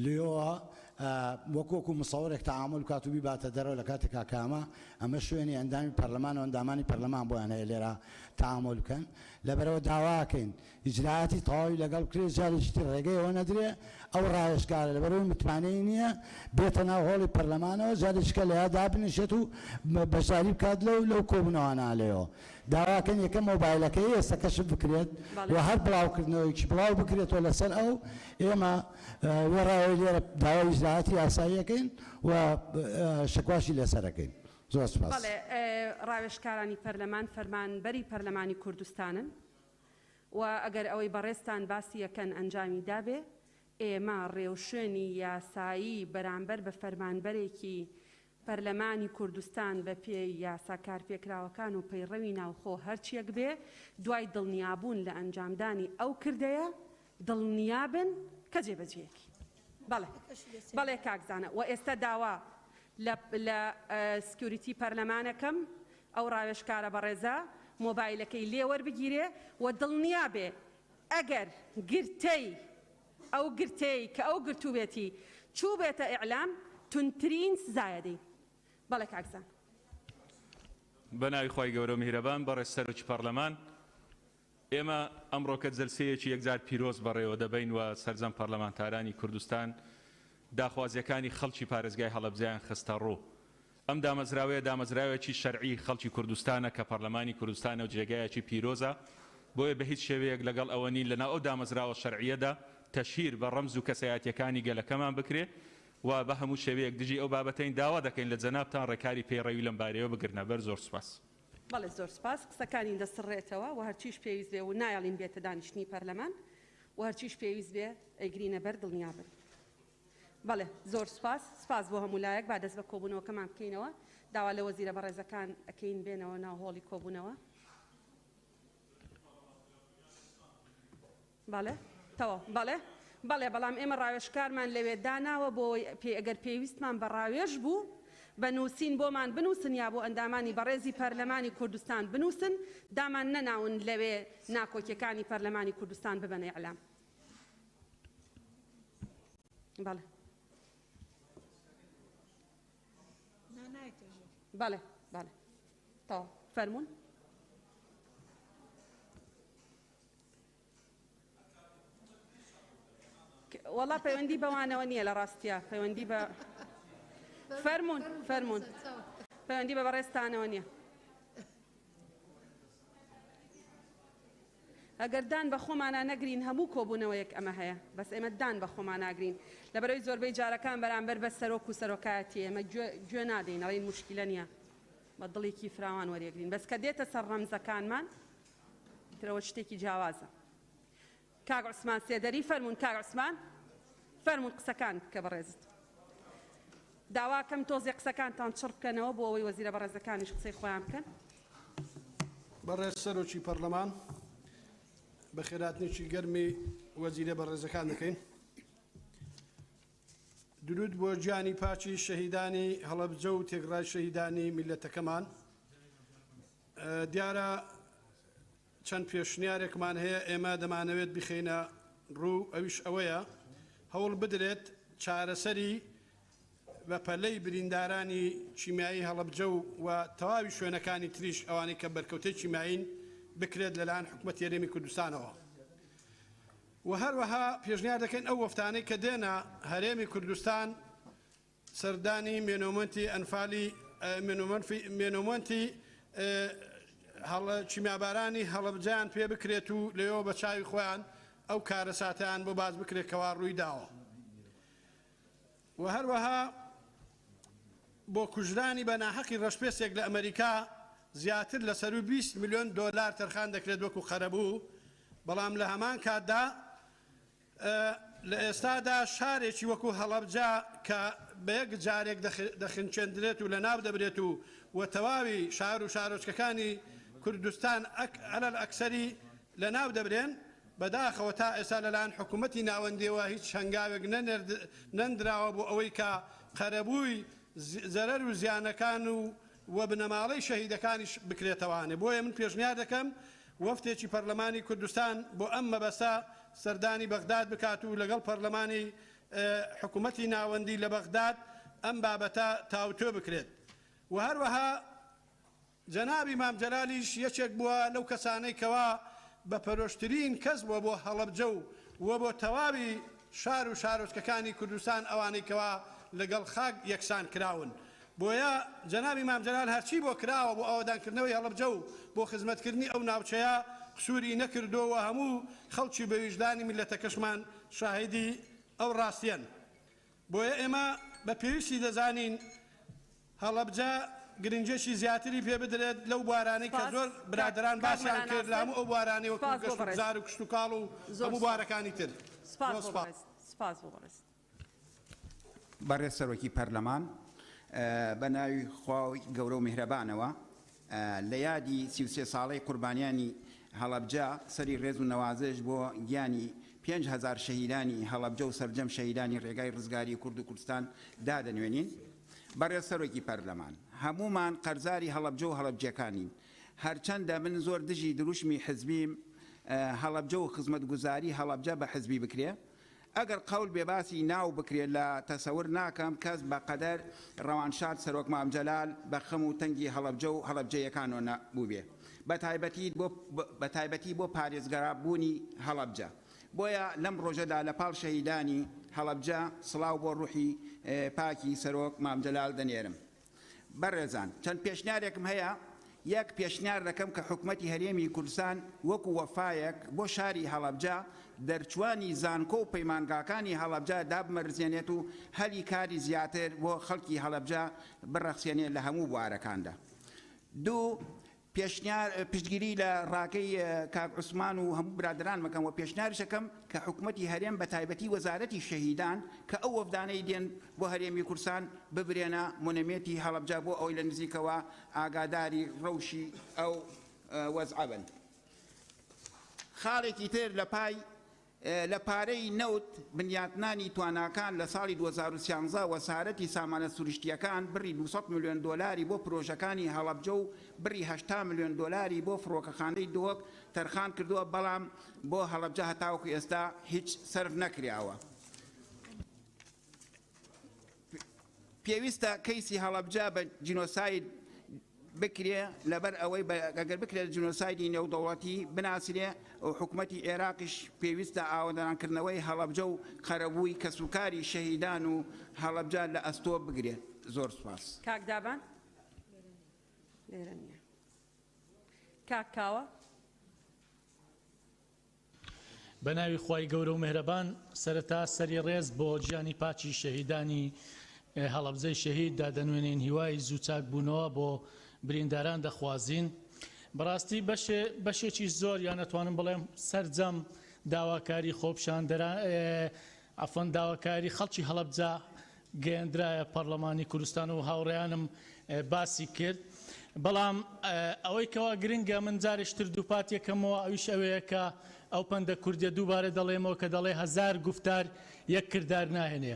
لێەوە وەکوەکو مسەوەرێک تەعامل کات و بیباتە دەرەوە لە کاتێکا کامە ئەمە شوێنی ئەندامی پەرلەمان و ئەندامانی پەرلەمان بۆیان هەیە لێرە تەعامل بکەن لەبەرەوە داواکەین ئیجراعاتی تەواوی لەگەڵ بکرێت جارێکی تر ڕێگەیەوە نەدرێ ئەو ڕایشکارە لەبەرەوەی متمانەی نییە بێتە ناو هۆڵی پەرلەمانەوە جارێکیکە لە یاد دابنیشێت و بەشداری بکات لەو کۆبوونەوانە لێەوە داواکەن یەکەم مۆبایلەکەی ئێستا کەشف بکرێت و هەر بڵاوکردنەوەیکی بڵاو بکرێتەوە لەسەر ئەو ئێمە وەڕاوی لێرە داوای ئیجراعاتی یاساییەکەین و شکواشی لەسەرەکەین. زۆر سپاس. بەڵێ ڕاوێژکارانی پەرلەمان فەرمانبەری پەرلەمانی کوردستانن و ئەگەر ئەوەی بەڕێستان باسی یەکەن ئەنجامی دابێ ئێمە ڕێوشێنی یاسایی بەرامبەر بە فەرمانبەرێکی پەرلەمانی کوردستان بە پێی یاسا کارپێکراوەکان و پەیڕەوی ناوخۆ هەرچیەک بێ دوای دڵنیابوون لە ئەنجامدانی ئەو کردەیە دڵنیابن کە جێبەجێیەکی. بەڵێ کاکزانە و ئێستا داوا لە سکیوریتی پەرلەمانەکەم ئەو ڕاوێژکارە بەڕێزە مۆبایلەکەی لێوەربگیرێ و دڵنیابێ ئەگەر گرتەی ئەو گرتەی کە ئەو گرتوبێتی چوو بێتە ئیعلام تونترین سزایەدەی. بەڵێ کاکزان. بەناوی خۆی گەورە و میهرەبان بەڕێز سەرۆکی پەرلەمان ئێمە ئەمڕۆکە جەلسەیەکی یەکجار پیرۆز بەڕێوە دەبین و سەرجەم پەرلەمانتارانی کوردستان داخوازیەکانی خەڵکی پارێزگای هەڵەبجەیان خستە ڕوو. ئەم دامەزراوەیەکی شەرعی خەڵکی کوردستانە کە پەرلەمانی کوردستانە و جێگایەکی پیرۆزە بۆیە بە هیچ شێوەیەک لەگەڵ ئەوە نین لەناو ئەو دامەزراوە شەرعیەدا تەشیر بە ڕەمز و کەسایەتیەکانی گەلەکەمان بکرێ و بە هەموو شێوەیەک دژی ئەو بابەتەین داوا دەکەین لە جەنابتان ڕێکاری پێڕەوی لەم بارەیەوە بگرنە بەر. زۆر سوپاس. بەڵێ زۆر سپاس. قسەکانی دەسڕێتەوە و هەرچیش پێویست بێ و نایڵین بێتە دانیشتنی پەرلەمان و هەرچیش پێویست بێ ئەیگرینە بەر دڵنیابن. بەڵێ زۆر سپاس. سپاس بۆ هەموو لایەک با دەست بە کۆبوونەوەکەمان بکەینەوە. داوا لە وەزیرە بەڕێزەکان ئەکەین بێنەوە ناو هۆڵی کۆبوونەوە. بەڵێ تەواو. بەڵێ بەڵام ئێمە ڕاوێژکارمان لەوێ داناوە بۆ ئەگەر پێویستمان بە ڕاوێژ بوو بنووسین بۆمان بنووسن یا بۆ ئەندامانی بەڕێزی پەرلەمانی کوردستان بنووسن دامان نەناون لەوێ ناکۆکیەکانی پەرلەمانی کوردستان ببەنە ئیعلام. بەڵێ تەواو فەرموون. وەڵا پەیوەندی بەوانەوە نییە لە ڕاستیە پەیوەندی بە فەرموون پەیوەندی بە بەڕێستانەوە نییە. ئەگەر دان بە خۆمانە نەگرین هەموو کۆبوونەوەیەک ئەمە هەیە بەس ئێمە دان بە خۆمان ناگرین لەبەرەوەی زۆربەی جارەکان بەرامبەر بە سەرۆک و سەرۆکایەتی ئێمە گوێ نادەین ئەڵێن موشکیلە نییە بە دڵێکی فراوان وەرێگرین بەس کە دێتە سەر ڕەمزەکانمان ترەوە شتێکی جیاوازە. کاک عوسمان سێدەری فەرموون. کاک عوسمان فەرموون قسەکان کە بەڕێزت داواکەم تۆزی قسەکانتان چڕ بکەنەوە بۆ ئەوەی وەزیرە بەڕێزەکانیش قسەی خۆیان بکەن. بەڕێز سەرۆکی پەرلەمان بە خێراتنێکی گەرمی وەزیرە بەڕێزەکان دەکەین. درود بۆ گیانی پاچی شەهیدانی هەڵەبجە و تێگڕای شەهیدانی میلەتەکەمان. دیارە چەند پێشنیارێکمان هەیە ئێمە دەمانەوێت بخینە ڕوو ئەویش ئەوەیە هەوڵ بدرێت چارەسەری بە پەلەی بریندارانی چیمایی هەڵەبجە و تەواوی شوێنەکانی تریش ئەوانەی کە بەرکەوتەی چیماین بکرێت لەلایەن حکوومەتی هەرێمی کوردستانەوە. و هەروەها پێشنیار دەکەین ئەو وەفتانەی کە دێنە هەرێمی کوردستان سەردانی مێنۆمەنتی ئەنفالی مێنۆمەنتی چیمابارانی هەڵەبجەیان پێ بکرێت و لەوێ بە چاوی خۆیان ئەو کارە ساتیان بۆ باز بکرێت کەوا ڕووی داوە. و هەروەها بۆ کوژرانی بە ناحەقی ڕەشپێسێک لە ئەمریکا زیاتر لە 120 میلیۆن دۆلار تەرخان دەکرێت وەکو خەرەبوو بەڵام لە هەمان کاتدا لە ئێستادا شارێکی وەکو هەڵەبجە کە بە یەک جارێک دەخنچێندرێت و لە ناو دەبرێت و تەواوی شار و شارۆچکەکانی کوردستان ئەلەل ئەکسەری لە ناو دەبرێن بەداخەوە تا ئێستا لەلایەن حکوومەتی ناوەندیەوە هیچ هەنگاوێک نەندراوە بۆ ئەوەی کە خەرەبووی زەرەر و زیانەکان و بنەماڵەی شەهیدەکانیش بکرێتەوانێ. بۆیە من پێشنیار دەکەم وەفتێکی پەرلەمانی کوردستان بۆ ئەم مەبەستە سەردانی بەغداد بکات و لەگەڵ پەرلەمانی حکوومەتی ناوەندی لە بەغداد ئەم بابەتە تاوتۆ بکرێت و هەروەها جەنابی مام جەلالیش یەکێک بووە لەو کەسانەی کەوا بە پەرۆشترین کەس بووە بۆ هەڵەبجە و بۆ تەواوی شار و شارۆچکەکانی کوردستان ئەوانەی کەوا لەگەڵ خاک یەکسان کراون بۆیە جەنابی مام جەلال هەرچی بۆ کراوە بۆ ئاوادانکردنەوەی هەڵەبجە و بۆ خزمەتکردنی ئەو ناوچەیە قسووری نەکردەوە هەموو خەڵکی بە ویژدانی میلەتەکەشمان شاهدی ئەو ڕاستیان بۆیە ئێمە بە پێویستی دەزانین هەڵەبجە گرنگێکی زیاتری پێ بدرێت لەو بوارانەی کە زۆر برادران باسییان کرد لە هەموو ئەو بوارانەی وەکو گەشتگوزار و کشت و کاڵ و هەموو بوارەکانی تر بەڕێز سەرۆکی پەرلەمان بە ناوی خواوەی گەورە و میهرەبانەوە لە یادی 33 ساڵەی قوربانیانی هەڵەبجە سەری ڕێز و نەوازش بۆ گیانی 5,000 شەهیدانی هەڵەبجە و سەرجەم شەهیدانی ڕێگای ڕزگاری کورد و کوردستان دادەنوێنین بەڕێز سەرۆکی پەرلەمان هەمومان قەرزاری هەڵەبجە و هەڵەبجەکانین هەرچەندە من زۆر دژی دروشمی حزبیم هەڵەبجە و خزمەتگوزاری هەڵەبجە بە حزبی بکرێ ئەگەر قەول بێباسی ناو بکرێت لە تەسەور ناکەم کەس بە قەدەر ڕەوانشاد سەرۆک مام جەلال بە خەم و تەنگی هەڵەبجە و هەڵەبجەیەکانەوە نەبوو بێ بە تایبەتی بۆ پارێزگەرابوونی هەڵەبجە بۆیە لەم ڕۆژەدا لە پاڵ شەهیدانی هەڵەبجە سڵاو بۆ ڕوحی پاکی سەرۆک مام جەلال دەنێرم بەڕێزان چەند پێشنیارێکم هەیە یەک پێشنیار دەکەم کە حکوومەتی هەرێمی کوردستان وەکو وەفایەک بۆ شاری هەڵەبجە دەرچوانی زانکۆ و پەیمانگاکانی هەڵەبجە دابمەرزێنێت و هەلی کاری زیاتر بۆ خەڵکی هەڵەبجە بڕەخسێنێت لە هەموو بوارەکاندا دوو پشتگیری لە ڕاکەی کاک عوسمان و هەموو برادران مەکەم و پێشنیارشەکەم کە حکوومەتی هەرێم بە تایبەتی وەزارەتی شەهیدان کە ئەو وەفدانەی دێن بۆ هەرێمی کوردستان ببرێنە مۆنەمێتی هەڵەبجە بۆ ئەوەی لە نزیکەوە ئاگاداری ڕەوشی ئەو وەزعە بن خاڵێکی تر لە پارەی نەوت بنیاتنانی تواناکان لە ساڵی 2013 وەزارەتی سامانە سروشتیەکان بڕی 200 میلیۆن دۆلاری بۆ پرۆژەکانی هەڵەبجە و بڕی 80 میلیۆن دۆلاری بۆ فڕۆکەخانەی دۆک تەرخان کردووە بەڵام بۆ هەڵەبجە هەتاوەکو ئێستا هیچ سەرف نەکراوە پێویستە کەیسی هەڵەبجە بە جینۆساید بکرێ لەبەر ئەوەی ئەگەر بکرێت جنۆسایدی نێودەوڵەتی بناسرێ و حکوومەتی عێراقیش پێویستە ئاوادانکردنەوەی هەڵەبجە و قەرەبووی کەسوکاری شەهیدان و هەڵەبجە لە ئەستۆ بگرێ زۆر سوپاس کاک دابان لێرە نییە کاک کاوە بە ناوی خوای گەورە و مهرەبان سەرەتا سەری ڕێز بۆ گیانی پاچی شەهیدانی هەڵەبجەی شەهید دادەنوێنین هیوای زوو بوونەوە بۆ برینداران دەخوازین بەڕاستی بەشێکی زۆر یان نەتوانم بڵێم سەرجەم داواکاری خۆپشاندەران ئەفەن داواکاری خەڵکی هەڵەبجە گەیەندرایە پەرلەمانی کوردستان و هاوڕێیانم باسی کرد بەڵام ئەوەی کەوا گرنگە من جارێشتر دووپات یەکەمەوە ئەویش ئەوەیە کە ئەو پەندە کوردیە دووبارە دەڵێمەوە کە دەڵێ 1000 گفتار یەک کردار ناهێنێ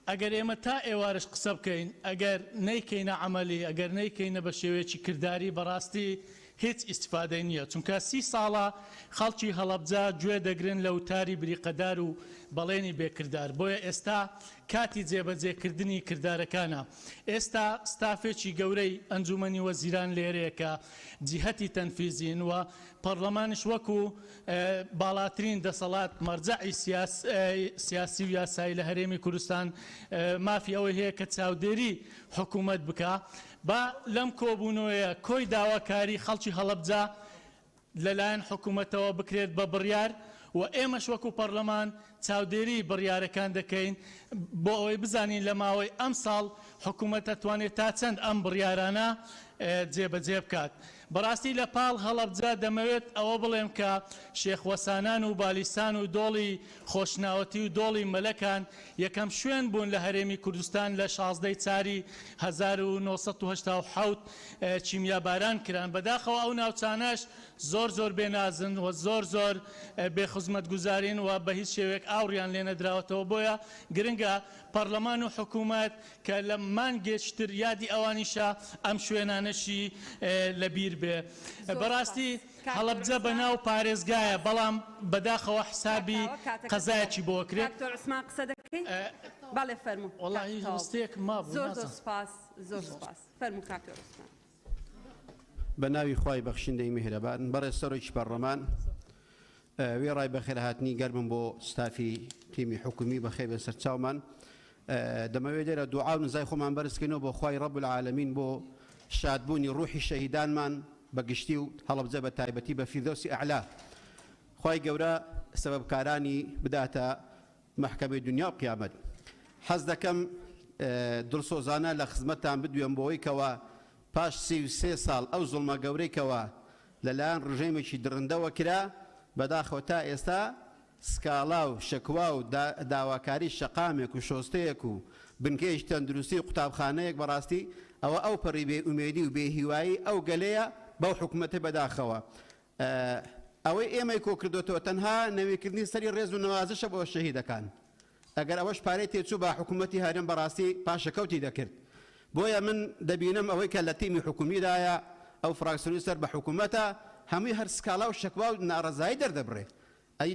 ئەگەر ئێمە تا ئێوارش قسە بکەین ئەگەر نەیکەینە عەمەلی ئەگەر نەیکەینە بە شێوەیەکی کردداری بەڕاستی هیچ ئیسفادەی نییە چونکە 30 ساڵە خەڵکی هەڵەبجە گوێ دەگرن لە وتاری بریقەدار و بەڵێنی بێکردار بۆیە ئێستا کاتی جێبەجێکردنی کردارەکانە ئێستا ستافێکی گەورەی ئەنجومەنی وەزیران لێرەیەکە جیهەتی تەنفیزین و پەرلەمانش وەکو باڵاترین دەسەڵات مەرجەعی سیاسی و یاسایی لە هەرێمی کوردستان مافی ئەوەی هەیە کە چاودێری حکوومەت بکە با لەم کۆبوونەوەیە کۆی داواکاری خەڵکی هەڵەبجە لەلایەن حکوومەتەوە بکرێت بە بڕیار و ئێمەش وەکو پەرلەمان چاودێری بڕیارەکان دەکەین بۆ ئەوەی بزانین لە ماوەی ئەم ساڵ حکوومەت دەتوانێت تا چەند ئەم بڕیارانە جێبەجێ بکات بەڕاستی لە پاڵ هەڵەبجە دەمەوێت ئەوە بڵێم کە شێخوەسانان و بالیستان و دۆڵی خۆشناوەتی و دۆڵی مەلەکان یەکەم شوێن بوون لە هەرێمی کوردستان لە 16 چاری 1970 چیمیاباران کران بەداخەوە ئەو ناوچانەش زۆر بێنازن و زۆر بێخزمەتگوزارین و بە هیچ شێوێک ئاوڕیان لێ نەدراوەتەوە بۆیە گرنگە پەرلەمان و حکوومەت کە لە مانگێشتر یادی ئەوانیشە ئەم شوێنانەشی لەبیر بێ بەڕاستی هەڵەبجە بەناو پارێزگایە بەڵام بەداخەوە حسابی قەزایەکی بۆکرێت کاکتۆر عوسمان قسە دەکەی بەڵێ فەرموو وەڵاهی هەستەیەک مابوو زۆر سپاس زۆر سپاس فەرموو کاکتۆر عوسمان بە ناوی خوای بەخشندەی میهرەبان بەڕێز سەرۆکی پەرلەمان وێ ڕای بەخێر هاتنی گەرمم بۆ ستافی تیمی حکومی بەخێر بە سەرچاومان دەمەوێت لێرە دوعا و نزای خۆمان بەرزکەینەوە بۆ خوای ڕەب العالەمین بۆ شادبوونی ڕوحی شەهیدانمان بەگشتی و هەڵەبجە بە تایبەتی بە فیردەوسی ئەعلا خوای گەورە سەبەبکارانی بداتە محکەمەی دنیا و قیامەت حەز دەکەم دڵسۆزانە لە خزمەتتان بدوێم بۆەوەی کەوە پاش 33 ساڵ ئەو زوڵمە گەورەی کەوە لەلایەن ڕژێمێکی درڕندەوە کرا بەداخەوە تا ئێستا سکاڵا و شەکوا و داواکاری شەقامێک و شۆستەیەک و بنکەیەش تەندروستی و قوتابخانەیەک بەڕاستی ئەوە ئەو پەڕی بێ ئومێدی و بێهیوایی ئەو گەلەیە بەو حکوومەتە بەداخەوە ئەوەی ئێمەی کۆکردوێتەوە تەنها نەوێکردنی سەری ڕێز و نەوازشە بۆ شەهیدەکان ئەگەر ئەوەش پارەی تێچوو بە حکوومەتی هەرێم بەڕاستی پاشەکەوتی دەکرد بۆیە من دەبینم ئەوەی کە لە تیمی حکومیدایە ئەو فراکسیۆنی سەر بە حکوومەتە هەمووی هەر سکاڵا و شەکوا و ناڕەزایی دەردەبڕێ ئەی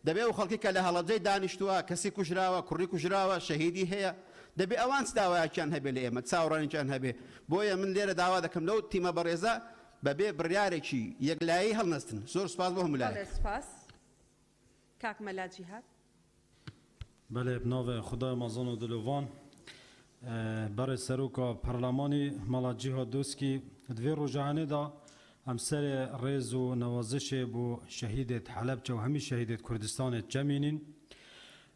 دەبێ و خەڵکی کە لە هەڵەبجەی دانیشتووە کەسی کوژراوە کوڕی کوژراوە شەهیدی هەیە دەبێ ئەوان داوایەکیان هەبێ لە ئێمە چاوەڕانیان هەبێ بۆیە من لێرە داوا دەکەم لەو تیمە بەڕێزە بەبێ بڕیارێکی یەکلایی هەڵنەستن زۆر سپاس بۆ هەمولایە سپاس کاک مەلا جیهاد بله بناو خدای مازن و دلوان برای سروکا پارلمانی مالا جیهاد دوسکی دوی روزانه دا همسر ریز و نوازش بو شهیدت حلبچه و همی شهیدت کردستان جمینین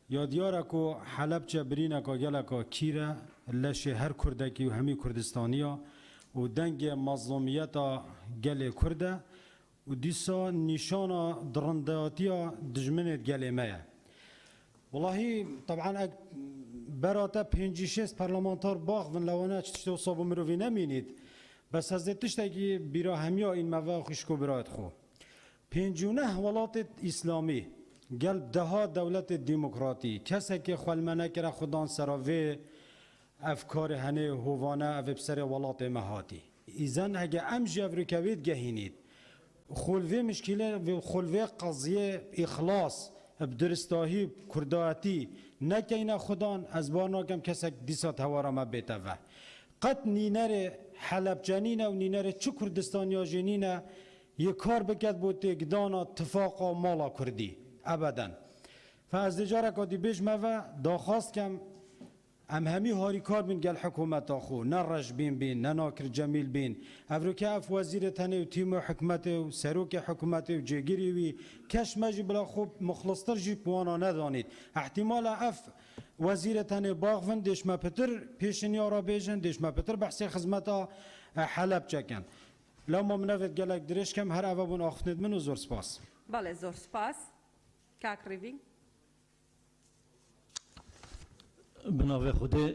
یادیاره که حلبچه برینه که گله که کیره لشه هر کردکی و همی کردستانیا و دنگ مظلومیت گله کرده و دیسا نشان درنداتیا دجمنت گله مایه والله طبعا براتا 56 پارلمانتار باغ و لوانه چتشتو صابو مروی نمینید بس از تشتگی بیرا همیا این موضوع خوشکو برایت خو 59 ولایت اسلامی قلب ده دولت دموکراتی کسی که خلمنه کرا خودان سراوی افکار هنه هوانه او بسر ولایت مهاتی ایزن اگه امجی افریکاوید گهینید خلوی مشکله و خلوی قضیه اخلاص بدرستاهی کرداتی نکینه خودان از بارنا کم کسک دیسات هوارا ما بیتا و قد نینر حلب جنینه و نینر چه کردستانیا جنینه یک کار بکد بود اقدان اتفاق مالا کردی ابدا فاز دیجاره که دی بیش و داخواست کم ام همی هاری کار بین گل حکومت آخو نه رش بین نه ناکر جمیل بین افروکه اف وزیر تنه و تیم حکومت و سروک حکومت و جگیری وی کش مجی بلا خوب مخلصتر جی پوانا ندانید احتمال اف وزیر تنه باغفن دیش ما پتر پیشنیا را بیجن دیش ما پتر بحثی خدمتا حلب چکن لما منفت گلک درش کم هر اوابون آخفند منو زور سپاس بله زور سپاس کاک ریوینگ بناو خودی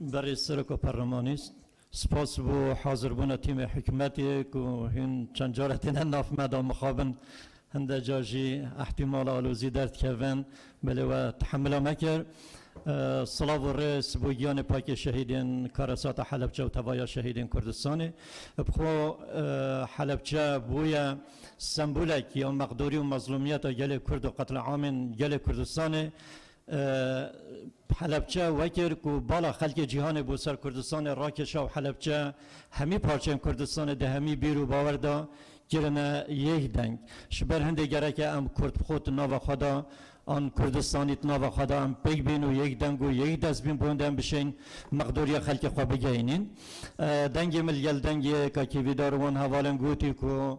برای سرک و پارلمانیست سپاس بو حاضر بودن تیم حکومتی که هن چند جارتین ناف مدام مخابن هنده جاجی احتمال آلوزی درد کردن بله و تحمل مکر صلاة الرئيس بوجيان پاک شهیدین کارسات حلبچه و توایا شهیدین کردستانی بخو حلبچه بویا سمبولک یا مقدوری و مظلومیت گل کرد و قتل عام گل کردستانی حلبچه وکر کو بالا خلق جهان بوسر کردستان راکش و حلبچه همی پارچه کردستان ده همی بیرو باوردا گرنه یک دنگ شبر هنده گره که ام کرد خود ناو خدا آن کردستانیت ناو خدا ام پیگ بین و یک دنگ و یک دست بین بوندن بشین مقدوری خلق خواه بگینین دنگ ملگل دنگ که کیویدار وان حوالن گوتی که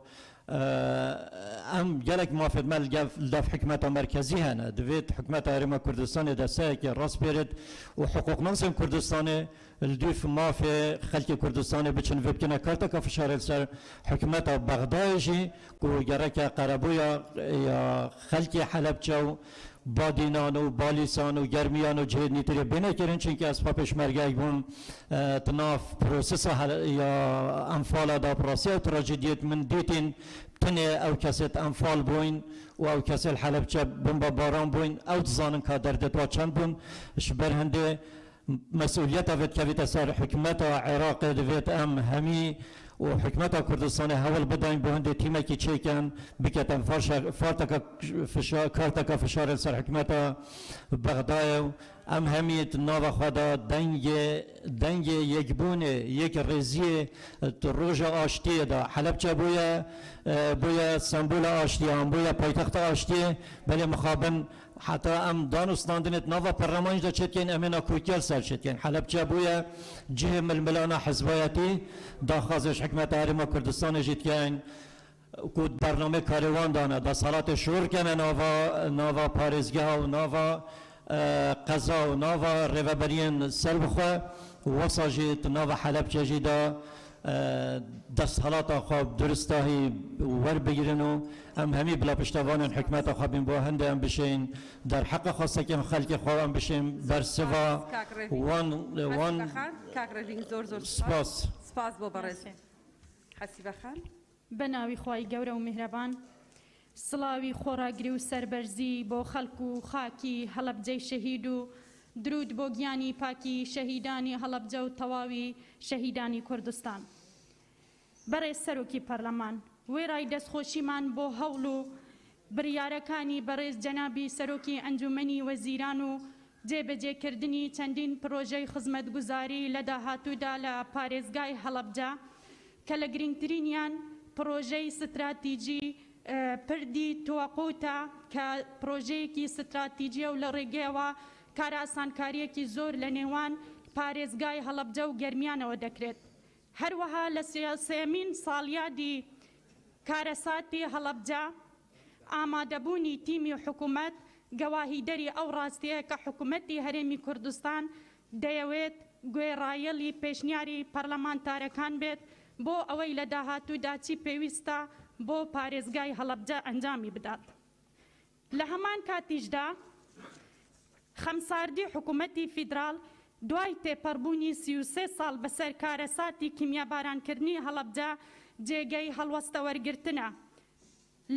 ام جلک موافق مال دف حکمت مرکزی هنه دوید حکمت هرم کردستان دسته که راست بیرد و حقوق نفس کردستان الدوف مافی خلق کردستان بچن وبکنه کارتا که فشار سر حکمت بغدادی که جرک قربویا یا خلق حلب چو بادینان و بالیسان و گرمیان و جهد نیتری بینه کرن چون که از پاپش مرگای بون تناف پروسس یا انفال دا پروسه و تراجدیت من دیتین تنه او کسیت انفال بوین و او کسی الحلب چه بمبا باران بوین او تزانن که در دتوا چند بون شبر هنده مسئولیت اوید که ویت سر حکمت عراق دوید ام همی وحكومة كردستان هول بداين بهند تيمة كي تشيكن بكتن فارتك فشار كارتك فشار سر حكومة بغداد ام هميت نوفا خدا دنگ يكبون يك رزيه روجا آشتي دا حلب بويا سنبول آشتي ام بويا پایتخت آشتي بل مخابن حتى ام دانستاندنت نوفا برلمان دا چتكين امنا كوكيل سر چتكين حلب بويا جه ململانا حزبياتي دا خازش حكمة هرم كردستان جتكين كود برنامه كاروان دانا دا صلاة شور كان نوفا باريزگاه و نوفا قضا و نوفا ریوبرین سر بخواه وصاجیت نوفا حلب جدیدا دست حالات خواب درستاهی ور بگیرن و ام همی بلا پشتوان حکمت خوابین با هنده ام بشین در حق خاصه که خلق خواب ام بشین بر سوا وان سپاس بو برز حسیبه خان بناوی خواهی گوره و مهربان سڵاوی خۆراگری و سەربەرزی بۆ خەڵک و خاکی هەڵەبجەی شەهید و درود بۆ گیانی پاکی شەهیدانی هەڵەبجە و تەواوی شەهیدانی کوردستان. بەڕێز سەرۆکی پەرلەمان وێرای دەستخۆشیمان بۆ هەوڵ و بڕیارەکانی بەڕێز جەنابی سەرۆکی ئەنجومەنی وەزیران و جێبەجێکردنی چەندین پرۆژەی خزمەتگوزاری لە داهاتوودا لە پارێزگای هەڵەبجە کە لە گرنگترینیان پرۆژەی ستراتیجی پردی توقوتە کە پرۆژەیەکی ستراتیجیە و لە ڕێگەیەوە کارئاسانکاریەکی زۆر لە نێوان پارێزگای هەڵەبجە و گەرمیانەوە دەکرێت. هەروەها لە سێمین ساڵیادی کارەساتی هەڵەبجە ئامادەبوونی تیمی حکوومەت گەواهیدەری ئەو ڕاستەیە کە حکوومەتی هەرێمی کوردستان دەیەوێت گوێڕایەڵی پێشنیاری پەرلەمانتارەکان بێت بۆ ئەوەی لە داهاتوودا چی پێویستە بۆ پارێزگای هەڵەبجە ئەنجامی بدات. لە هەمان کاتیشدا خەمساردی حکوومەتی فیدراڵ دوای تێپەڕبوونی 33 ساڵ بەسەر کارەساتی کیمیابارانکردنی هەڵەبجە جێگەی هەڵوەستە وەرگرتنە.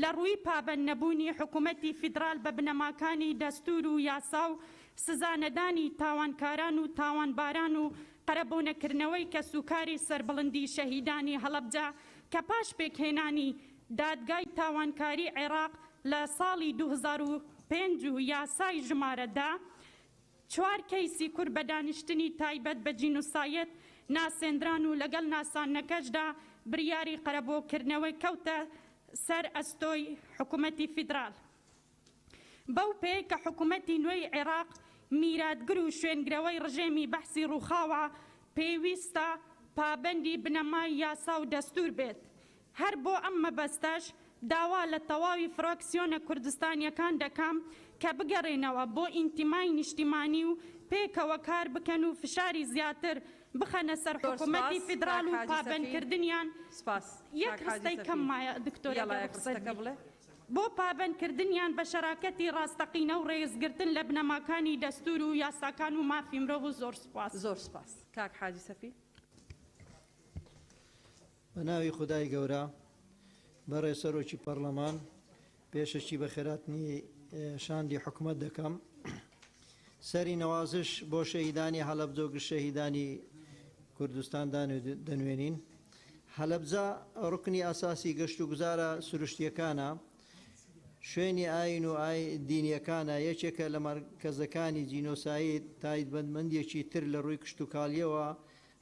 لە ڕووی پابەند نەبوونی حکوومەتی فیدراڵ بە بنەماکانی دەستور و یاسا و سزانەدانی تاوانکاران و تاوانباران و قەرەبوونەکردنەوەی کە سوکاری سەربڵندی شەهیدانی هەڵەبجە کە پاش پێکهێنانی دادگای تاوانکاری عێراق لە ساڵی 2005 و یاسای ژمارەدا 4 کەیسی کورد بە دانیشتنی تایبەت بە جینوسایەت ناسێنران و لەگەڵ ناسانەکەشدا بریاری قەرەبۆکردنەوەی کەوتە سەر ئەستۆی حکوومەتی فیدراڵ. بەو پێی کە حکوومەتی نوێی عێراق میراتگر و شوێنگرەوەی ڕژێمی بەحسی ڕووخاوە پێویستە پابەندی بنەمای یاسا و دەستور بێت. هەر بۆ ئەم مەبەستەش داوا لە تەواوی فراکسیۆنە کوردستانیەکان دەکەم کە بگەڕێنەوە بۆ ئینتیمای نیشتیمانی و پێکەوە کار بکەن و فشاری زیاتر بخەنە سەر حکوومەتی فیدراڵ و پابەندکردنیان یەک هەستەی کەم مایە دکتۆرە بۆ پابەندکردنیان بە شەراکەتی ڕاستەقینە و ڕێزگرتن لە بنەماکانی دەستور و یاساکان و مافی مرۆڤ و زۆر سوپاس. زۆر سپاس. کاک حاجی سەفی. بە ناوی خودای گەورە بەڕێز سەرۆکی پەرلەمان پێشەکی بە خێراتنی شاندی حکوومەت دەکەم. سەری نەوازش بۆ شەهیدانی هەڵەبجە و شەهیدانی کوردستان دەنوێنین. هەڵەبجە ڕوکنی ئاساسی گەشت و گوزارە سروشتیەکانە، شوێنی ئاین و دینیەکانە، یەکێکە لە مەرکەزەکانی جینۆسایی تایبەتمەندێکی تر لە ڕووی کشتتوکاڵیەوە.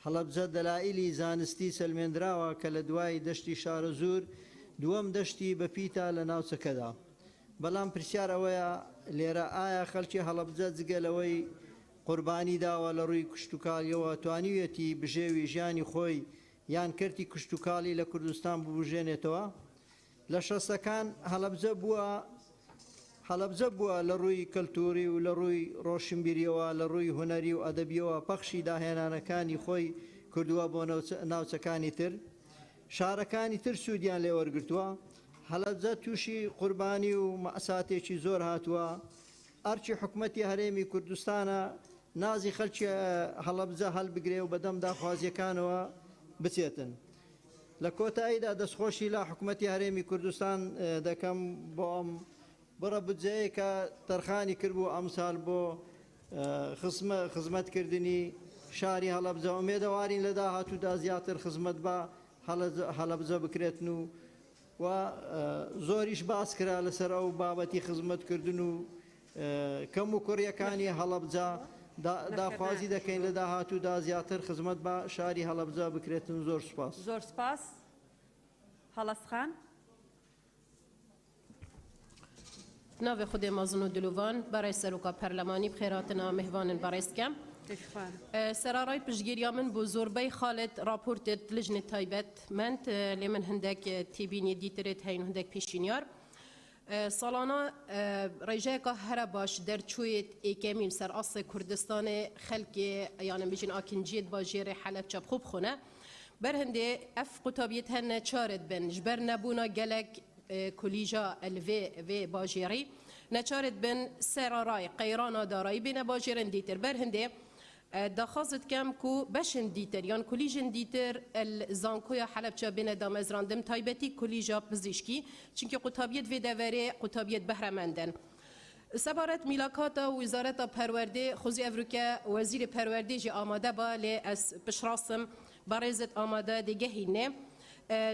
هەڵەبجە دەلائیلی زانستی سەلمێنراوە کە لە دوای دەشتی شارەزور دووەم دەشتی بەپیتە لە ناوچەکەدا. بەڵام پرسیار ئەوەیە لێرە ئایا خەڵکی هەڵەبجە جگەلەوەی قوربانی داوە لە ڕووی کشتتوکاڵیەوە توانیوێتی بژێوی ژیانی خۆی یان کردی کشتتوکاڵی لە کوردستان ببژێنێتەوە. لە شەستەکان هەڵەبجە بووە لە ڕووی کەلتوری و لە ڕووی ڕۆشنبیریەوە لە ڕووی هونەری و ئەدەبیەوە پەخشی داهێنانەکانی خۆی کردووە بۆ ناوچەکانی تر. شارەکانی تر سوودیان لێ وەرگرتووە. هەڵەبجە تووشی قوربانی و مەعساتێکی زۆر هاتووە. ئەرچی حکوومەتی هەرێمی کوردستانە نازی خەڵکی هەڵەبجە هەڵبگرێ و بەدەم داخوازیەکانەوە بچێتن. لە کۆتاییدا دەستخۆشی لە حکوومەتی هەرێمی کوردستان دەکەم بۆ ئەم بڕە بجەیە کە تەرخانی کردبوو ئەمساڵ بۆ خزمەتکردنی شاری هەڵەبجە. ئومێدەوارین لە داهاتوودا زیاتر خزمەت بە هەڵەبجە بکرێتن و زۆریش باس کرا لەسەر ئەو بابەتی خزمەتکردن و کەم و کوڕیەکانی هەڵەبجە داخوازی دەکەین لە داهاتوودا زیاتر خزمەت بە شاری هەڵەبجە بکرێتن. زۆر سوپاس. زۆر سپاس. هەڵەسخان. ناوی خودی مازن و دلوان برای سروکا پرلمانی بخیراتنا مهوان برایست کم. سرارای پشگیریا من بو زوربای خالد راپورت لجنه تایبت مند لیمن هندک تیبینی دیترت هین هندک پیشینیار سالانا رجای که هر باش در چویت ایکمین سر اصل کردستان خلق یعنی بیشین آکنجیت باجیر حلب چپ خوب خونه بر هنده اف قطابیت هن چارد بن جبر نبونا گلک کلیجا الوی باجیری نچارد بن سرارای قیرانا دارایی بین باجیرن دیتر بر هنده دخواست کم کو بشن دیتر یان کلیجن دیتر الزانکویا حلب چا بین دامزراندم تایبتی کلیجا پزیشکی چونکه قطابیت و دوره قطابیت بهرمندن سبارت میلاکات وزارت پرورده خوزی افریقا وزیر پرورده جی آماده با لی از پشراسم برزت آماده دیگه هینه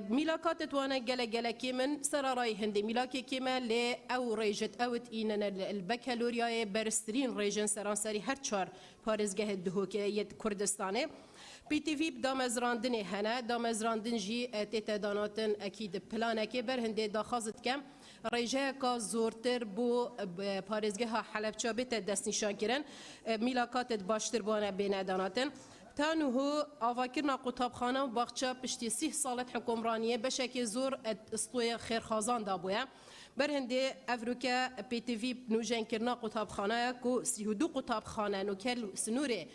میلاکات توانه گله کیمن سرارای هندی میلاکی کیمه لی او ریجت اوت اینن البکالوریای برسترین ریجن سرانسری هر چهار پارزگاه دهوکیت کردستانه پی تی وی دامزراندن هنه دامزراندن جی تیت داناتن اکید پلانه که بر هندی داخازت کم ریجه که زورتر بو پارزگاه حلب چابت دست نشان کرن میلاکات باشتر بانه بین داناتن تانو آواکرنا قطابخانه و باغچه پشتی 30 سالت حکمرانیه بشکل زور استوی خیرخازان دابویه بر هنده افریقا پی تی وی نوجن کرنا قطابخانه کو 32 قطابخانه نوکل سنوره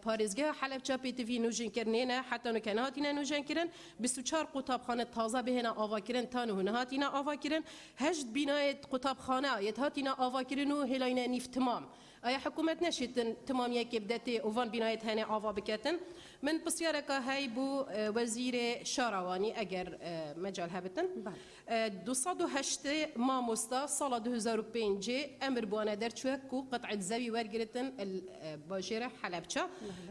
پارزگاه حلب چا پی تی وی نوجن کرنینه حتی نکناتینا نوجن کرن 24 قطابخانه تازه بهنا آواکرن تانو نهاتینا آواکرن 8 بینای قطابخانه یتهاتینا آواکرن و هلاین نیف تمام آیا حکومت نشیدن تمام یک بدتی اوان بینایت هنه آوا بکتن من بسیاره که های بو وزیر شاروانی اگر مجال هبتن 208 ماموستا سال 2005 امر بوانه در چوه کو قطعه زوی ورگرتن باجره حلبچه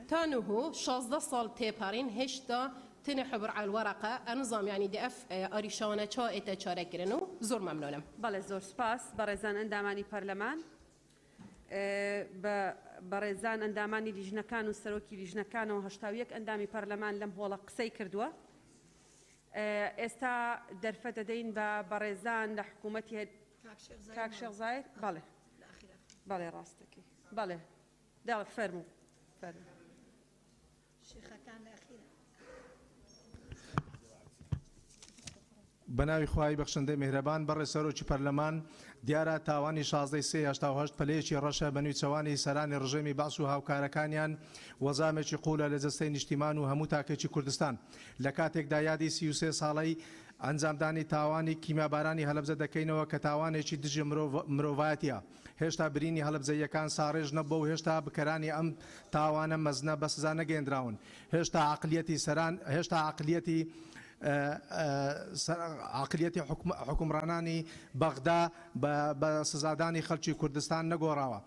تانوه 16 سال تیپارین هشتا تنحبر على الورقة النظام يعني دي اف اريشانه چا اتا چاره کرنو زور ممنونم. بله زور سپاس برزان اندامانی پارلمان برزان اندامانی لیژنەکان و سەرۆکی لیژنەکانەوە هەشتاویەک ئەندامی پەرلەمان لەم هۆڵە قسەی کردووە ئێستا دەرفە دەدەین بە بەڕێزان لە حکوومەتی کاک شێخ زاید بەڵێ بەڵێ ڕاستەکەی بەڵێ داڵ فەرموو بەناوی خوای بەخشندەی میهرەبان بەڕێ سەرۆکی پەرلەمان دیارە تاوانی 16 پلەیەکی ڕەشە بە نوێچەوانی سەرانی ڕژێمی باس و هاوکارەکانیان وەزامێکی قوڵە لە جەستەی نیشتیمان و هەموو تاکێکی کوردستان لە کاتێکدا یادی 33 ساڵەی ئەنجامدانی تاوانی کیمیابارانی هەلەبجە دەکەینەوە کە تاوانێکی دژی مرۆڤایەتیە هێشتا برینی هەلەبجەیەکان ساڕێژ نەبووە و هێشتا بکەرانی ئەم تاوانە مەزنە بە سزا نەگەێنراون هێشتا عقليتي حكمراناني بغدا بسزاداني خلشي كردستان نگوراوا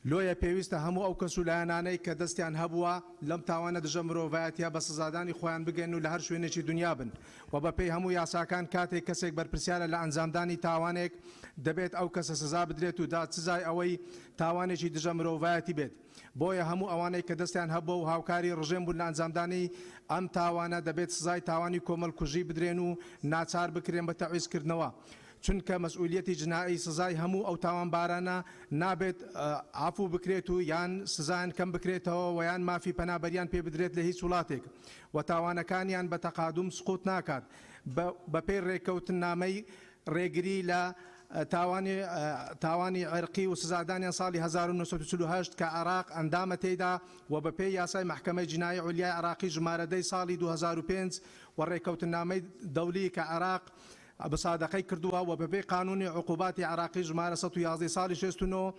لويا پێویستە هەموو ئەو کەسولایەنانەی کە دەستیان هەبووە لەم تاوانە دژە مرۆڤایەتیە بە سزادانی خۆیان بگەن و لە هەر شوێنێکی دنیا بن و بەپێی هەموو یاساکان کاتێک کەسێک بەرپرسیارە لە ئەنجامدانی تاوانێک دەبێت ئەو کەسە سزا بدرێت و دادسزای ئەوەی تاوانێکی دژە مرۆڤایەتی بێت بۆیە هەموو ئەوانەی کە دەستیان هەبووە و هاوکاری ڕژێم بوون لە ئەنجامدانی ئەم تاوانە دەبێت سزای تاوانی کۆمەڵکوژی بدرێن و ناچار بکرێن بە تەعویزکردنەوە چونکە مەسئولیەتی جنایی سزای هەموو ئەو تاوانبارانە نابێت عفو بکرێت و یان سزایان کەم بکرێتەوە و یان مافی پەنابەریان پێ بدرێت لە هیچ وڵاتێک و تاوانەکانیان بە تەقادم سقوط ناکات بەپێی ڕێکەوتنامەی ڕێگری لە تاوانی عێرقی و سزادانیان ساڵی 1948 کە عێراق ئەندامە تێیدا و بەپێی یاسای محکەمەی جینایی عولیای عێراقی ژمارەدەی ساڵی 2005 و ڕێکەوتنامەی دەولی کە عێراق بصادقەی کردووە و بەپێی قانونی عقوباتی عێراقی ژمارە 111 ساڵی 69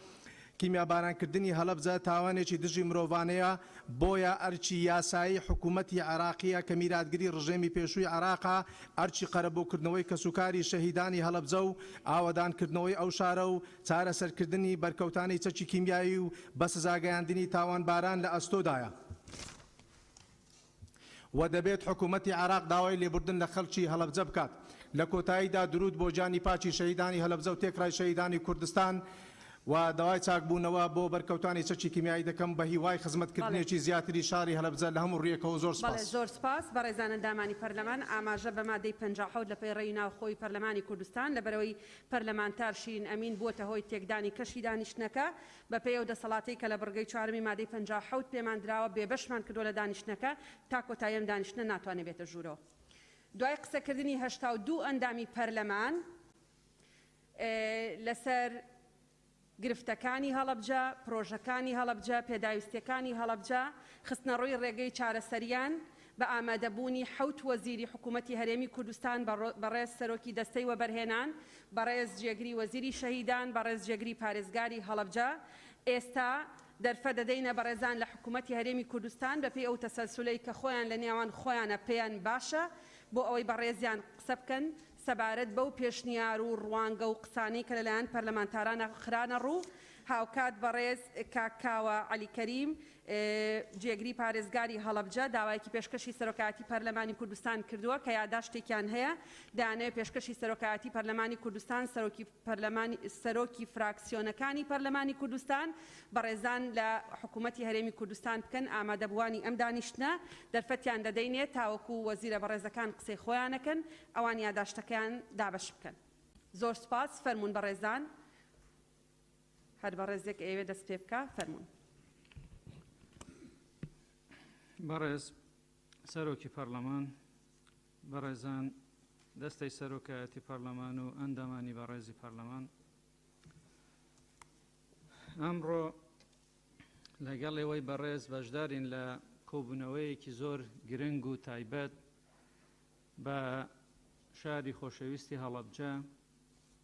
کیمیابارانکردنی هەلەبجە تاوانێکی دژی مرۆڤانەیە بۆیە ئەرچی یاسایی حکوومەتی عێراقیە کە میراتگری ڕژێمی پێشووی عێراقا ئەرچی قەرەبووکردنەوەی کەسوکاری شەهیدانی هەلەبجە و ئاوەدانکردنەوەی ئەو شارە و چارەسەرکردنی بەرکەوتانی چەکی کیمیایی و بە سزاگەیاندنی تاوانباران لە ئەستۆدایە و دەبێت حکوومەتی عراق داوای لێبوردن لە خەڵکی هەڵەبجە بکات لە کۆتاییدا درود بۆ جانی پاچی شەهیدانی هەڵەبجە و تێکڕای شەهیدانی کوردستان و داوای چاکبوونەوە بۆ بەرکەوتانی چەکی کیمیایی دەکەم بە هیوای خزمەتکردنێکی زیاتری شاری هەڵەبجە لە هەموو ڕێکەوە زۆر سپاس. زۆر سپاس بەڕێزان ئەندامانی پەرلەمان ئاماژە بە مادەی 57 لە پێی ڕێی ناوخۆی پەرلەمانی کوردستان لەبەرەوەی پەرلەمانتار شیرین ئەمین بووەتە هۆی تێکدانی کەشی دانیشتنەکە بە پێی ئەو دەسەڵاتی کە لە بڕگەی چوارمی مادەی 57 پێمان دراوە بێبەشمان کردووە لە دانیشتنەکە تا کۆتاییم دانیشتنە ناتوانێت بێتە ژوورەوە. دوای قسەکردنی 82 ئەندامی پەرلەمان لەسەر گرفتەکانی هەڵەبجە، پرۆژەکانی هەڵەبجە، پێداویستیەکانی هەڵەبجە خستنە ڕووی ڕێگەی چارەسەریان بە ئامادەبوونی 7 وەزیری حکوومەتی هەرێمی کوردستان بەڕێز سەرۆکی دەستەی وەبەرهێنان، بەڕێز جێگری وەزیری شەهیدان، بەڕێز جێگری پارێزگاری هەڵەبجە. ئێستا دەرفە دەدەینە بەڕێزان لە حکوومەتی هەرێمی کوردستان بەپێی ئەو تەسەلسولەی کە خۆیان لە نێوان خۆیانە پێیان باشە بۆ ئەوەی بەڕێزیان قسە بکەن سەبارەت بەو پێشنیار و ڕوانگە و قسانەی کە لەلایەن پەرلەمانتارانە خرانە ڕوو هاوکات بەڕێز کاکاوە عەلی کەریم جێگری پارێزگاری هەڵەبجە داوایەکی پێشکەشی سەرۆکایەتی پەرلەمانی کوردستان کردووە کە یادداشتێکیان هەیە دەیانەوێت پێشکەشی سەرۆکایەتی پەرلەمانی کوردستان سەرۆکی فراکسیۆنەکانی پەرلەمانی کوردستان بەڕێزان لە حکوومەتی هەرێمی کوردستان بکەن ئامادەبووانی ئەم دانیشتنە دەرفەتیان دەدەینێت تاوەکو وەزیرە بەڕێزەکان قسەی خۆیانەکەن ئەوان یادداشتەکەیان دابەش بکەن. زۆر سپاس فەرموون بەڕێزان. هەر بەڕێزێک ئێوێ دەست پێ بکە فەرموون. بەڕێز سەرۆکی پەرلەمان، بەڕێزان دەستەی سەرۆکایەتی پەرلەمان و ئەندامانی بەڕێزی پەرلەمان، ئەمڕۆ لەگەڵ ئێوەی بەڕێز بەشدارین لە کۆبوونەوەیەکی زۆر گرنگ و تایبەت بە شاری خۆشەویستی هەڵەبجە،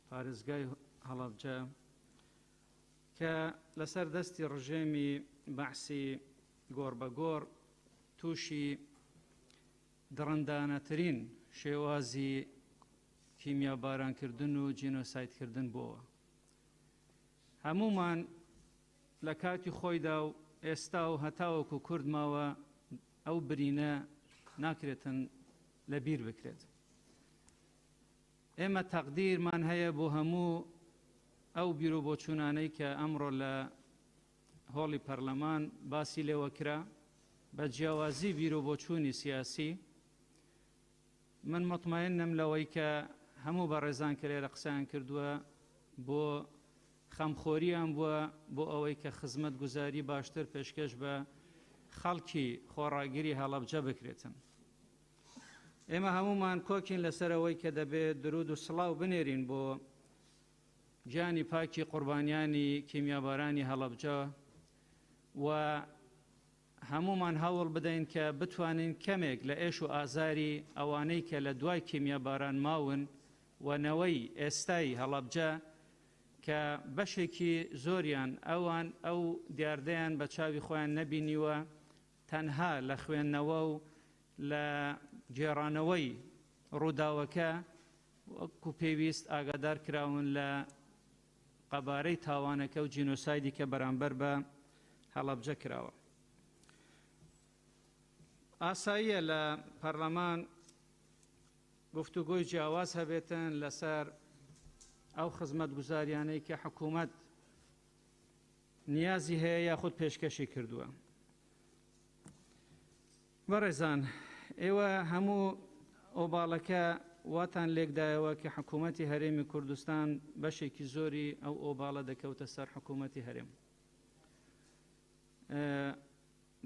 پارێزگای هەڵەبجە کە لەسەر دەستی ڕژێمی بەعسی گۆڕبەگۆڕ تووشی دڕندانەترین شێوازی کیمیابارانکردن و جینۆسایدکردن بووە. هەمومان لە کاتی خۆیدا و ئێستا و هەتاوەکو کورد ماوە ئەو برینە ناکرێتن لە بیر بکرێت. ئێمە تەقدیرمان هەیە بۆ هەموو ئەو بیرۆبۆچوونانەی کە ئەمڕۆ لە هۆڵی پەرلەمان باسی لێوە کرا بە جیاوازی بیرۆبۆچوونی سیاسی. من مطمئنم لەوەی کە هەموو بەڕێزان کە لێرە قسەیان کردووە بۆ خەمخۆریان بووە بۆ ئەوەی کە خزمەت گوزاری باشتر پێشکەش بە خەڵکی خۆڕاگیری هەڵەبجە بکرێتن. ئێمە هەمومان کۆکین لەسەرەوەی کە دەبێت درود و سڵاو بنێرین بۆ گیانی پاکی قوربانیانی کیمیابارانی هەڵەبجە و هەمومان هەوڵ بدەین کە بتوانین کەمێک لە ئێش و ئازاری ئەوانەی کە لە دوای کیمیاباران ماون و نەوەی ئێستای هەڵەبجە کە بەشێکی زۆریان ئەو دیاردەیان بە چاوی خۆیان نەبینیوە تەنها لە خوێندنەوە و لە گێڕانەوەی ڕووداوەکە وەکو پێویست ئاگادار کراون لە قەبارەی تاوانەکە و جینۆسایدی کە بەرامبەر بە هەڵەبجە کراوە. ئاساییە لە پەرلەمان گفتوگۆی جیاواز هەبێتن لەسەر ئەو خزمەت گوزاریانەی کە حکوومەت نیازی هەیە یاخود پێشکەشی کردووە. بەڕێزان، ئێوە هەموو ئۆباڵەکە واتان لێکدایەوە کە حکوومەتی هەرێمی کوردستان بەشێکی زۆری ئەو ئۆباڵە دەکەوتە سەر حکوومەتی هەرێم.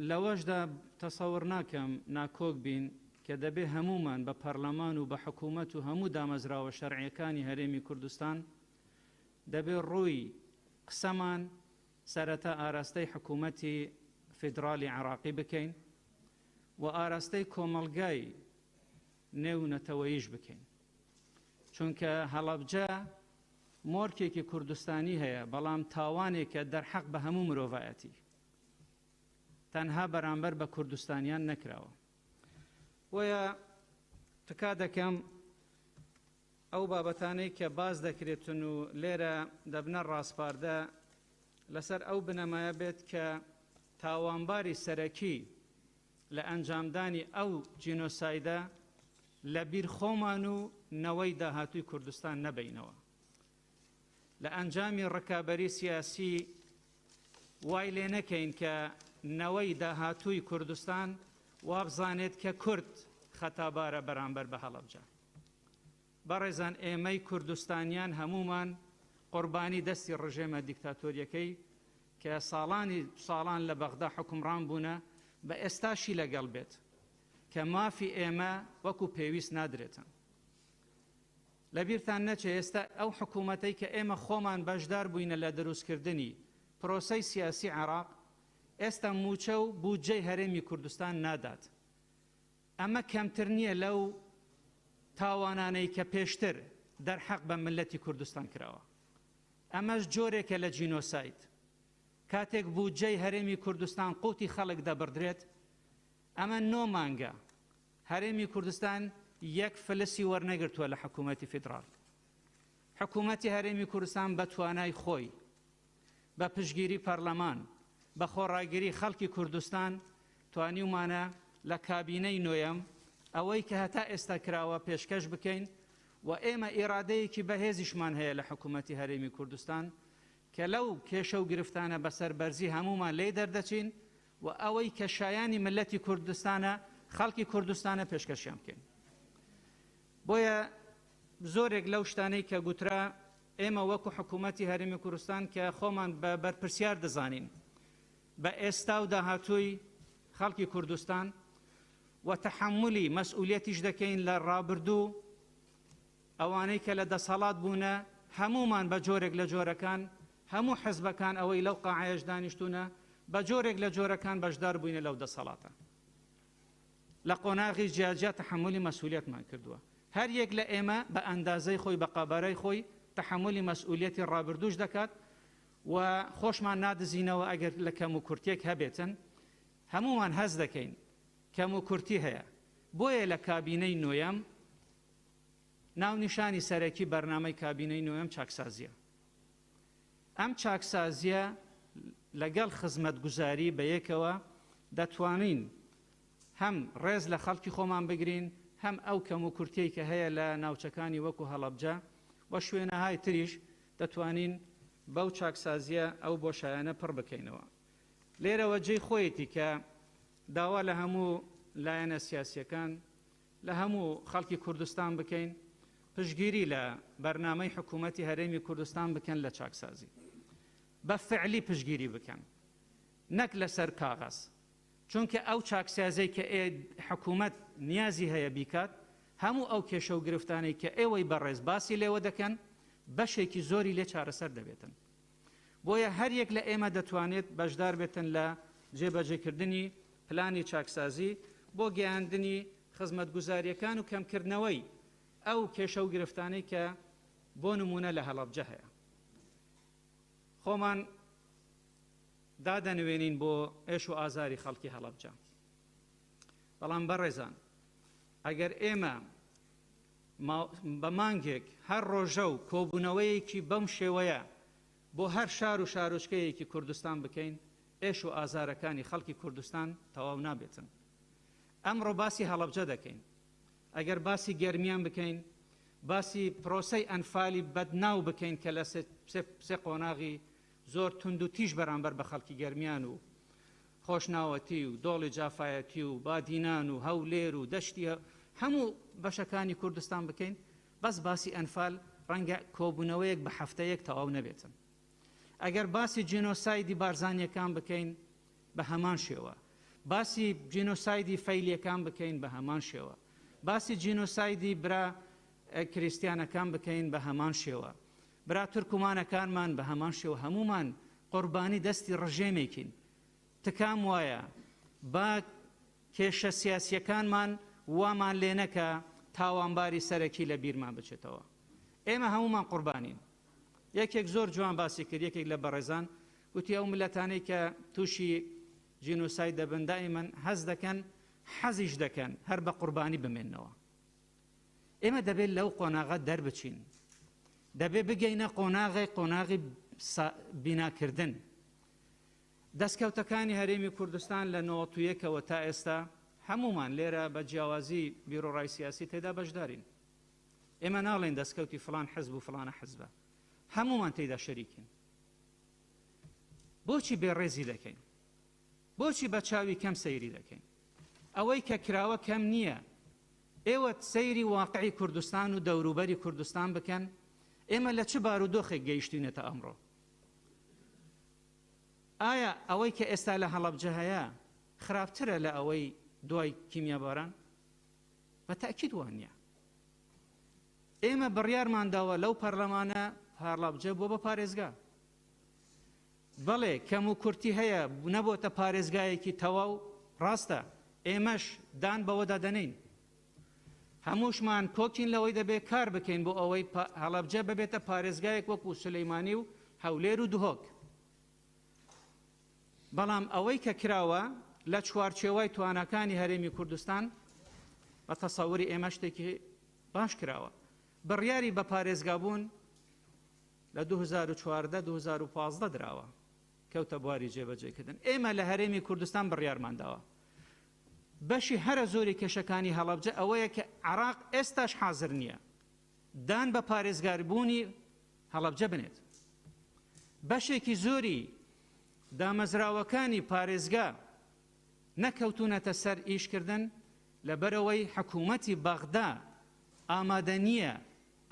لەوەشدا تەسەوڕ ناکەم ناکۆک بین کە دەبێ هەمومان بە پەرلەمان و بە حکوومەت و هەموو دامەزراوە شەرعیەکانی هەرێمی کوردستان دەبێ ڕووی قسەمان سەرەتا ئاراستەی حکوومەتی فیدرالی عێراقی بکەین و ئاراستەی کۆمەڵگای نێونەتەوەیش بکەین. چونکە هەڵەبجە مۆرکێکی کوردستانی هەیە بەڵام تاوانێکە دەرحەق بە هەموو مرۆڤایەتی تەنها بەرامبەر بە کوردستانیان نەکراوە. وەیە تکا دەکەم ئەو بابەتانەی کە باز دەکرێتن و لێرە دەبنە ڕاستپاردە لەسەر ئەو بنەمایە بێت کە تاوانباری سەرەکی لە ئەنجامدانی ئەو جینۆسایدە لە بیر خۆمان و نەوەی داهاتووی کوردستان نەبینەوە. لە ئەنجامی ڕکابەری سیاسی وای لێ نەکەین کە نەوەی داهاتووی کوردستان وابزانێت کە کورد خەتابارە بەرامبەر بە هەڵەبجە. بەڕێزان ئێمەی کوردستانیان هەمومان قوربانی دەستی ڕژێمە دیکتاتۆریەکەی کە ساڵان لە بەغدا حکومڕان بوونە بە ئێستاشی لەگەڵ بێت کە مافی ئێمە وەکو پێویست نادرێتن. لەبیرتان نەچێ ئێستا ئەو حکوومەتەی کە ئێمە خۆمان بەشدار بووینە لە دروستکردنی پرۆسەی سیاسی عێراق ئێستا موچە و بودجەی هەرێمی کوردستان نادات. ئەمە کەمتر نییە لەو تاوانانەی کە پێشتر دەرحەق بە ملەتی کوردستان کراوە. ئەمەش جۆرێکە لە جینۆساید. کاتێک بودجەی هەرێمی کوردستان قوتی خەڵک دەبردرێت، ئەمە 9 مانگە هەرێمی کوردستان 1 فلسی وەرنەگرتووە لە حکوومەتی فیدرال. حکوومەتی هەرێمی کوردستان بە توانای خۆی، بە پشگیری پەرلەمان، بە خۆڕاگیری خەڵکی کوردستان توانیومانە لە کابینەی نوێیەم ئەوەی کە هەتا ئێستا کراوە پێشکەش بکەین و ئێمە ئێرادەیەکی بەهێزیشمان هەیە لە حکوومەتی هەرێمی کوردستان کە لەو کێشە و گرفتانە بەسەر بەرزی هەمومان لێ دەردەچین و ئەوەی کە شایانی ملەتی کوردستانە خەڵکی کوردستانە پێشکەشیان بکەین. بۆیە زۆرێک لەو شتانەی کە گوترا ئێمە وەکو حکوومەتی هەرێمی کوردستان کە خۆمان بە بەرپرسیار دەزانین بە ئێستا و داهاتووی خەڵکی کوردستان و تەحملی مەسئولیەتیش دەکەین لە ڕابردوو ئەوانەی کە لە دەسەڵات بوونە هەمومان بە جۆرێک لە جۆرەکان هەموو حزبەکان ئەوەی لەو قاعەیەش دانیشتونە بە جۆرێک لە جۆرەکان بەشدار بووینە لەو دەسەڵاتە. لە قۆناغی جیاجیا تەحملی مەسئولیەتمان کردووە. هەر یەک لە ئێمە بە ئەندازەی خۆی بە قابارەی خۆی تەحملی مەسئولیەتی ڕابردووش دەکات و خۆشمان نادزینەوە ئەگەر لە کەم و کورتێک هەبێتن. هەمومان هەز دەکەین کەم و کورتی هەیە. بۆیە لە کابینەی نوێیەم ناونیشانی سەرەکی بەرنامەی کابینەی نوێیەم چاکسازیە. ئەم چاکسازیە لەگەڵ خزمەتگوزاری بە یەکەوە دەتوانین هەم ڕێز لە خەڵکی خۆمان بگرین، هەم ئەو کەم و کورتەی کە هەیە لە ناوچەکانی وەکو هەڵەبجە و شوێنەهای تریش دەتوانین بەو چاکسازیە ئەو بۆشایانە پڕ بکەینەوە. لێرەوە جێی خۆیەتی کە داوا لە هەموو لایەنە سیاسیەکان لە هەموو خەڵکی کوردستان بکەین پشگیری لە بەرنامەی حکوومەتی هەرێمی کوردستان بکەن لە چاکسازی. بە فعلی پشگیری بکەن، نەک لەسەر کاغەز. چونکە ئەو چاکسازەی کە حکوومەت نیازی هەیە بیکات، هەموو ئەو کێشە و گرفتانەی کە ئێوەی بەڕێز باسی لێوە دەکەن بەشێکی زۆری لێ چارەسەر دەبێتن. بۆیە هەر یەک لە ئێمە دەتوانێت بەشدار بێتن لە جێبەجێکردنی پلانی چاکسازی بۆ گەیاندنی خزمەتگوزاریەکان و کەمکردنەوەی ئەو کێشە و گرفتانەی کە بۆ نمونە لە هەڵەبجە هەیە. خۆمان دادەنوێنین بۆ ئێش و ئازاری خەڵکی هەڵەبجە. بەڵام بەڕێزان، ئەگەر ئێمە بە مانگێک هەر ڕۆژە و کۆبوونەوەیەکی بەم شێوەیە بۆ هەر شار و شارۆچکەیەکی کوردستان بکەین، ئێش و ئازارەکانی خەڵکی کوردستان تەواو نابێتن. ئەمڕۆ باسی هەڵەبجە دەکەین. ئەگەر باسی گەرمیان بکەین، باسی پرۆسەی ئەنفالی بەدناو بکەین کە لە سێ قۆناغی زۆر تند و تیژ بەرامبەر بە خەڵکی گەرمیان و خۆشناوەتی و دۆڵی جافایەتی و بادینان و هەولێر و دەشتی هەموو بەشەکانی کوردستان بکەین، بەس باسی ئەنفال ڕەنگە کۆبوونەوەیەک بە هەفتەیەک تەواو نەبێتن. ئەگەر باسی جینۆسایدی بارزانیەکان بکەین بە هەمان شێوە، باسی جینۆسایدی فەیلیەکان بکەین بە هەمان شێوە، باسی جینۆسایدی برا کریستیانەکان بکەین بە هەمان شێوە، برا تورکمانەکانمان بە هەمان شێوە، هەمومان قوربانی دەستی ڕژێمێکین. تکام وایە با کێشە سیاسیەکانمان وامان لێ نەکە تاوانباری سەرەکی لە بیرمان بچێتەوە. ئێمە هەمومان قوربانین. یەکێک زۆر جوان باسی کرد، یەکێک لە بەڕێزان وتی ئەو ملەتانەی کە تووشی جینۆساید دەبن دائیمەن هەز دەکەن، حەزیش دەکەن هەر بە قوربانی بمێننەوە. ئێمە دەبێت لەو قۆناغە دەربچین، دەبێت بگەینە قۆناغی بیناکردن. دەستکەوتەکانی هەرێمی کوردستان لە 91ەوە تا ئێستا هەمومان لێرە بە جیاوازی بیرۆڕای سیاسی تێدا بەشدارین ئێمە ناڵێن دەستکەوتی فلان حزب و فلانە حزبە هەمومان تێدا شەریکین بۆچی بێڕێزی دەکەین بۆچی بە چاوی کەم سەیری دەکەین ئەوەی کە کراوە کەم نییە ئێوە سەیری واقعی کوردستان و دەوروبەری کوردستان بکەن ئێمە لە چه بارودۆخێک گەیشتینێتە ئەمڕۆ ئایا ئەوەی کە ئێستا لە هەڵەبجە هەیە خراپترە لە ئەوەی دوای کیمیاباران بە تاکید وان نییە ئێمە بڕیارمان داوە لەو پەرلەمانە هەڵەبجە بۆ بە پارێزگا بەڵێ کەم و کورتی هەیە نەبووتە پارێزگایەکی تەواو ڕاستە ئێمەش دان بەوەدا دەنین هەمووشمان کۆکین لەوەی دەبێت کار بکەین بۆ ئەوەی هەڵەبجە ببێتە پارێزگایەک وەکو سولەیمانی و هەولێر و دوهۆک بەڵام ئەوەی کە کراوە لە چوارچێوەی توانەکانی هەرێمی کوردستان بە تەسەووری ئێمە شتێکی باش کراوە بڕیاری بە پارێزگابوون لە 2014-2015 دراوە کەوتە بواری جێبەجێکردن ئێمە لە هەرێمی کوردستان بڕیارمان داوە بەشی هەرە زۆری کێشەکانی هەڵەبجە ئەوەیە کە عێراق ئێستاش حازر نییە دان بە پارێزگاربوونی هەڵەبجە بنێت بەشێکی زۆری دامەزراوەکانی پارێزگا نەکەوتونەتە سەر ئیشکردن لەبەرەوەی حکوومەتی بەغدا ئامادە نییە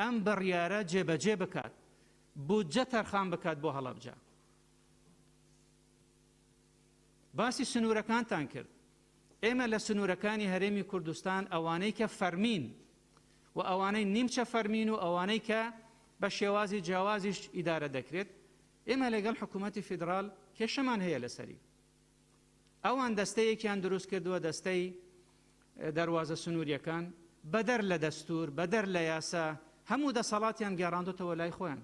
ئەم بڕیارە جێبەجێ بکات بودجە تەرخان بکات بۆ هەڵەبجە باسی سنوورەکانتان کرد ئێمە لە سنوورەکانی هەرێمی کوردستان ئەوانەی کە فەرمین و ئەوانەی نیمچە فەرمین و ئەوانەی کە بە شێوازی جیاوازیش ئیدارە دەکرێت ئێمە لەگەڵ حکوومەتی فیدرال کێشەمان هەیە لەسەری ئەوان دەستەیەکیان دروست کردووە دەستەی دەواازە سنووریەکان بەدەر لە دەستور بەدەر لە یاسا هەموو دەسەڵاتیان گەڕاندۆتەوە لای خۆیان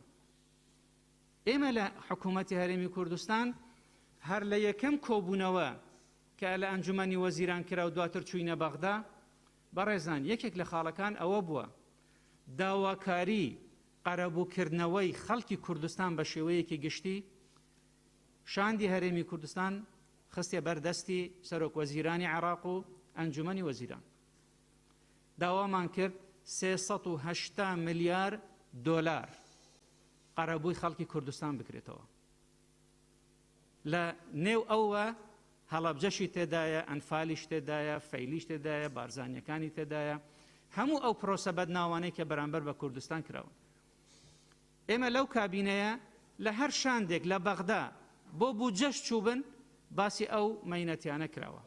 ئێمە لە حکوومەتی هەرێمی کوردستان هەر لە یەکەم کۆبوونەوە کە لە ئەنجومەنی وەزیران کرا و دواتر چوینە بەغدا بەڕێزان یەکێک لە خاڵەکان ئەوە بووە داواکاری قەرەبووکردنەوەی خەڵکی کوردستان بە شێوەیەکی گشتی شاندی هەرێمی کوردستان خستێ بەردەستی سەرۆک وەزیرانی عێراق و ئەنجومەنی وەزیران داوامان کرد 380 ملیار دۆلار قەرەبووی خەڵکی کوردستان بکرێتەوە لە نێو ئەوە هەڵەبجەشی تێدایە ئەنفالیش تێدایە فەیلیش تێدایە بارزانیەکانی تێدایە هەموو ئەو پرۆسە بەدناوانەی کە بەرامبەر بە کوردستان کراون ئێمە لەو کابینەیە لە هەر شاندێک لە بەغدا بۆ بودجەش چوبن باسی ئەو مەینەتیانە کراوە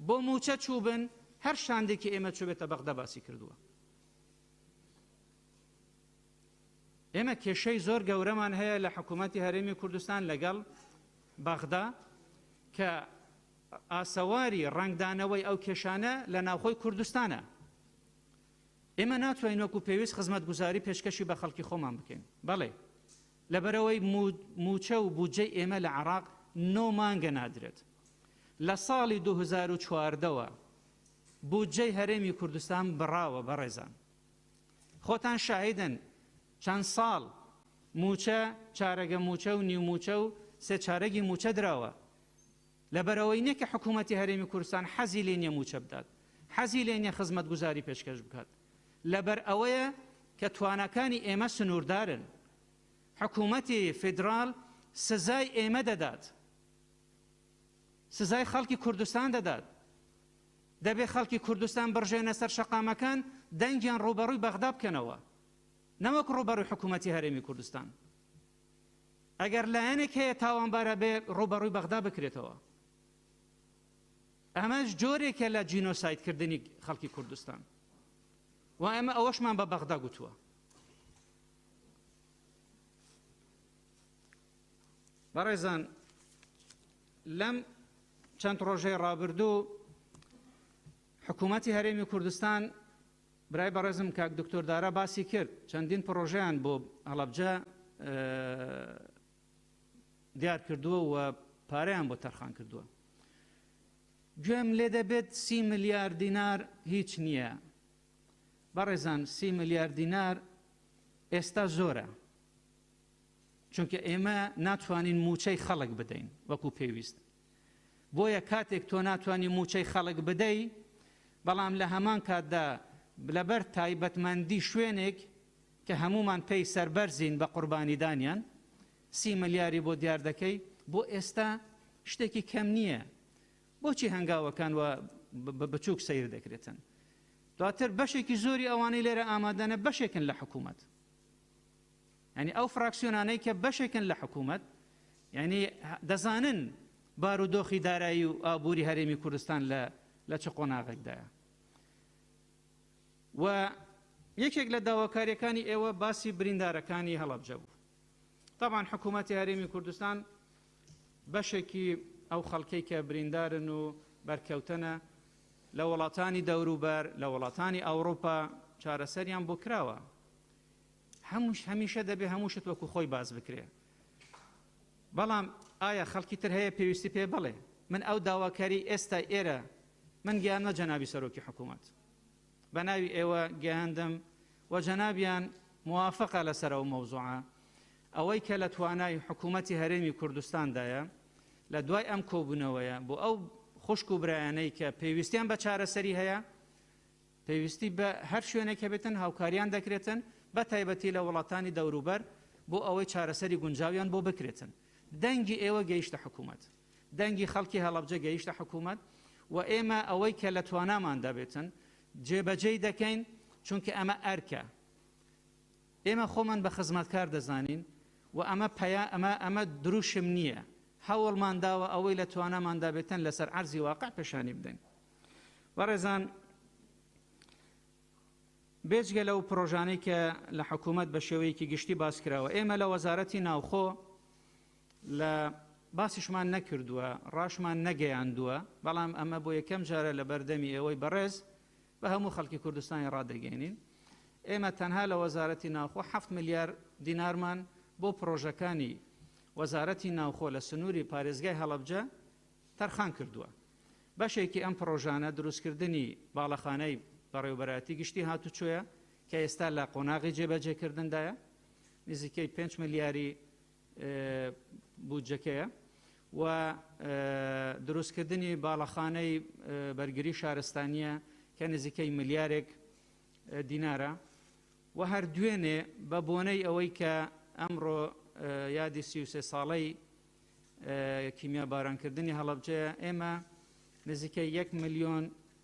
بۆ موچە چوبن هەر شاندێکی ئێمە چوبێتە بەغدا باسی کردووە ئێمە کێشەی زۆر گەورەمان هەیە لە حکوومەتی هەرێمی کوردستان لەگەڵ بەغدا کە ئاسەواری ڕنگدانەوەی ئەو کێشانە لە ناوخۆی کوردستانە ئێمە ناتوانین وەکو پێویست خزمەتگوزاری پێشکەشی بە خەڵکی خۆمان بکەین بەڵێ لەبەرەوەی موچە و بودجەی ئێمە لە عێراق 9 مانگە نادرێت لە ساڵی 2014ەوە بودجەی هەرێمی کوردستان بڕاوە بەڕێزان خۆتان شاهیدن چەند ساڵ موچە چارەگە موچە و نیو موچە و سێ چارەگی موچە دراوە لەبەرەوەی نەکە حکوومەتی هەرێمی کوردستان حەزی لێ نییە موچە بدات حەزی لێ نییە خزمەتگوزاری پێشکەش بکات لەبەر ئەوەیە کە توانەکانی ئێمە سنووردارن حکوومەتی فیدرال سزای ئێمە دەدات سزای خەڵکی کوردستان دەدات دەبێت خەڵکی کوردستان بڕژێنە سەر شەقامەکان دەنگیان ڕوبەڕووی بەغدا بکەنەوە نەوەک ڕوبەڕووی حکوومەتی هەرێمی کوردستان ئەگەر لایەنێک هەیە تاوانبارە بێ ڕوبەڕووی بەغدا بکرێتەوە ئەمەش جۆرێکە لە جینۆسایدکردنی خەڵکی کوردستان و ئێمە ئەوەشمان بە بەغدا گوتووە بەڕێزان لەم چەند ڕۆژەی ڕابردوو حکوومەتی هەرێمی کوردستان برای بەڕێزم کاک دکتۆر دارا باسی کرد چەندین پرۆژەیان بۆ هەڵەبجە دیار کردووە و پارەیان بۆ تەرخان کردووە گوێم لێ دەبێت 30 ملیار دینار هیچ نییە بەڕێزان 30 ملیار دینار ئێستا زۆرە چونکە ئێمە ناتوانین موچەی خەڵک بدەین وەکو پێویست بۆیە کاتێک تۆ ناتوانانی موچەی خەڵک بدەی بەڵام لە هەمان کاتدا لەبەر تایبەتمەندی شوێنێک کە هەمومان پێی سەربەرزین بە قوربانیدانیان 30 ملیاری بۆ دیار دەکەی بۆ ئێستا شتێکی کەم نییە بۆچی هەنگاوەکان وە بچووک سیر دەکرێتن دواتر بەشێکی زۆری ئەوانەی لێرە ئامادەنە بەشێکن لە حکوومەت ینی ئەو فراکسیۆنانەی کە بەشێکن لە حکوومەت ینی دەزانن بارودۆخی دارایی و ئابووری هەرێمی کوردستان لە چ قۆناغێکدایە و یەکێک لە داواکاریەکانی ئێوە باسی بریندارەکانی هەڵەبجە بوو طبعا حکوومەتی هەرێمی کوردستان بەشێکی ئەو خەڵکەی کە بریندارن و بەرکەوتنە لە وڵاتانی دەوروبەر لە وڵاتانی ئەوروپا چارەسەریان بۆ کراوە هەمیشە دەبێ هەمووشت وەکو خۆی باز بکرێ بەڵام ئایا خەڵکی تر هەیە پێویستی پێ بڵێ من ئەو داواکاری ئێستا ئێرە من گیانە جەنابی سەرۆکی حکوومەت بە ناوی ئێوە گەیاندم و جەنابیان موافقە لەسەر ئەو مەوزوعە ئەوەی کە لە توانای حکوومەتی هەرێمی کوردستاندایە لە دوای ئەم کۆبوونەوەیە بۆ ئەو خوشک و برایانەی کە پێویستیان بە چارەسەری هەیە پێویستی بە هەر شوێنێکە بێتن هاوکاریان دەکرێتن بە تایبەتی لە وڵاتانی دەوروبەر بۆ ئەوەی چارەسەری گونجاویان بۆ بکرێتن دەنگی ئێوە گەیشتە حکوومەت دەنگی خەڵکی هەڵەبجە گەیشتە حکوومەت و ئێمە ئەوەی کە لە تواناماندا بێتن جێبەجێی دەکەین چونکە ئەمە ئەرکە ئێمە خۆمان بە خزمەتکار دەزانین و ئەمە دروشم نییە هەوڵمانداوە ئەوەی لە تواناماندا بێتن لەسەر عەرزی واقع پێشانی بدەین وەڕێزان بێجگە لەو پرۆژانەی کە لە حکوومەت بە شێوەیەکی گشتی باس کراوە ئێمە لە وەزارەتی ناوخۆ لە باسیشمان نەکردووە ڕاشمان نەگەیاندووە بەڵام ئەمە بۆ یەکەم جارە لە بەردەمی ئێوەی بەڕێز بە هەموو خەڵکی کوردستانی ڕادەگەێنین ئێمە تەنها لە وەزارەتی ناوخۆ 7 ملیار دینارمان بۆ پرۆژەکانی وەزارەتی ناوخۆ لە سنووری پارێزگای هەڵەبجە تەرخان کردووە بەشێکی ئەم پرۆژانە دروستکردنی باڵەخانەی بەڕێوەبەرایەتی گشتی هاتوچۆیە کە ئێستا لە قۆناغی جێبەجێکردندایە نزیکەی 5 ملیاری بودجەکەیە و دروستکردنی باڵەخانەی بەرگری شارستانیە کە نزیکەی ملیارێک دینارە و هەر دوێنێ بە بۆنەی ئەوەی کە ئەمڕۆ یادی 33 ساڵەی کیمیا بارانکردنی هەڵەبجەیە ئێمە نزیکەی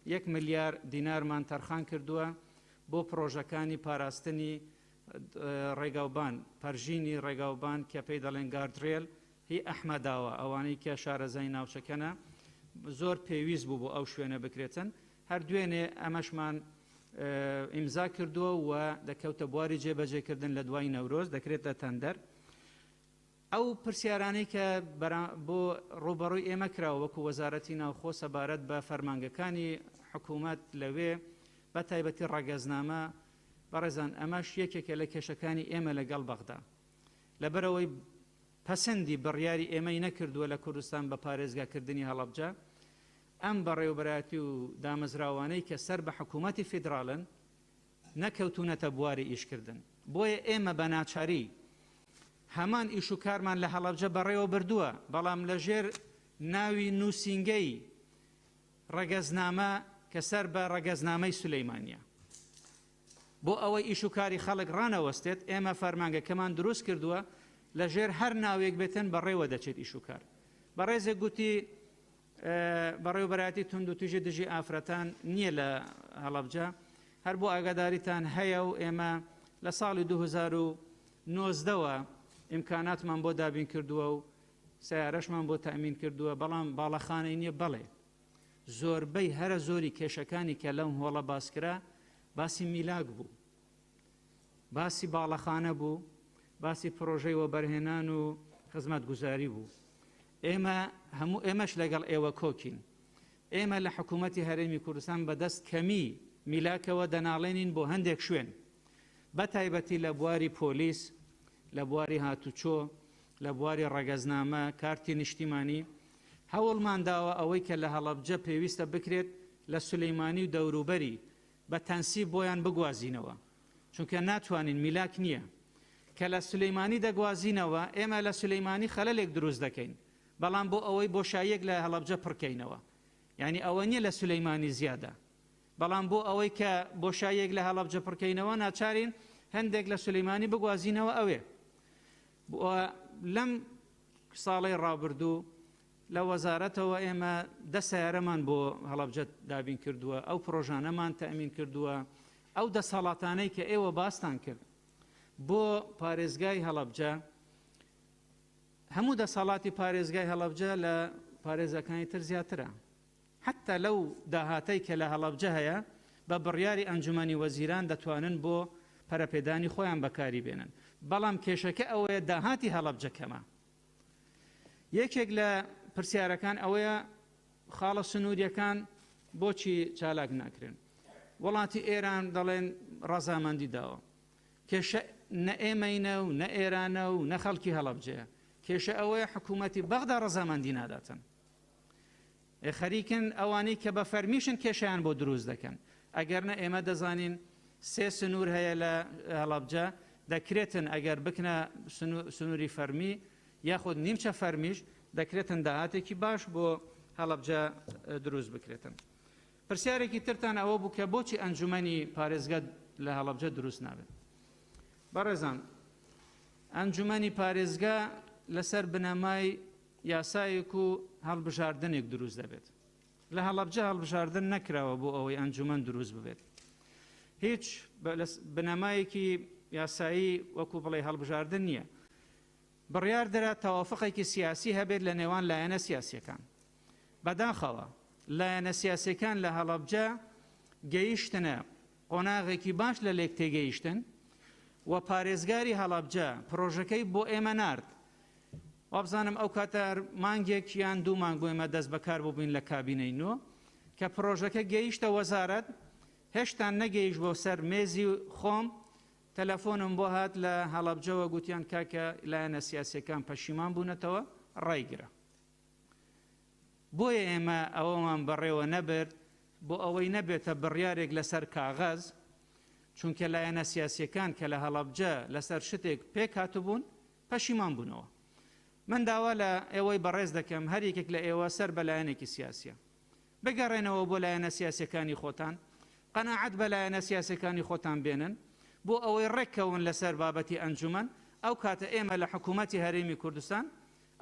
1 ملیار دینارمان تەرخان کردووە بۆ پرۆژەکانی پاراستنی ڕێگاوبان پەرژینی ڕێگاوبان کە پێی دەڵێن گاردرێل هی ئەحمەداوە ئەوانەی کە شارەزای ناوچەکەنە زۆر پێویست بوو بۆ ئەو شوێنە بکرێتن هەر دوێنێ ئەمەشمان ئیمزا کردووە و دەکەوتە بواری جێبەجێکردن لە دوای نەورۆز دەکرێتە تەندەر ئەو پرسیارانەی کە بۆ ڕوبەڕووی ئێمە کراوە وەکو وەزارەتی ناوخۆ سەبارەت بە فەرمانگەکانی حکوومەت لەوێ بە تایبەتی ڕاگەزنامە بەڕێزان ئەمەش یەکێکە لە کێشەکانی ئێمە لەگەڵ بەغدا لەبەرەوەی پەسەندی بڕیاری ئێمەی نەکردووە لە کوردستان بە پارێزگاکردنی هەڵەبجە ئەم بەڕێوەبەرایەتی و دامەزراوانەی کە سەر بە حکوومەتی فیدراڵن نەکەوتونەتە بواری ئیشکردن بۆیە ئێمە بە ناچاری هەمان ئیش و کارمان لە هەڵەبجە بەڕێوە بردووە بەڵام لەژێر ناوی نووسینگەی ڕەگەزنامە کە سەر بە ڕەگەزنامەی سولەیمانیە بۆ ئەوەی ئیش و کاری خەڵک ڕانەوەستێت ئێمە فەرمانگەکەمان دروست کردووە لەژێر هەر ناوێک بێتن بەڕێوە دەچێت ئیش و کار بەڕێزێک گوتی بەڕێوەبەرایەتی تونند و توێژی دژی ئافرەتان نییە لە هەڵەبجە هەر بۆ ئاگاداریتان هەیە و ئێمە لە ساڵی 2019ەوە ئیمکاناتمان بۆ دابین کردووە و سیارەشمان بۆ تەمین کردووە بەڵام باڵەخانەی نییە بەڵێ زۆربەی هەرە زۆری کێشەکانی کە لەم هۆڵە باسکرا باسی میلاک بوو باسی باڵەخانە بوو باسی پرۆژەی وەبەرهێنان و خزمەتگوزاری بوو ئێمەش لەگەڵ ئێوە کۆکین ئێمە لە حکوومەتی هەرێمی کوردستان بەدەست کەمی میلاکەوە دەناڵێنین بۆ هەندێک شوێن بە تایبەتی لە بواری پۆلیس لە بواری هاتوچۆ لە بواری ڕەگەزنامە کارتی نیشتیمانی هەوڵمانداوە ئەوەی کە لە هەڵەبجە پێویستە بکرێت لە سولەیمانی و دەوروبەری بە تەنسیب بۆیان بگوازینەوە چونکە ناتوانین میلاک نییە کە لە سولەیمانی دەگوازینەوە ئێمە لە سولەیمانی خەلەلێک دروست دەکەین بەڵام بۆ ئەوەی بۆشاییەک لە هەڵەبجە پڕکەینەوە یعنی ئەوە نییە لە سولەیمانی زیادە بەڵام بۆ ئەوەی کە بۆشاییەک لە هەڵەبجە پڕکەینەوە ناچارین هەندێک لە سولەیمانی بگوازینەوە ئەوێ لەم ساڵی ڕابردوو لە وەزارەتەوە ئێمە 10 سیارەمان بۆ هەڵەبجە دابین کردووە ئەو پرۆژانەمان تەمین کردووە ئەو دەسەڵاتانەی کە ئێوە باستان کرد بۆ پارێزگای هەڵەبجە هەموو دەسەڵاتی پارێزگای هەڵەبجە لە پارێزەکانی تر زیاترە حتى لەو داهاتەی کە لە هەڵەبجە هەیە بە بڕیاری ئەنجومەنی وەزیران دەتوانن بۆ پەرەپێدانی خۆیان بەکاری بێنن بەڵام کێشەکە ئەوەیە داهاتی هەڵەبجە کەمە یەکێک لە پرسیارەکان ئەوەیە خاڵە سنووریەکان بۆچی چالاک ناکرێن وڵاتی ئێران دەڵێن ڕەزامەندی داوە کێشە نە ئێمەینە و نە ئێرانە و نە خەڵکی هەڵەبجەیە کێشە ئەوەیە حکوومەتی بەغدا ڕەزامەندی ناداتن خەریکن ئەوانەی کە بە فەرمیشن کێشیان بۆ دروست دەکەن ئەگەرنە ئێمە دەزانین 3 سنوور هەیە لە هەڵەبجە دەکرێتن ئەگەر بکنە سنووری فەرمی یاخود نیمچە فەرمیش دەکرێتن داهاتێکی باش بۆ هەڵەبجە دروست بکرێتن پرسیارێکی ترتان ئەوە بوو کە بۆچی ئەنجومەنی پارێزگا لە هەڵەبجە دروست نابێت بەڕێزان ئەنجومەنی پارێزگا لەسەر بنەمای یاسایەک و هەڵبژاردنێک دروست دەبێت لە هەڵەبجە هەڵبژاردن نەکراوە بۆ ئەوەی ئەنجومەن دروست ببێت هیچ بنەمایەکی یاسایی وەکو بڵێ هەڵبژاردن نییە بڕیار دەرا تەوافقێکی سیاسی هەبێت لە نێوان لایەنە سیاسیەکان بەداخەوە لایەنە سیاسیەکان لە هەڵەبجە گەیشتنە قۆناغێکی باش لە لێک تێگەیشتن و پارێزگاری هەڵەبجە پرۆژەکەی بۆ ئێمە نارد وابزانم ئەو کاتە مانگێک یان 2 مانگ بۆ ئێمە دەست بەکار بووبووین لە کابینەی نوێ کە پرۆژەکە گەیشتە وەزارەت هێشتا نەگەیشت بۆ سەر مێزی خۆم تەلەفۆنم بۆ هات لە هەڵەبجەوە گوتیان کاکە لایەنە سیاسیەکان پەشیمان بوونەتەوە ڕایگرە بۆیە ئێمە ئەوەمان بەڕێوە نەبرد بۆ ئەوەی نەبێتە بڕیارێک لەسەر کاغەز چونکە لایەنە سیاسیەکان کە لە هەڵەبجە لەسەر شتێک پێک هاتوبوون پەشیمان بوونەوە من داوا لە ئێوەی بەڕێز دەکەم هەر یەکێک لە ئێوە سەر بە لایەنێکی سیاسیە بگەڕێنەوە بۆ لایەنە سیاسیەکانی خۆتان قەناعەت بە لایەنە سیاسیەکانی خۆتان بێنن بۆ ئەوەی ڕێککەون لەسەر بابەتی ئەنجومەن ئەو کاتە ئێمە لە حکوومەتی هەرێمی کوردستان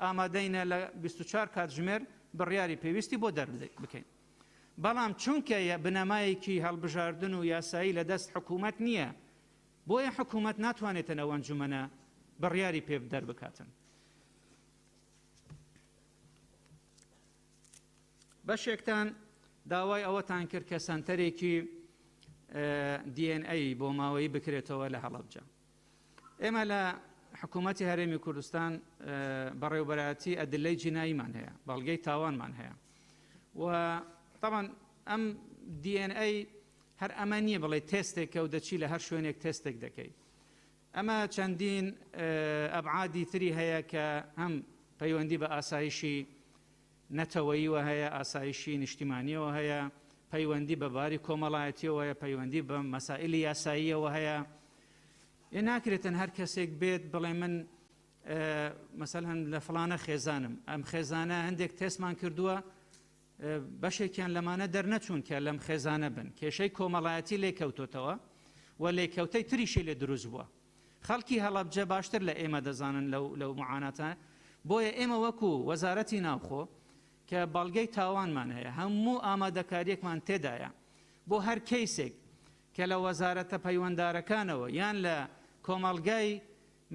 ئامادەینە لە 24 کاتژمێر بڕیاری پێویستی بۆ دەربکەین بەڵام چونکە بنەمایەکی هەڵبژاردن و یاسایی لە دەست حکوومەت نییە بۆیە حکوومەت ناتوانێتن ئەو ئەنجومەنە بڕیاری پێ دەربکاتن بەشێکتان داوای ئەوەتان کرد کە سەنتەرێکی DNA بۆ ماوەی بکرێتەوە لە هەڵەبجە ئێمە لە حکوومەتی هەرێمی کوردستان بەڕێوەبەرایەتی ئەدلەی جیناییمان هەیە بەڵگەی تاوانمان هەیە و طبعا ئەم DNA هەر ئەمە نییە بڵێ تێستێکە و دەچی لە هەر شوێنێک تێستێک دەکەی ئەمە چەندین ئەبعادی تری هەیە کە هەم پەیوەندی بە ئاسایشی نەتەوەییوە هەیە ئاسایشی نیشتیمانیەوە هەیە پەیوەندی بە باری کۆمەڵایەتیەوە هەیە پەیوەندی بە مەسائلی یاساییەوە هەیە ناکرێتن هەر کەسێک بێت بڵێ من مەسەلەن لە فڵانە خێزانم ئەم خێزانە هەندێک تێستمان کردووە بەشێکیان لەمانە دەرنەچوون کە لەم خێزانە بن کێشەی کۆمەڵایەتی لێکەوتۆتەوە و لێکەوتەی تریشی لێ دروست بووە خەڵکی هەڵەبجە باشتر لە ئێمە دەزانن لەو معاناتە بۆیە ئێمە وەکو وەزارەتی ناوخۆ کە بەڵگەی تاوانمان هەیە هەموو ئامادەکاریەکمان تێدایە بۆ هەر کەیسێک کە لە وەزارەتە پەیوەنددارەکانەوە یان لە کۆمەڵگای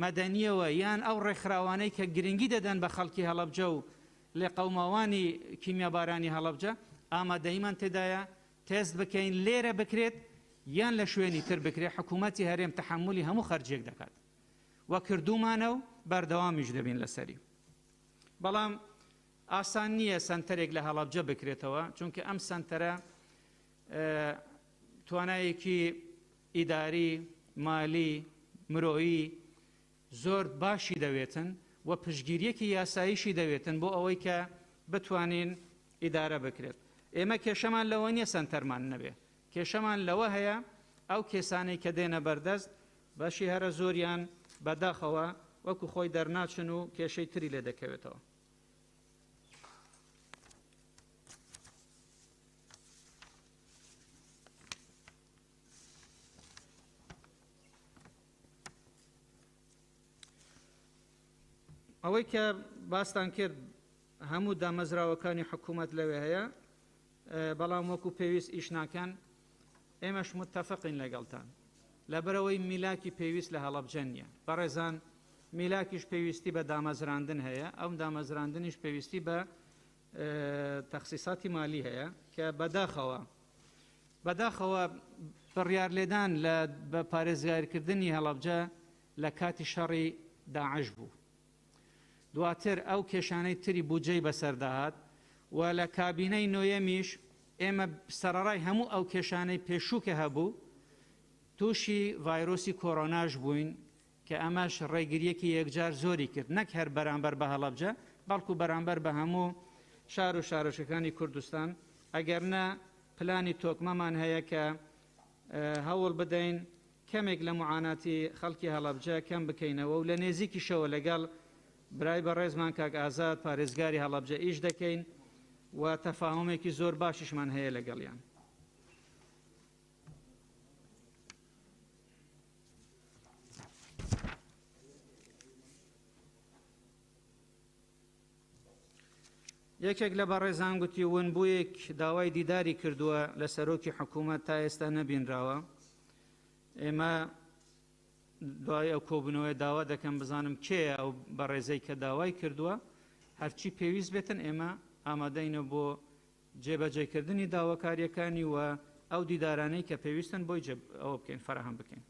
مەدەنیەوە یان ئەو ڕێکخراوانەی کە گرنگی دەدەن بە خەڵکی هەڵەبجە و لێ قەوماوانی کیمیابارانی هەڵەبجە ئامادەیمان تێدایە تێست بکەین لێرە بکرێت یان لە شوێنی تر بکرێت حکوومەتی هەرێم تەحملی هەموو خەرجێک دەکات وە کردومانە و بەردەوامیش دەبین لەسەری بەڵام ئاسان نییە سنتەرێک لە هەڵەبجە بکرێتەوە چونکە ئەم سنتەرە توانایەکی ئیداری مالی مرۆیی زۆر باشی دەوێتن و پشتگیریەکی یاساییشی دەوێتن بۆ ئەوەی کە بتوانین ئیدارە بکرێت ئێمە کێشەمان لەوە نییە سنتەرمان نەبێ کێشەمان لەوە هەیە ئەو کێسانەی کە دێنە بەردەست بەشی هەرە زۆریان بەداخەوە وەکو خۆی دەرناچن و کێشەی تری لێ دەکەوێتەوە ئەوەی کە باستان کرد هەموو دامەزراوەکانی حکوومەت لەوێ هەیە بەڵام وەکو پێویست ئیش ناکەن ئێمەش متتەفقین لەگەڵتان لەبەرەوەی میلاکی پێویست لە هەڵەبجە نییە بەڕێزان میلاکیش پێویستی بە دامەزراندن هەیە ئەو دامەزراندنیش پێویستی بە تەخسیساتی مالی هەیە کە بەداخەوە بڕیار لێدان بە پارێزگاریکردنی هەڵەبجە لە کاتی شەڕی داعش بوو دواتر ئەو کێشانەی تری بودجەی بەسەرداهات و لە کابینەی نۆیەمیش ئێمە سەرەڕای هەموو ئەو کێشانەی پێشووکە هەبوو تووشی ڤایرۆسی کۆڕۆناش بووین کە ئەمەش ڕێگریەکی یەکجار زۆری کرد نەک هەر بەرامبەر بە هەڵەبجە بەڵکو بەرامبەر بە هەموو شار و شارۆچەکانی کوردستان ئەگەر نە پلانی تۆکمەمان هەیە کە هەوڵ بدەین کەمێک لە معاناتی خەڵکی هەڵەبجە کەم بکەینەوە و لە نێزیکیشەوە لەگەڵ برای بەڕێزمان کاک ئازاد پارێزگاری هەڵەبجە ئیش دەکەین و تەفاهمێکی زۆر باشیشمان هەیە لەگەڵیان یەکێک لە بەڕێزان گوتی ونبوویەک داوای دیداری کردووە لە سەرۆکی حکوومەت تا ئێستا نەبینراوە ئێمە دوای ئەو کۆبنەوەی داوا دەکەم بزانم کێیە ئەو بەڕێزەی کە داوای کردووە هەرچی پێویست بێتن ئێمە ئامادەینە بۆ جێبەجێکردنی داواکاریەکانی و ئەو دیدارانەی کە پێویستن بۆی ئەوە بکەین فراهم بکەین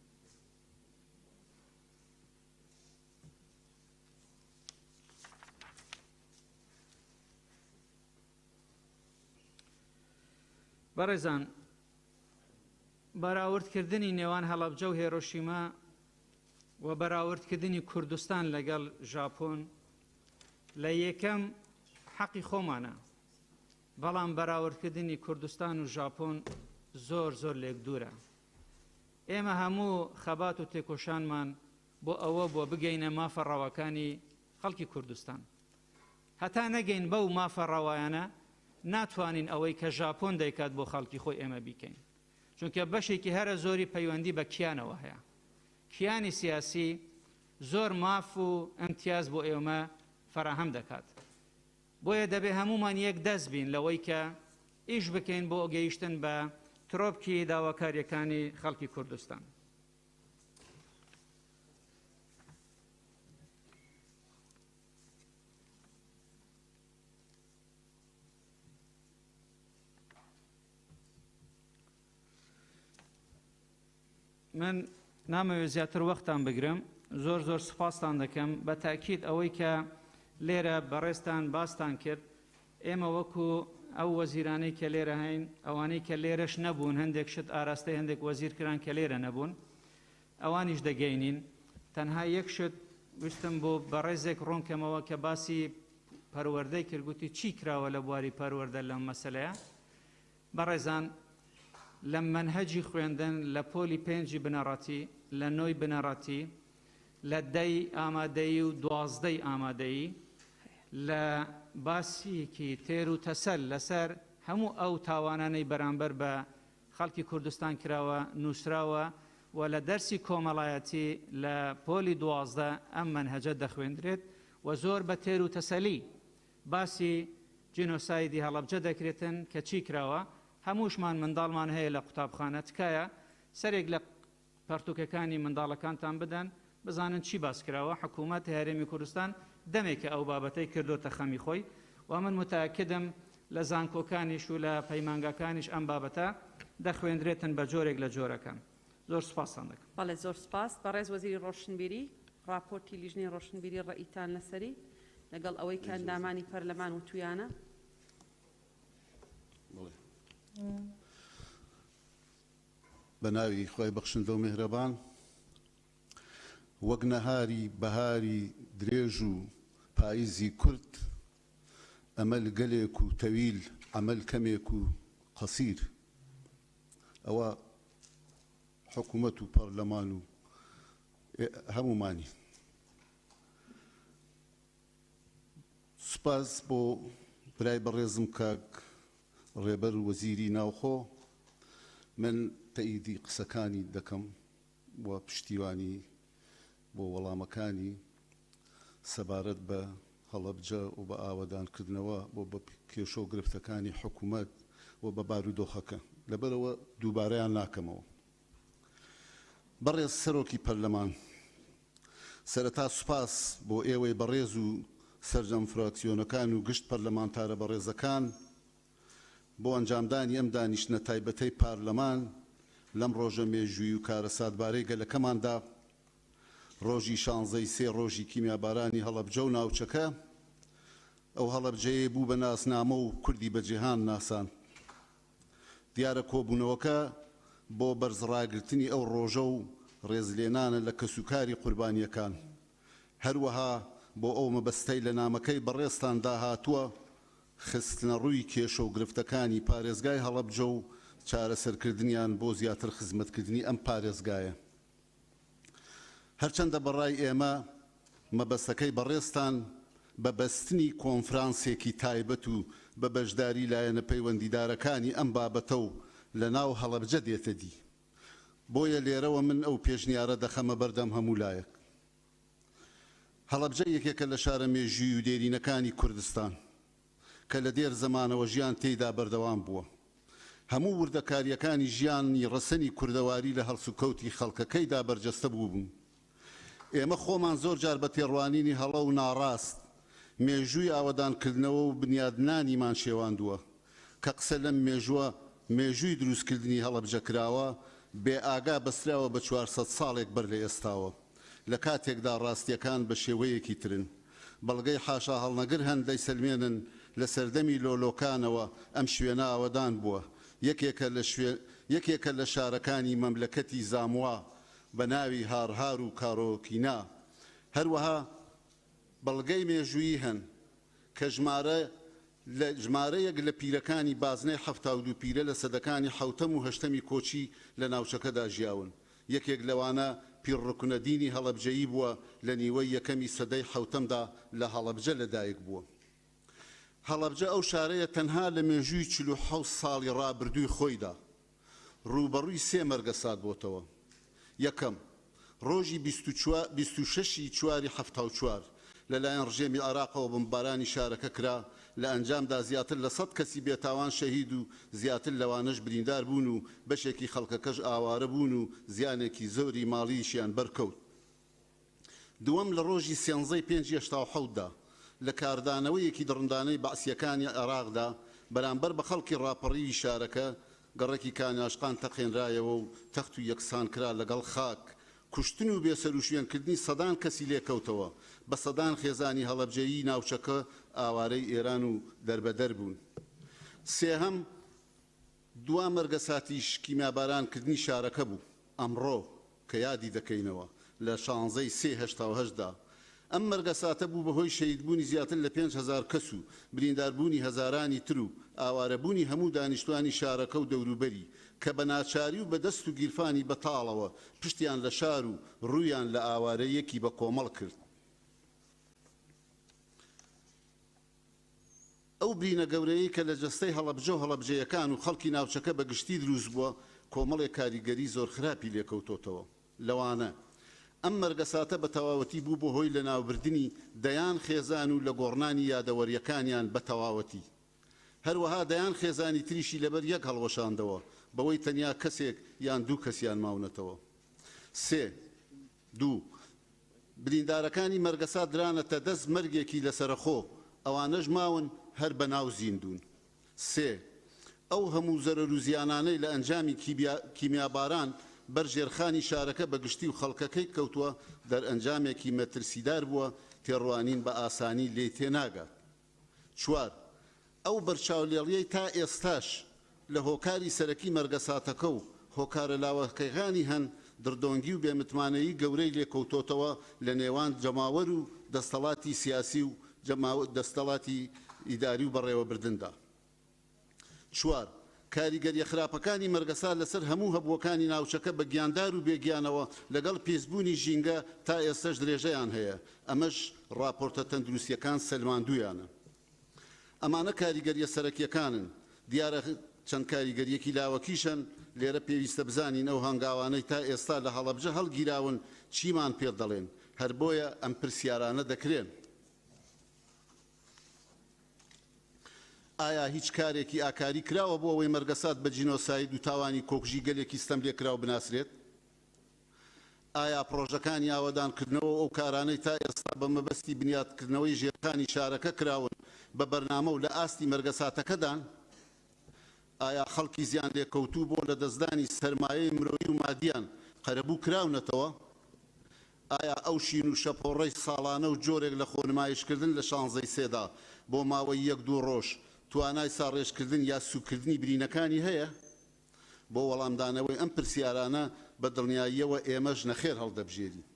بەڕێزان بەراوردکردنی نێوان هەڵەبجە و هێرۆشیما و بەراوردکردنی کوردستان لەگەڵ ژاپۆن لە یەکەم حەقی خۆمانە بەڵام بەراوردکردنی کوردستان و ژاپۆن زۆر لێک دوورە ئێمە هەموو خەبات و تێکۆشانمان بۆ ئەوە بۆ بگەینە مافە ڕەوەکانی خەڵکی کوردستان هەتا نەگەین بەو مافە ڕەوایانە ناتوانین ئەوەی کە ژاپۆن دەیکات بۆ خەڵکی خۆی ئێمە بیکەین چونکە بەشێکی هەرە زۆری پەیوەندی بە کیانەوە هەیە کیانی سیاسی زۆر ماف و ئەمتیاز بۆ ئێمە فراهەم دەکات بۆیە دەبێ هەمومان یەک دەست بین لەوەی کە ئیش بکەین بۆ گەیشتن بە ترۆپکی داواکاریەکانی خەڵکی کوردستان من نامەوێت زیاتر وەختان بگرم زۆر سوپاستان دەکەم بە تاکید ئەوەی کە لێرە بەڕێستان باستان کرد ئێمە وەکو ئەو وەزیرانەی کە لێرە هەین ئەوانەی کە لێرەش نەبوون هەندێک شت ئاراستەی هەندێک وەزیرکران کە لێرە نەبوون ئەوانیش دەگەینین تەنها یەک شت ویستم بۆ بەڕێزێک ڕوونکەمەوە کە باسی پەروەردەی کردگوتی چی کراوە لە بواری پەروەردە لەم مەسەلەیە بەڕێزان لە منهەجی خوێندن لە پۆلی پێنجی بنەڕەتی لە نۆی بنەڕەتی لە دەی ئامادەیی و دوازدەی ئامادەیی لە باسیەکی تێر و تەسەل لەسەر هەموو ئەو تاوانانەی بەرامبەر بە خەڵکی کوردستان کراوە نووسراوە و لە دەرسی کۆمەڵایەتی لە پۆلی دوازدە ئەم منهەجە دەخوێندرێت و زۆر بە تێر و تەسەلی باسی جینۆسایدی هەڵەبجە دەکرێتن کە چی کراوە هەمووشمان منداڵمان هەیە لە قوتابخانە تکایە سەرێک لە پەرتوکەکانی منداڵەکانتان بدەن بزانن چی باس کراوە حکوومەت هەرێمی کوردستان دەمێکە ئەو بابەتەی کردوتە خەمی خۆی و من متأکدم لە زانکۆکانیش و لە پەیمانگەکانیش ئەم بابەتە دەخوێندرێتن بە جۆرێک لە جۆرەکان زۆر سوپاسان دەکەم بەڵێ زۆر سوپاس بەڕێز وەزیری ڕۆشنبیری راپۆرتی لیژنەی ڕۆشنبیری ڕئیتان لەسەری لەگەڵ ئەوەی کە ئەندامانی پەرلەمان و تویانە بەناوی خۆی بەخشندە و میهرەبان وەک نەهاری بەهاری درێژ و پاییزی کورد ئەمەل گەلێک و تەویل ئەمەل کەمێک و قەسیر ئەوە حکوومەت و پەرلەمان و هەمومانی سوپاس بۆ برای بەڕێزم کاک ڕێبەر وەزیری ناوخۆ من تەئیدی قسەکانی دەکەم و پشتیوانی بۆ وەڵامەکانی سەبارەت بە هەڵەبجە و بە ئاوەدانکردنەوە بۆ بە کێشە و گرفتەکانی حکوومەت و بە بارودۆخەکە لەبەرەوە دووبارەیان ناکەمەوە. بەڕێز سەرۆکی پەرلەمان، سەرەتا سوپاس بۆ ئێوەی بەڕێز و سەرجەم فراکسیۆنەکان و گشت پەرلەمانتارە بەڕێزەکان بۆ ئەنجامدانی ئەم دانیشتنە تایبەتەی پارلەمان لەم ڕۆژە مێژووی و کارە ساتبارەی گەلەکەماندا ڕۆژی 16 ڕۆژی کیمیابارانی هەڵەبجە و ناوچەکە ئەو هەڵەبجەیە بوو بە ناسنامە و کوردی بە جیهان ناسان. دیارە کۆبوونەوەکە بۆ بەرزڕاگرتنی ئەو ڕۆژە و ڕێزلێنانە لە کەسوکاری قوربانیەکان، هەروەها بۆ ئەو مەبەستەی لە نامەکەی بەڕێستاندا هاتووە خستنە ڕووی کێشە و گرفتەکانی پارێزگای هەڵەبجە و چارەسەرکردنیان بۆ زیاتر خزمەتکردنی ئەم پارێزگایە. هەرچەندە بەڕای ئێمە مەبەستەکەی بەڕێستان بە بەستنی کۆنفرانسێکی تایبەت و بە بەشداری لایەنە پەیوەندیدارەکانی ئەم بابەتە و لە ناو هەڵەبجە دێتە دی. بۆیە لێرەوە من ئەو پێشنیارە دەخەمە بەردەم هەموو لایەک. هەڵەبجە یەکێکە لە شارە مێژووی و دێرینەکانی کوردستان کە لە دێر زەمانەوە ژیان تێیدا بەردەوام بووە. هەموو وردەکاریەکانی ژیانی ڕەسەنی کوردەواری لە هەڵسوکەوتی خەڵکەکەیدا بەرجەستە بووبوون. ئێمە خۆمان زۆر جار بە تێڕوانینی هەڵە و ناڕاست مێژووی ئاوەدانکردنەوە و بنیادنانیمان شێواندووە کە قسە لەم مێژووە مێژووی دروستکردنی هەڵەبجە کراوە بێ ئاگا بەستراوە بە 400 ساڵێک بەر لە ئێستاوە. لە کاتێکدا ڕاستیەکان بە شێوەیەکی ترن. بەڵگەی حاشا هەڵنەگر هەندەی سلمێنن لە سەردەمی لۆلۆکانەوە ئەم شوێنە ئاوەدان بووە. یەکێکە لە شارەکانی مەملەکەتی زاموا بە ناوی هارهار و کارۆکینا. هەروەها بەڵگەی مێژوویی هەن کە ژمارەیەک لە پیرەکانی بازنەی 72 پیرە لە سەدەکانی حوتەم و هەشتەمی کۆچی لە ناوچەکەدا ژیاون. یەکێک لەوانە پیرڕکونەدینی هەڵەبجەیی بووە لە نیوەی یەکەمی سەدەی حوتەمدا لە هەڵەبجە لەدایک بووە. هەڵەبجە ئەو شارەیە تەنها لە مێژووی 47 ساڵی ڕابردووی خۆیدا ڕوبەڕووی 3 مەرگە سات بۆتەوە. یەکەم ڕۆژی 26 چواری 74 لەلایەن ڕژێمی عێراقەوە بمبارانی شارەکە کرا. لە ئەنجامدا زیاتر لە 100 کەسی بێتاوان شەهید و زیاتر لەوانەش بریندار بوون و بەشێکی خەڵکەکەش ئاوارە بوون و زیانێکی زۆری ماڵیشیان بەرکەوت. دووەم لە ڕۆژی 5/87دا لە کاردانەوەیەکی دڕندانەی بەعسیەکانی عێراقدا بەرامبەر بە خەڵکی ڕاپەڕی شارەکە گەڕێکی کانیاشقان تەقێنرایەوە و تەخت و یەکسان کرا لەگەڵ خاک. کوشتن و بێسەر و شوێنکردنی سەدان کەسی لێکەوتەوە. بە سەدان خێزانی هەڵەبجەیی ناوچەکە ئاوارەی ئێران و دەربەدەر بوون. سێهەم دوا مەرگە ساتیش کیمیابارانکردنی شارەکە بوو. ئەمڕۆ کە یادی دەکەینەوە لە 16/3/88دا ئەم مەرگە ساتە بوو بەهۆی شەهیدبوونی زیاتر لە 5000 کەس و برینداربوونی هەزارانی تر و ئاوارەبوونی هەموو دانیشتوانی شارەکە و دەوروبەری کە بە ناچاری و بە دەست و گیرفانی بەتاڵەوە پشتیان لە شار و ڕوویان لە ئاوارەیەکی بە کۆمەڵ کرد. ئەو برینە گەورەیە کە لە جەستەی هەڵەبجە و هەڵەبجەیەکان و خەڵکی ناوچەکە بە گشتی دروست بووە کۆمەڵێک کاریگەری زۆر خراپی لێکەوتۆتەوە. لەوانە ئەم مەرگەساتە بە تەواوەتی بوو بۆ هۆی لە ناوبردنی دەیان خێزان و لە گۆڕنانی یادەوەریەکانیان بە تەواوەتی. هەروەها دەیان خێزانی تریشی لەبەر یەک هەڵوەشاندەوە بەوەی تەنیا کەسێک یان دوو کەسیان ماونەتەوە. دوو بریندارەکانی مەرگەسات درانەتە دەست مەرگێکی لەسەرخۆ ئەوانەش ماون هەر بە ناو زیندون. ئەو هەموو زەرەر و زیانانەی لە ئەنجامی کیمیاباران بەرژێرخانی شارەکە بە گشتی و خەڵکەکەی کەوتووە دەرئەنجامێکی مەترسیدار بووە تێڕوانین بە ئاسانی لێ تێناگات. 4 ئەو بەرچاولێڵیەی تا ئێستاش لە هۆکاری سەرەکی مەرگەساتەکە و هۆکارە لاوەکەیغانی هەن دڕدۆنگی و بێمتمانەیی گەورەی لێکەوتۆتەوە لە نێوان جەماوەر و دەستەڵاتی سیاسی و دەستەڵاتی ئیداری و بەڕێوەبردندا. 4 کاریگەریە خراپەکانی مەرگەسات لەسەر هەموو هەبووەکانی ناوچەکە بە گیاندار و بێگیانەوە لەگەڵ پێزبوونی ژینگە تا ئێستش درێژەیان هەیە. ئەمەش راپۆرتە تەندروستیەکان سەلماندویانە. ئەمانە کاریگەریە سەرەکیەکانن. دیارە چەند کاریگەریەکی لاوەکیشن لێرە پێویستە بزانین ئەو هەنگاوانەی تا ئێستا لە هەڵەبجە هەڵگیراون چیمان پێ دەڵێن. هەر بۆیە ئەم پرسیارانە دەکرێن. ئایا هیچ کارێکی ئاکاری کراوە بۆ ئەوەی مەرگەسات بە جینۆساید و تاوانی کۆکژی گەلێکی ستەم لێکراو بناسرێت؟ ئایا پرۆژەکانی ئاوەدانکردنەوە ئەو کارانەی تا ئێستا بە مەبەستی بنیادکردنەوەی ژێرخانی شارەکە کراون بە بەرنامە و لە ئاستی مەرگەساتەکەدان؟ ئایا خەڵکی زیان لێکەوتوو بۆ لە دەستدانی سەرمایەی مرۆیی و مادیان قەرەبوو کراونەتەوە؟ ئایا ئەو شین و شەپۆڕەی ساڵانە و جۆرێک لە خۆنمایشکردن لە 16 سێدا بۆ ماوەی 1-2 ڕۆژ توانای ساڕێژکردن یا سوکردنی برینەکانی هەیە؟ بۆ وەڵامدانەوەی ئەم پرسیارانە بە دڵنیاییەوە ئێمەش نەخێر هەڵدەبژێرین.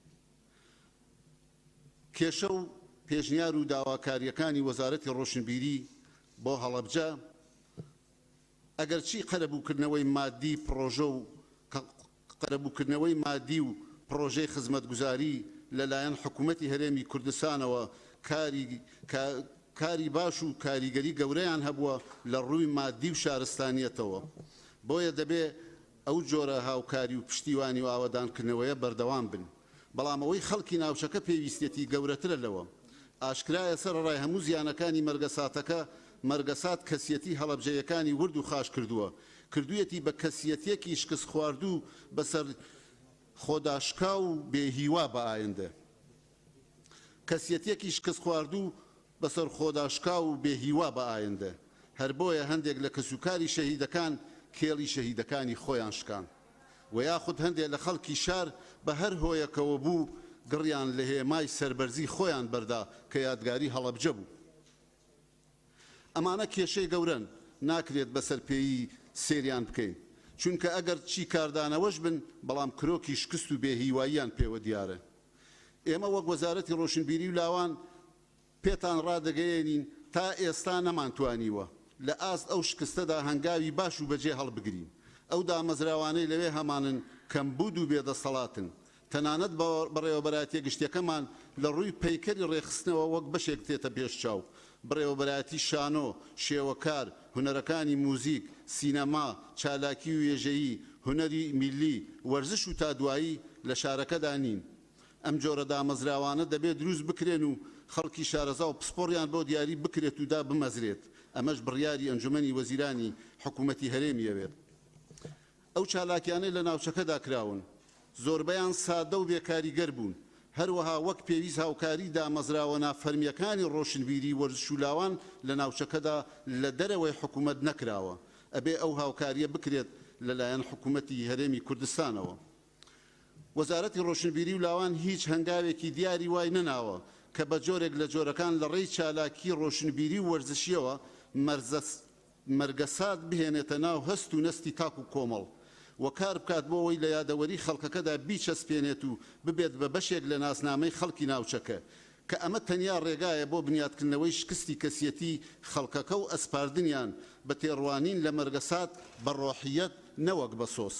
کێشە و پێشنیار و داواکاریەکانی وەزارەتی ڕۆشنبیری بۆ هەڵەبجە ئەگەر چی قەرەبووکردنەوەی مادی پرۆژە و قەرەبووکردنەوەی مادی و پرۆژەی خزمەتگوزاری لەلایەن حکوومەتی هەرێمی کوردستانەوە کاری باش و کاریگەری گەورەیان هەبووە لە ڕووی مادی و شارستانیەتەوە. بۆیە دەبێ ئەو جۆرە هاوکاری و پشتیوانی و ئاوەدانکردنەوەیە بەردەوام بن. بەڵام ئەوەی خەڵکی ناوچەکە پێویستێتی گەورەترە لەوە. ئاشکرایە سەرڕای هەموو زیانەکانی مەرگەساتەکە مەرگەسات کەسیەتی هەڵەبجەیەکانی ورد و خاش کردووە. کردوویەتی بە کەسیەتێکی شکست خواردوو بەسەر خۆداشکا و بێهیوا بە ئایندە. کەسیەتێکی شکست خواردوو بەسەر خۆداشکا و بێهیوا بە ئایندە. هەر بۆیە هەندێک لە کەسوکاری شەهیدەکان کێڵی شەهیدەکانی خۆیان شکان و یاخود هەندێک لە خەڵکی شار بە هەر هۆیەکەوە بوو گڕیان لە هێمای سەربەرزی خۆیان بەردا کە یادگاری هەڵەبجە بوو. ئەمانە کێشەی گەورەن ناکرێت بەسەر پێی سێریان بکەین چونکە ئەگەر چی کاردانەوەش بن بەڵام کرۆکی شکست و بێهیواییان پێوە دیارە. ئێمە وەک وەزارەتی ڕۆشنبیری و لاوان پێتان ڕادەگەیەنین تا ئێستا نەمانتوانیوە لە ئاست ئەو شکستەدا هەنگاوی باش و بەجێ هەڵبگرین. ئەو دامەزراوانەی لەوێ هەمانن کەمبود و بێدەسەڵاتن. تەنانەت بەڕێوەبەرایەتیە گشتیەکەمان لە ڕووی پەیکەری ڕێخستنەوە وەک بەشێک تێتە پێشچاو. بڕێوەبەرایەتی شانۆ، شێوەکار، هونەرەکانی موزیک، سینەما، چالاکی و وێژەیی، هونەری میلی، وەرزش و تادوایی لە شارەکەدا نین. ئەم جۆرە دامەزراوانە دەبێت دروست بکرێن و خەڵکی شارەزا و پسپۆڕیان بۆ دیاری بکرێت و دا بمەزرێت. ئەمەش بڕیاری ئەنجومەنی وەزیرانی حکوومەتی هەرێمیەوێت. ئەو چالاکیانەی لە ناوچەکەدا کراون زۆربەیان سادە و بێکاریگەر بوون. هەروەها وەک پێویست هاوکاری دامەزراوە نافەرمیەکانی ڕۆشنبیری وەرزش و لاوان لە ناوچەکەدا لە دەرەوەی حکوومەت نەکراوە. ئەبێ ئەو هاوکاریە بکرێت لەلایەن حکوومەتی هەرێمی کوردستانەوە. وەزارەتی ڕۆشنبیری و لاوان هیچ هەنگاوێکی دیاری وای نەناوە کە بە جۆرێک لە جۆرەکان لە ڕێی چالاکی ڕۆشنبیری و وەرزشیەوە مەرگەسات بهێنێتە ناو هەست و نەستی تاک و کۆمەڵ و کار بکات بۆ ئەوەی لە یادەوەری خەڵکەکەدا بیچەسپێنێت و ببێت بە بەشێک لە ناسنامەی خەڵکی ناوچەکە کە ئەمە تەنیا ڕێگایە بۆ بنیادکردنەوەی شکستی کەسیەتی خەڵکەکە و ئەسپاردنیان بە تێڕوانین لە مەرگەسات بە ڕۆحیەت نەوەک بە سۆس.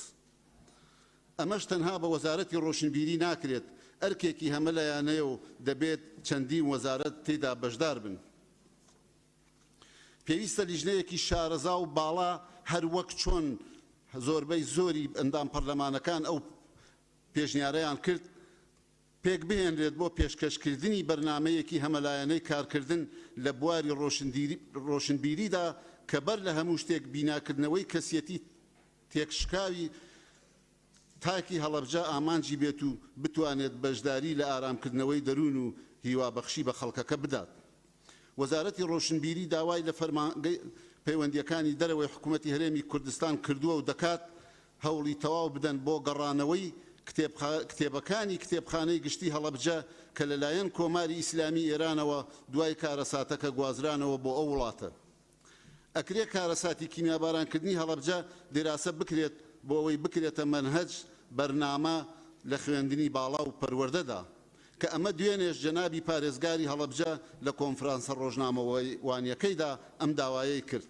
ئەمەش تەنها بە وەزارەتی ڕۆشنبیری ناکرێت، ئەرکێکی هەمەلایانەیە و دەبێت چەندین وەزارەت تێدا بەشدار بن. پێویستە لیژنەیەکی شارەزا و باڵا هەر وەک چۆن زۆربەی زۆری ئەندام پەرلەمانەکان ئەو پێشنیارەیان کرد پێک بهێنرێت بۆ پێشکەشکردنی بەرنامەیەکی هەمەلایەنەی کارکردن لە بواری ڕۆشنبیریدا کە بەر لە هەموو شتێک بیناکردنەوەی کەسیەتی تێکشکاوی تاکی هەڵەبجە ئامانجی بێت و بتوانێت بەشداری لە ئارامکردنەوەی دەروون و هیوابەخشی بە خەڵکەکە بدات. وەزارەتی ڕۆشنبیری داوای لە پەیوەندیەکانی دەرەوەی حکوومەتی هەرێمی کوردستان کردووە و دەکات هەوڵی تەواو بدەن بۆ گەڕانەوەی کتێبەکانی کتێبخانەی گشتی هەڵەبجە کە لەلایەن کۆماری ئیسلامی ئێرانەوە دوای کارەساتەکە گوازرانەوە بۆ ئەو وڵاتە. ئەکرێ کارەساتی کیمیابارانکردنی هەڵەبجە دێراسە بکرێت بۆ ئەوەی بکرێتە مەنهەج بەرنامە لە خوێندنی باڵا و پەروەردەدا کە ئەمە دوێنێش جەنابی پارێزگاری هەڵەبجە لە کۆنفرانسە ڕۆژنامەوانیەکەیدا ئەم داوایەی کرد.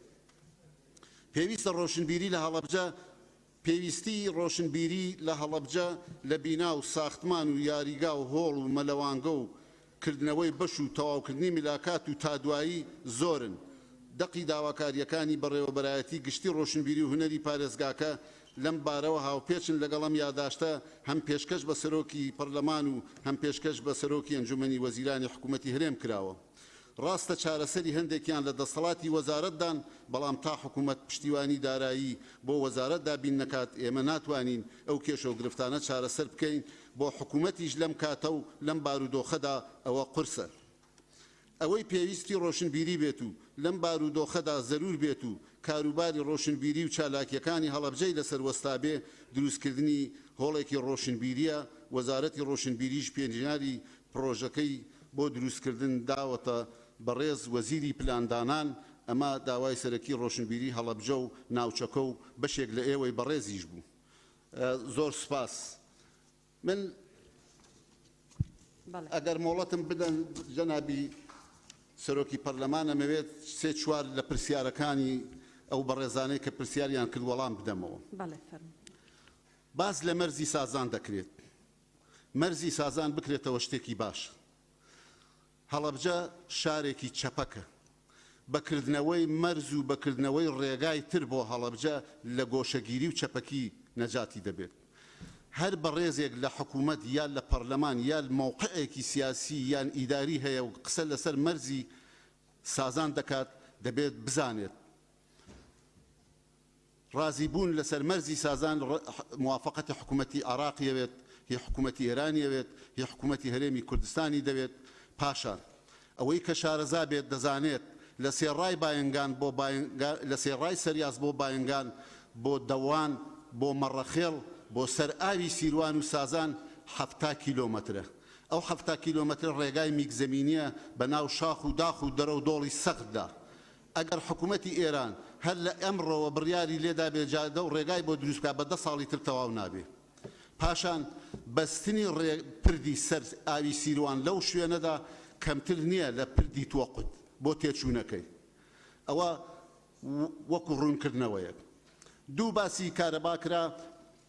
پێویستە ڕۆشنبیری لە هەڵەبجە پێویستی ڕۆشنبیری لە هەڵەبجە لە بینا و ساختمان و یاریگا و هۆڵ و مەلەوانگە و کردنەوەی بەش و تەواوکردنی میلاکات و تادوایی زۆرن. دەقی داواکاریەکانی بەڕێوەبەرایەتی گشتی ڕۆشنبیری و هونەری پارێزگاکە لەم بارەوە هاوپێچن لەگەڵم یاداشتە هەم پێشکەش بە سەرۆکی پەرلەمان و هەم پێشکەش بە سەرۆکی ئەنجومەنی وەزیرانی حکوومەتی هەرێم کراوە. ڕاستە چارەسەری هەندێکیان لە دەسەڵاتی وەزارەتدان، بەڵام تا حکوومەت پشتیوانی دارایی بۆ وەزارەت دابین نەکات ئێمە ناتوانین ئەو کێشە و گرفتانە چارەسەر بکەین. بۆ حکوومەتیش لەم کاتە و لەم بارودۆخەدا ئەوە قورسە. ئەوەی پێویستی ڕۆشنبیری بێت و لەم بارودۆخەدا زەرور بێت و کاروباری ڕۆشنبیری و چالاکیەکانی هەڵەبجەی لەسەر وەستابێ دروستکردنی هۆڵێکی ڕۆشنبیریە. وەزارەتی ڕۆشنبیریش پێنجاری پرۆژەکەی بۆ دروستکردن داوەتە بەڕێز وەزیری پلاندانان. ئەمە داوای سەرەکی ڕۆشنبیری هەڵەبجە و ناوچەکە و بەشێک لە ئێوەی بەڕێزیش بوو. زۆر سپاس. من ئەگەر مۆڵەتم بدەن جەنابی سەرۆکی پەرلەمان ئەمەوێت سێ چوار لە پرسیارەکانی ئەو بەڕێزانەی کە پرسیاریان کرد وەڵام بدەمەوە. باز لە مەرزی سازان دەکرێت. مەرزی سازان بکرێتەوە شتێکی باش. هەڵەبجە شارێکی چەپەکە. بەکردنەوەی مەرز و بەکردنەوەی ڕێگای تر بۆ هەڵەبجە لە گۆشەگیری و چەپەکی نەجاتی دەبێت. هەر بەڕێزێک لە حکوومەت یان لە پەرلەمان یان مووقعێکی سیاسی یان ئیداری هەیە و قسە لەسەر مەرزی سازان دەکات دەبێت بزانێت ڕازیبوون لەسەر مەرزی سازان موافقەتی حکوومەتی عێراقیەوێت، هی حکوومەتی ئێرانیەوێت، هی حکوومەتی هەرێمی کوردستانی دەوێت. پاشان ئەوەی کە شارەزا بێت دەزانێت لە سێڕای باینگان بۆ لە سێڕای سەریاز بۆ باینگان بۆ دەوان بۆ مەڕەخێڵ بۆ سەر ئاوی سیروان و سازان 70 کیلۆمەترە. ئەو 70 کیلۆمەتر ڕێگای میگزەمینیە بە ناو شاخ و داخ و دەرە و دۆڵی سەختدا. ئەگەر حکوومەتی ئێران هەر لە ئەمڕۆوە بڕیاری لێدا بێجادە و ڕێگای بۆ دروستکە بە 10 ساڵی تر تەواو نابێ. پاشان بەستنی پردی سەر ئاوی سیروان لەو شوێنەدا کەمتر نییە لە پردی تۆقت بۆ تێچوونەکەی. ئەوە وەکو ڕوونکردنەوەیە. دوو باسی کارەبا کرا،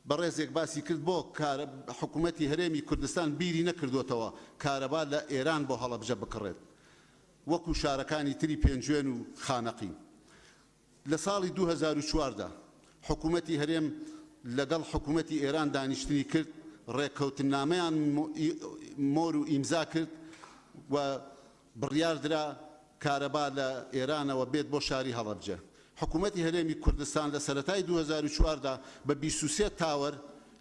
بەڕێزێک باسی کرد بۆ حکوومەتی هەرێمی کوردستان بیری نەکردوتەوە کارەبا لە ئێران بۆ هەڵەبجە بکڕێت وەکو شارەکانی تری پێنجوێن و خانەقی. لە ساڵی 2004دا حکوومەتی هەرێم لەگەڵ حکوومەتی ئێران دانیشتنی کرد، ڕێککەوتنامەیان مۆر و ئیمزا کرد و بڕیاردرا کارەبا لە ئێرانەوە بێت بۆ شاری هەڵەبجە. حکوومەتی هەرێمی کوردستان لە سەرەتای 2004دا بە 23 تاوەر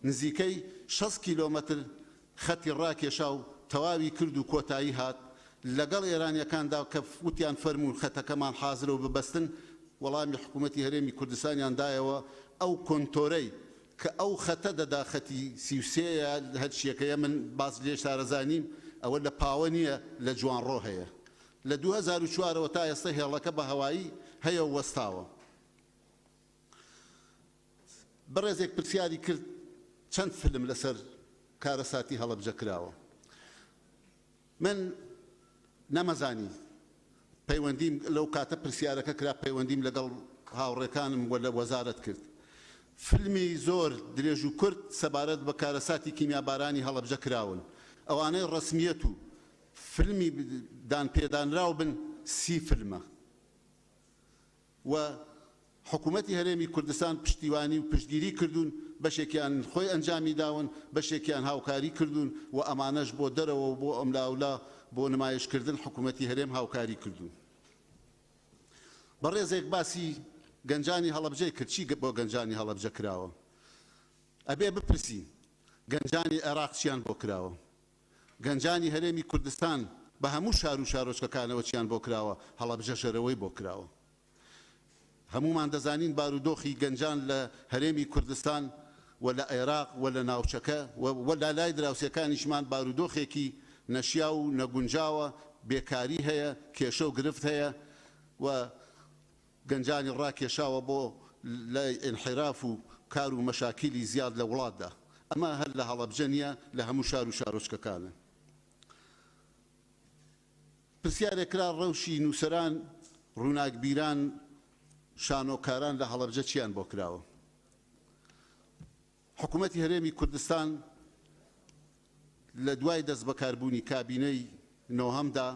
نزیکەی 6 کیلۆمەتر خەتی ڕاکێشا و تەواوی کرد و کۆتایی هات. لەگەڵ ئێرانیەکاندا کە وتیان فەرموون خەتەکەمان حازرە و ببەستن، وەڵامی حکوومەتی هەرێمی کوردستانیان دایەوە ئەو کۆنتۆرەی کە ئەو خەتە دەدا خەتی 33 هەرچیەکەیە من باز لێ شارەزانیم ئەوە لە پاوە نییە لە جوانڕۆ هەیە. لە 2004ەوە تا ئێستا هێڵەکە بە هەوایی هەیە و وەستاوە. بەڕێزێک پرسیاری کرد چەند فلم لەسەر کارەساتی هەڵەبجە کراوە. من نەمەزانی پەیوەندیم لەو کاتە پرسیارەکە کرا، پەیوەندیم لەگەڵ هاوڕێکانم وە لە وەزارەت کرد. فیلمی زۆر درێژ و کورت سەبارەت بە کارەساتی کیمیابارانی هەڵەبجە کراون. ئەوانەی ڕسمیەت و فیلمی دانپێدانراو بن 30 فیلمە و حکوومەتی هەرێمی کوردستان پشتیوانی و پشتگیری کردوون، بەشێکیان خۆی ئەنجامی داون، بەشێکیان هاوکاری کردوون و ئەمانەش بۆ دەرەوە و بۆ ئەملاولا بۆ نمایشکردن حکوومەتی هەرێم هاوکاری کردوون. بەڕێزێک باسی گەنجانی هەڵەبجەی کرد. چی بۆ گەنجانی هەڵەبجە کراوە؟ ئەبێ بپرسی گەنجانی عێراق چیان بۆ کراوە، گەنجانی هەرێمی کوردستان بە هەموو شار و شارۆچکەکانەوە چیان بۆ کراوە، هەڵەبجە شەرەوەی بۆ کراوە. هەمومان دەزانین بارودۆخی گەنجان لە هەرێمی کوردستان و لە عێراق و لە ناوچەکە و لە لای دراوسەکانیشمان بارودۆخێکی نەشیا و نەگونجاوە، بێکاری هەیە، کێشە و گرفت هەیە و گەنجانی ڕاکێشاوە بۆ لای ئینحیراف و کار و مەشاکیلی زیاد لە وڵاتدا. ئەمە هەر لە هەڵەبجە نییە، لە هەموو شار و شارۆچکەکانە. پرسیارێک کرا ڕەوشی نووسەران، ڕووناکبیران، شانۆکاران لە هەڵەبجە چیان بۆ کراوە؟ حکوومەتی هەرێمی کوردستان لە دوای دەست بەکاربوونی کابینەی نۆهەمدا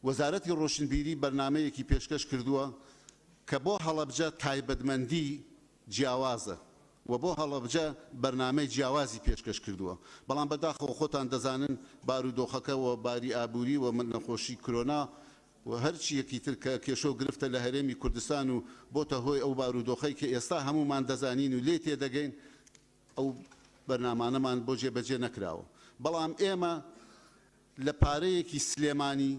وەزارەتی ڕۆشنبیری بەرنامەیەکی پێشکەش کردووە کە بۆ هەڵەبجە تایبەتمەندی جیاوازە و بۆ هەڵەبجە بەرنامەی جیاوازی پێشکەش کردووە بەڵام بەداخەوە خۆتان دەزانن بارودۆخەکە و باری ئابووری و نەخۆشی کۆرۆنا و هەرچیەکی تر کە کێشە و گرفتە لە هەرێمی کوردستان و بۆتە هۆی ئەو بارودۆخەی کە ئێستا هەمومان دەزانین و لێ تێدەگەین ئەو بەرنامانەمان بۆ جێبەجێ نەکراوە بەڵام ئێمە لە پارەیەکی سلێمانی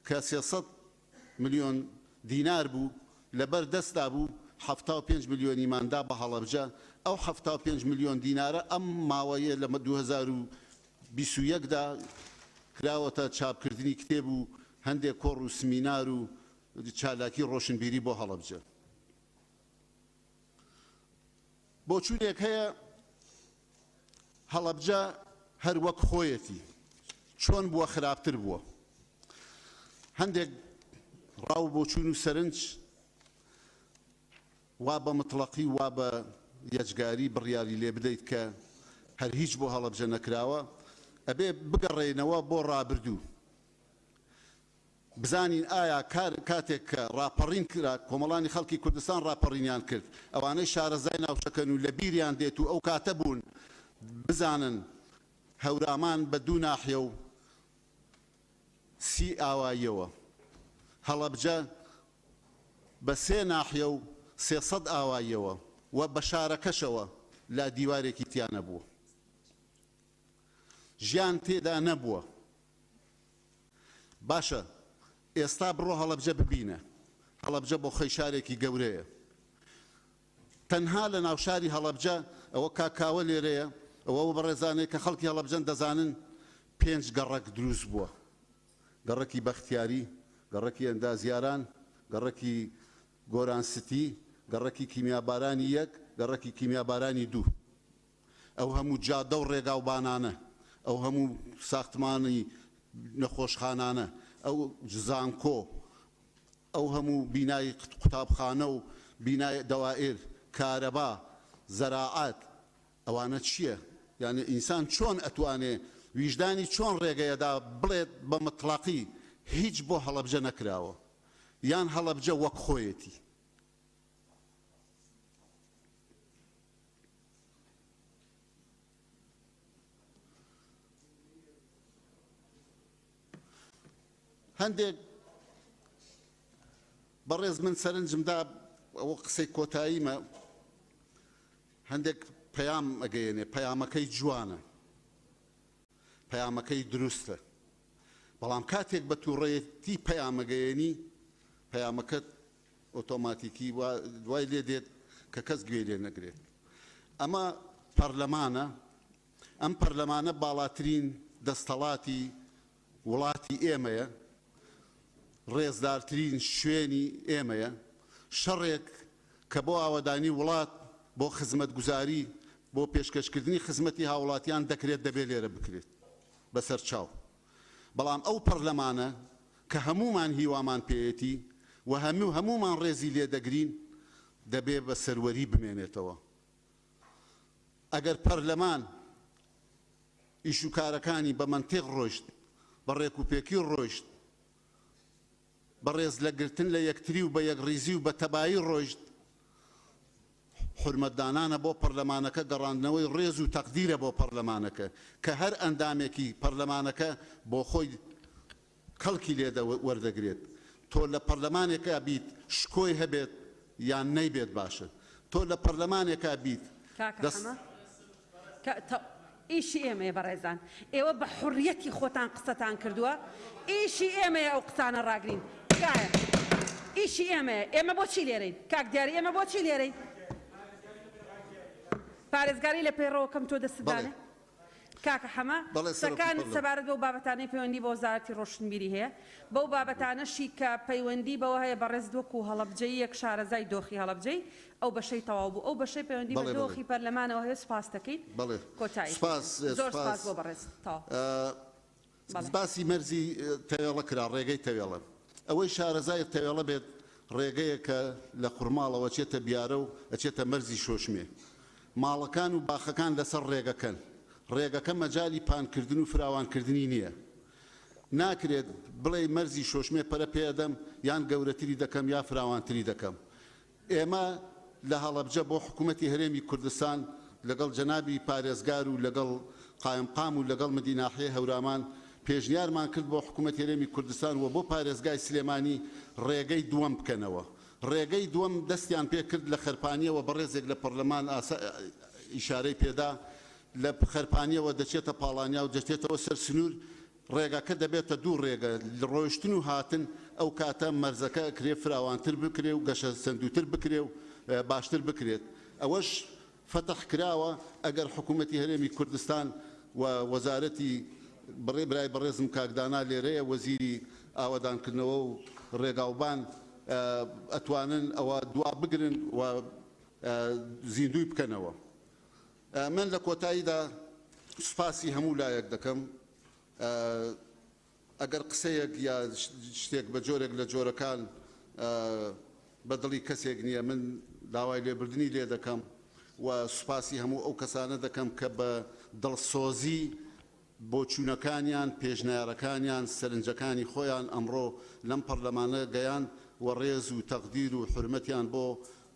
کە 300 ملیۆن دینار بوو لەبەر دەستا بوو 75 ملیۆنی ماندا بە هەڵەبجە ئەو 75 ملیۆن دینارە ئەم ماوەیە لە 2021دا کراوەتە چاپکردنی کتێب و هەندێک کۆڕ و سمینار و چالاکی ڕۆشنبیری بۆ هەڵەبجە بۆچوونێک هەیە هەڵەبجە هەر وەک خۆیەتی چۆن بووە خراپتر بووە هەندێک ڕاو بۆچوون و سەرنج وا بە مطلقی وا بە یەجگاری بڕیاری لێ بدەیت کە هەر هیچ بۆ هەڵەبجە نەکراوە ئەبێ بگەڕێنەوە بۆ ڕابردوو بزانین ئایا کاتێک کە ڕاپەڕین کرا کۆمەڵانی خەڵکی کوردستان ڕاپەڕینیان کرد ئەوانەی شارەزای ناوچەکەن و لە بیریان دێت و ئەو کاتە بوون بزانن هەورامان بە دوو ناحیە و سی ئاواییەوە هەڵەبجە بە سێ ناحیە و 300 ئاواییەوە و بە شارەکەشەوە لا دیوارێکی تیانە بووە ژیان تێدا نەبووە باشە ئێستا بڕۆ هەڵەبجە ببینە هەڵەبجە بۆ خەی شارێکی گەورەیە تەنها لە ناوشاری هەڵەبجە ئەوە کاکاوە لێرەیە ئەوە بەڕێزانەی کە خەڵکی هەڵەبجەن دەزانن 5 گەڕەک دروست بووە گەڕەکی بەختیاری گەڕەکی ئەندازیاران گەڕەکی گۆرانستی گەڕەکی کیمیابارانی 1 گەڕەکی کیمیابارانی 2 ئەو هەموو جادە و ڕێگا و بانانە ئەو هەموو ساختمانی نەخۆشخانانە ئەو زانکۆ ئەو هەموو بینای قوتابخانە و بینای دەوائر کارەبا زەراعات ئەوانە چییە یعنی ئینسان چۆن ئەتوانێ ویژدانی چۆن ڕێگەیەدا بڵێت بە مطلقی هیچ بۆ هەڵەبجە نەکراوە یان هەڵەبجە وەک خۆیەتی هەندێک بەڕێز من سەرنجمدا ئەوە قسەی کۆتاییمە هەندێک پەیام ئەگەیەنێ پەیامەکەی جوانە پەیامەکەی دروستە بەڵام کاتێک بە تووڕێتی پەیامەگەیەنی پەیامەکەت ئۆتۆماتیکی دوای لێ دێت کە کەس گوێ لێ نەگرێت ئەمە پەرلەمانە ئەم پەرلەمانە باڵاترین دەستەڵاتی وڵاتی ئێمەیە ڕێزدارترین شوێنی ئێمەیە شەڕێک کە بۆ ئاوەدانی وڵات بۆ خزمەتگوزاری بۆ پێشکەشکردنی خزمەتی هاوڵاتیان دەکرێت دەبێت لێرە بکرێت بەسەر چاو بەڵام ئەو پەرلەمانە کە هەمومان هیوامان پێیەتی و هەمومان ڕێزی لێ دەگرین دەبێ بە سەروەری بمێنێتەوە ئەگەر پەرلەمان ئیش و کارەکانی بە منتیق ڕۆیشت بە ڕێکوپێکی ڕۆیشت بەڕێز لەگرتن لە یەکتری و بە یەکڕیزی و بە تەبایی ڕۆیشت حرمەتدانانە بۆ پەرلەمانەکە گەڕاندنەوەی ڕێز و تەقدیرە بۆ پەرلەمانەکە کە هەر ئەندامێکی پەرلەمانەکە بۆ خۆی کەڵکی لێدە وەردەگرێت تۆ لە پەرلەمانێکە بیت شکۆی هەبێت یان نەیبێت باشە تۆ لە پەرلەمانێکە بیت ئیشی ئێمەیە بەڕێزان ئێوە بە حوڕیەتی خۆتان قسەتان کردووە ئیشی ئێمەیە ئەو قسانە ڕاگرین کایە ئیشی ئێمەیە ئێمە بۆچی لێرەین کاک دیاری ئێمە بۆچی لێرەین پارێزگاری لە پەیڕەوەکەم تۆ دەستدانێ کاکە حەمە سەکان سەبارەت بەو بابەتانەی پەیوەندی بە وەزارەتی ڕۆشنبیری هەیە بەو بابەتانەشی کە پەیوەندی بەوە هەیە بەڕێز دۆک و هەڵەبجەی یەک شارەزای دۆخی هەڵەبجەی ئەو بەشەی تەواو بوو ئەو بەشەی پەیوەندی بە دۆخی پەرلەمانەوە هەیە سوپاس دەکەین کۆتایی زۆر سوپاس بۆ بەڕێز باسی مەرزی تەوێڵە کرا ڕێگەی تەوێڵە ئەوەی شارەزای تەوێڵە بێت ڕێگەیە کە لە قورماڵەوە چێتە بیارە و ئەچێتە مەرزی شۆشمێ ماڵەکان و باخەکان لەسەر ڕێگەکەن ڕێگەکە مەجای پانکردن و فراوانکردنی نییە ناکرێت بڵێ مەرزی شۆشمێ پەرە پێدەم یان گەورەتری دەکەم یا فراوانتری دەکەم. ئێمە لە هەڵەبجە بۆ حکوومەتی هەرێمی کوردستان لەگەڵ جەنابی پارێزگار و لەگەڵ قایمقام و لەگەڵ مدیناحەیە هەورامان پێشنیارمان کرد بۆ حکوومەتی هەرێمی کوردستان و بۆ پارێزگای سلێمانی ڕێگەی دووەم بکەنەوە. ڕێگەی دووەم دەستیان پێ کرد لە خەرپانیەوە بەڕێزێک لە پەرلەمان ئیشارەی پێدا لە خەرپانیەوە دەچێتە پاڵانیا و دەچێتەوە سەر سنوور ڕێگاکە دەبێتە دوو ڕێگە ڕۆیشتن و هاتن ئەو کاتە مەرزەکە کرێ فراوانتر بکرێ و گەشە سندوتر بکرێ و باشتر بکرێت. ئەوەش فتح کراوە ئەگەر حکوومەتی هەرێمی کوردستان و وەزارەتی برای بەڕێزم کاکدانا لێرەیە وەزیری ئاوەدانکردنەوە و ڕێگاوبان ئەتوانن ئەوە دوا بگرن و زیندوی بکەنەوە. من لە کۆتاییدا سوپاسی هەموو لایەک دەکەم. ئەگەر قسەیەک یا شتێک بە جۆرێک لە جۆرەکان بەدڵی کەسێک نییە من داوای لێبردننی لێ دەکەم و سوپاسی هەموو ئەو کەسانە دەکەم کە بە دڵسۆزی بۆ چوونەکانیان پێشنیارەکانیان سەرنجەکانی خۆیان ئەمڕۆ لەم پەرلەمانە گەیان و ڕێز و تەقدیر و حرمەتیان بۆ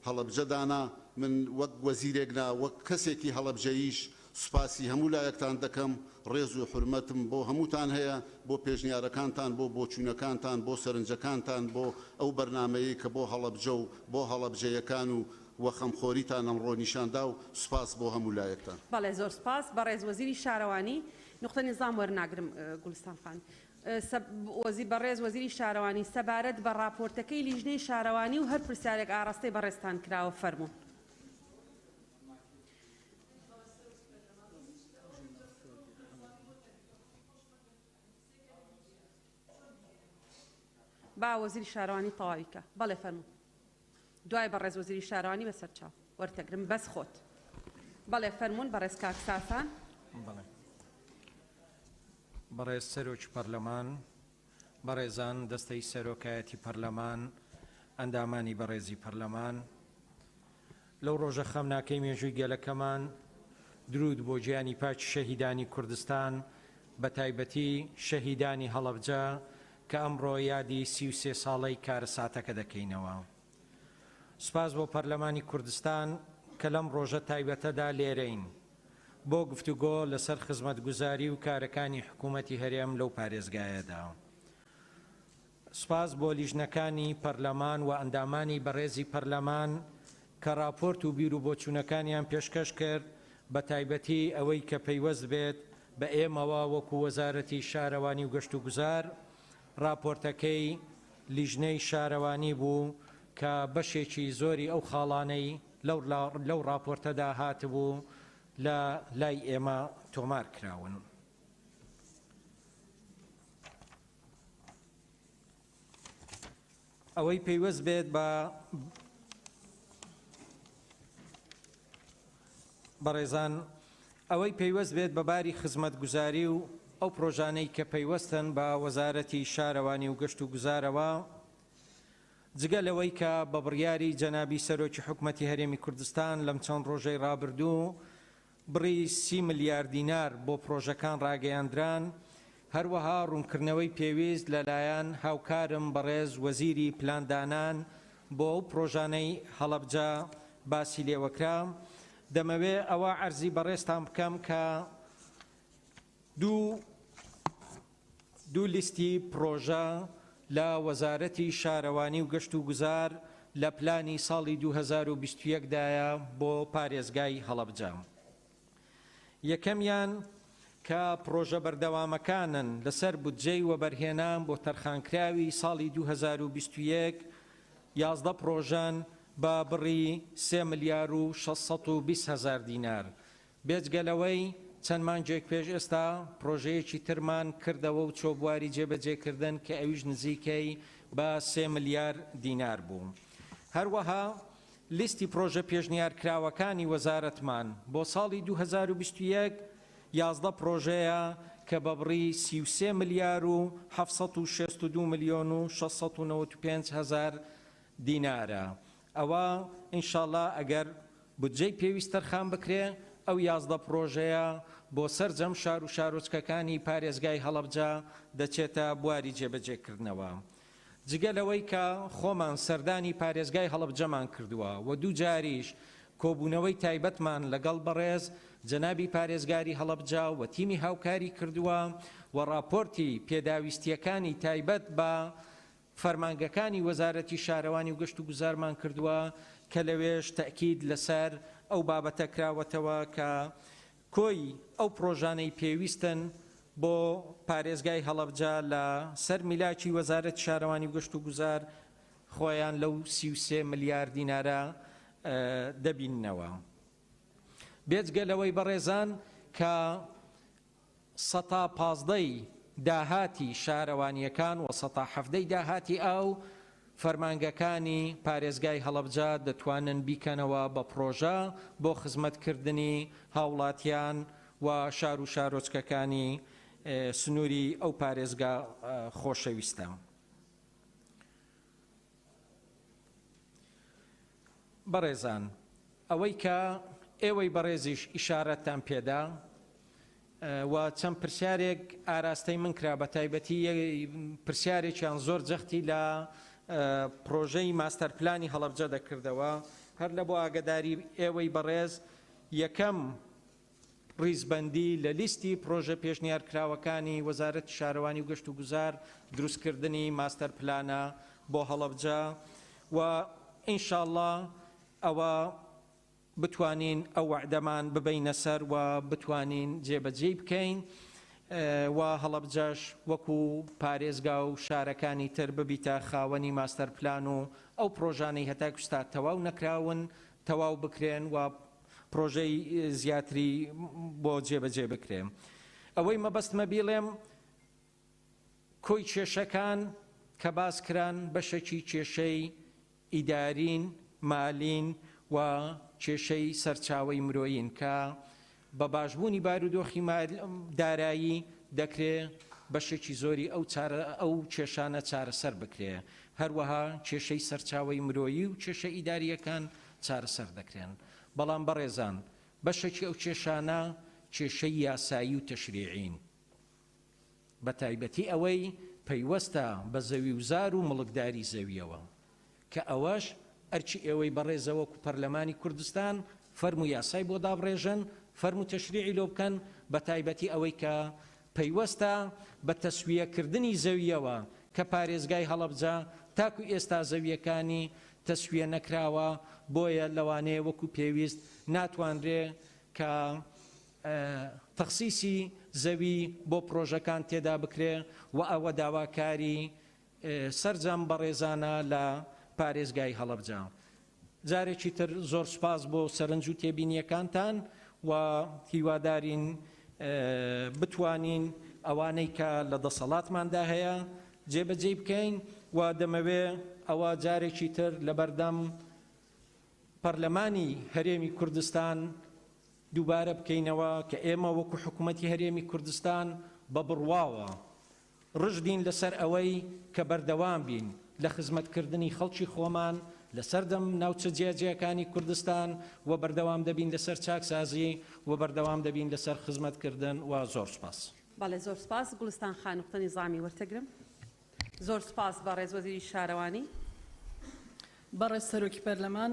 هەڵەبجەدانا. من وەک وەزیرێکنا وەک کەسێکی هەڵەبجەییش سوپاسی هەموو لایەکتان دەکەم. ڕێز و حرمەتم بۆ هەمووتان هەیە بۆ پێشنیارەکانتان بۆ بۆچوونەکانتان بۆ سەرنجەکانتان بۆ ئەو بەرنامەیە کە بۆ هەڵەبجە و بۆ هەڵەبجەیەکان و وەخەمخۆریتان ئەمڕۆ نیشاندا و سوپاس بۆ هەموو لایەکتان. بەڵێ زۆر سپاس. بەڕێز وەزیری شارەوانی نقطە نظام وەرناگرم گولستان خان. بەڕێز وەزیری شارەوانی سەبارەت بە راپۆرتەکەی لیژنەی شارەوانی و هەر پرسیارێک ئاڕاستەی بەڕێزتان کراوە فەرموون. با وەزیری شارەوانی تەواویکە. بەڵێ فەرموون. دوای بەڕێز وەزیری شارەوانی بەسەر چاو وەرتەگرم بەس خۆت. بەڵێ فەرموون بەڕێز کاک ساسان. بەڕێز سەرۆکی پەرلەمان، بەڕێزان دەستەی سەرۆکایەتی پەرلەمان، ئەندامانی بەڕێزی پەرلەمان، لەو ڕۆژە خەمناکەی مێژووی گەلەکەمان درود بۆ گیانی پاک شەهیدانی کوردستان بە تایبەتی شەهیدانی هەڵەبجە کە ئەمڕۆ یادی 33 ساڵەی کارەساتەکە دەکەینەوە. سوپاس بۆ پەرلەمانی کوردستان کە لەم ڕۆژە تایبەتەدا لێرەین بۆ گفتوگۆ لەسەر خزمەتگوزاری و کارەکانی حکوومەتی هەرێم لەو پارێزگایەدا. سوپاس بۆ لیژنەکانی پەرلەمان و ئەندامانی بەڕێزی پەرلەمان کە راپۆرت و بیر و بۆچوونەکانیان پێشکەش کرد بە تایبەتی ئەوەی کە پەیوەست بێت بە ئێمەوە وەکو وەزارەتی شارەوانی و گەشت و گوزار. راپۆرتەکەی لیژنەی شارەوانی بوو کە بەشێکی زۆری ئەو خاڵانەی لەو راپۆرتەدا هاتبوو لە لای ئێمە تۆمار کراون. ئەوەی پەیوەست بێت بە بەڕێزان ئەوەی پەیوەست بێت بە باری خزمەتگوزاری و ئەو پرۆژانەی کە پەیوەستن بە وەزارەتی شارەوانی و گەشت و گوزارەوە جگە لەوەی کە بە بڕیاری جەنابی سەرۆکی حکوومەتی هەرێمی کوردستان لەم چەند ڕۆژەی ڕابردوو بڕی 30 ملیار دینار بۆ پرۆژەکان ڕاگەیاندران. هەروەها ڕوونکردنەوەی پێویست لەلایەن هاوکارم بەڕێز وەزیری پلاندانان بۆ ئەو پرۆژانەی هەڵەبجە باسی لێوەکرا. دەمەوێت ئەوە عەرزی بەڕێزتان بکەم کە دوو لیستی پرۆژە لە وەزارەتی شارەوانی و گەشت و گوزار لە پلانی ساڵی 2021دایە بۆ پارێزگای هەڵەبجە. یەکەمیان کە پرۆژە بەردەوامەکانن لەسەر بودجەی وەبەرهێنان بۆ تەرخانکراوی ساڵی 2021 11 پرۆژەن بە بڕی 3 ملیار و 620 هزار دینار. بێجگەلەوەی چەند مانجێک پێش ئێستا پرۆژەیەکی ترمان کردەوە و چۆبواری جێبەجێکردن کە ئەویش نزیکەی بە 3 ملیار دینار بوو. هەروەها لیستی پرۆژە پێشنیارکراوەکانی وەزارەتمان بۆ ساڵی 2021 11 پرۆژەیە کە بە بڕی 33 ملیار و 762 ملیۆن و 695 هزار دینارە. ئەوە ئینشاءڵڵا ئەگەر بودجەی پێویست تەرخان بکرێ ئەو 11 پرۆژەیە بۆ سەرجەم شار و شارۆچکەکانی پارێزگای هەڵەبجە دەچێتە بواری جێبەجێکردنەوە. جگە لەوەی کە خۆمان سەردانی پارێزگای هەڵەبجەمان کردووە و دوو جاریش کۆبوونەوەی تایبەتمان لەگەڵ بەڕێز جەنابی پارێزگاری هەڵەبجە و تیمی هاوکاری کردووە و راپۆرتی پێداویستیەکانی تایبەت بە فەرمانگەکانی وەزارەتی شارەوانی و گەشت و گوزارمان کردووە کە لەوێش تەکید لەسەر ئەو بابەتە کراوەتەوە کە کۆی ئەو پرۆژانەی پێویستن بۆ پارێزگای هەڵەبجە لە سەر میلاکی وەزارەتی شارەوانی و گەشت و گوزار خۆیان لەو 33 ملیار دینارە دەبیننەوە. بێجگە لەوەی بەڕێزان کە 15 داهاتی شارەوانیەکان و 17 داهاتی ئەو فەرمانگەکانی پارێزگای هەڵەبجە دەتوانن بیکەنەوە بە پرۆژە بۆ خزمەتکردنی هاوڵاتیان و شار و شارۆچکەکانی سنووری ئەو پارێزگا خۆشەویستە. بەڕێزان، ئەوەی کە ئێوەی بەڕێزیش ئیشارەتتان پێدا و چەند پرسیارێک ئاراستەی من کرا بە تایبەتی پرسیارێکیان زۆر جەختی لە پرۆژەی ماستەرپلانی هەڵەبجە دەکردەوە. هەر لە بۆ ئاگداری ئێوەی بەڕێز یەکەم ڕیزبەندی لە لیستی پرۆژە پێشنیارکراوەکانی وەزارەتی شارەوانی و گەشت و گوزار دروستکردنی ماستەرپلانە بۆ هەڵەبجە و ئینشاءڵڵا ئەوە بتوانین ئەو وعدەمان ببینە سەر و بتوانین جێبەجێ بکەین و هەڵەبجەش وەکو پارێزگا و شارەکانی تر ببیتە خاوەنی ماستەرپلان و ئەو پرۆژانەی هەتاکوستا تەواو نەکراون تەواو بکرێن و پرۆژەی زیاتری بۆ جێبەجێ بکرێن. ئەوەی مەبەستمە بیڵێم کۆی کێشەکان کە باس کران بەشێکی کێشەی ئیدارین، مالین و کێشەی سەرچاوەی مرۆیین کە بە باشبوونی بارودۆخی دارایی دەکرێت بەشێکی زۆری ئەو کێشانە چارەسەر بکرێ. هەروەها کێشەی سەرچاوەی مرۆیی و کێشە ئیداریەکان چارەسەر دەکرێن. بەڵام بەڕێزان بەشێکی ئەو کێشانە کێشەی یاسایی و تەشریعین، بە تایبەتی ئەوەی پەیوەستە بە زەوی وزار و مڵکداری زەویەوە کە ئەوەش ئەرچی ئێوەی بەڕێزەوە و پەرلەمانی کوردستان فەرمو یاسای بۆ دابڕێژن، فەرمو تەشریعی لۆ بکەن، بە تایبەتی ئەوەی کە پەیوەستە بە تەسویەکردنی زەویەوە کە پارێزگای هەڵەبجە تاکو ئێستا زەویەکانی تەسویە نەکراوە، بۆیە لەوانەیە وەکو پێویست ناتوانرێ کە تەخسیسی زەوی بۆ پرۆژەکان تێدا بکرێ و ئەوە داواکاری سەرجەم بەڕێزانە لە پارێزگای هەڵەبجە. جارێکی تر زۆر سپاس بۆ سەرنج و تێبینیەکانتان و هیوادارین بتوانین ئەوانەی کە لە دەسەڵاتماندا هەیە جێبەجێ بکەین و دەمەوێ ئەوە جارێکی تر لە بەردەم پەرلەمانی هەرێمی کوردستان دووبارە بکەینەوە کە ئێمە وەکو حکوومەتی هەرێمی کوردستان بە بڕواوە ڕژدین لەسەر ئەوەی کە بەردەوام بین لە خزمەتکردنی خەڵکی خۆمان لەسەر دەم ناوچە جیاجیەکانی کوردستان و بەردەوام دەبین لەسەر چاکسازی و بەردەوام دەبین لەسەر خزمەتکردن و زۆر سپاس. بەڵێ زۆر سپاس. گوڵستان خان نوقتە نیزامی وەرتەگرم. زۆر سپاس بە ڕێز وەزیری شارەوانی. بەڕێز سەرۆکی پەرلەمان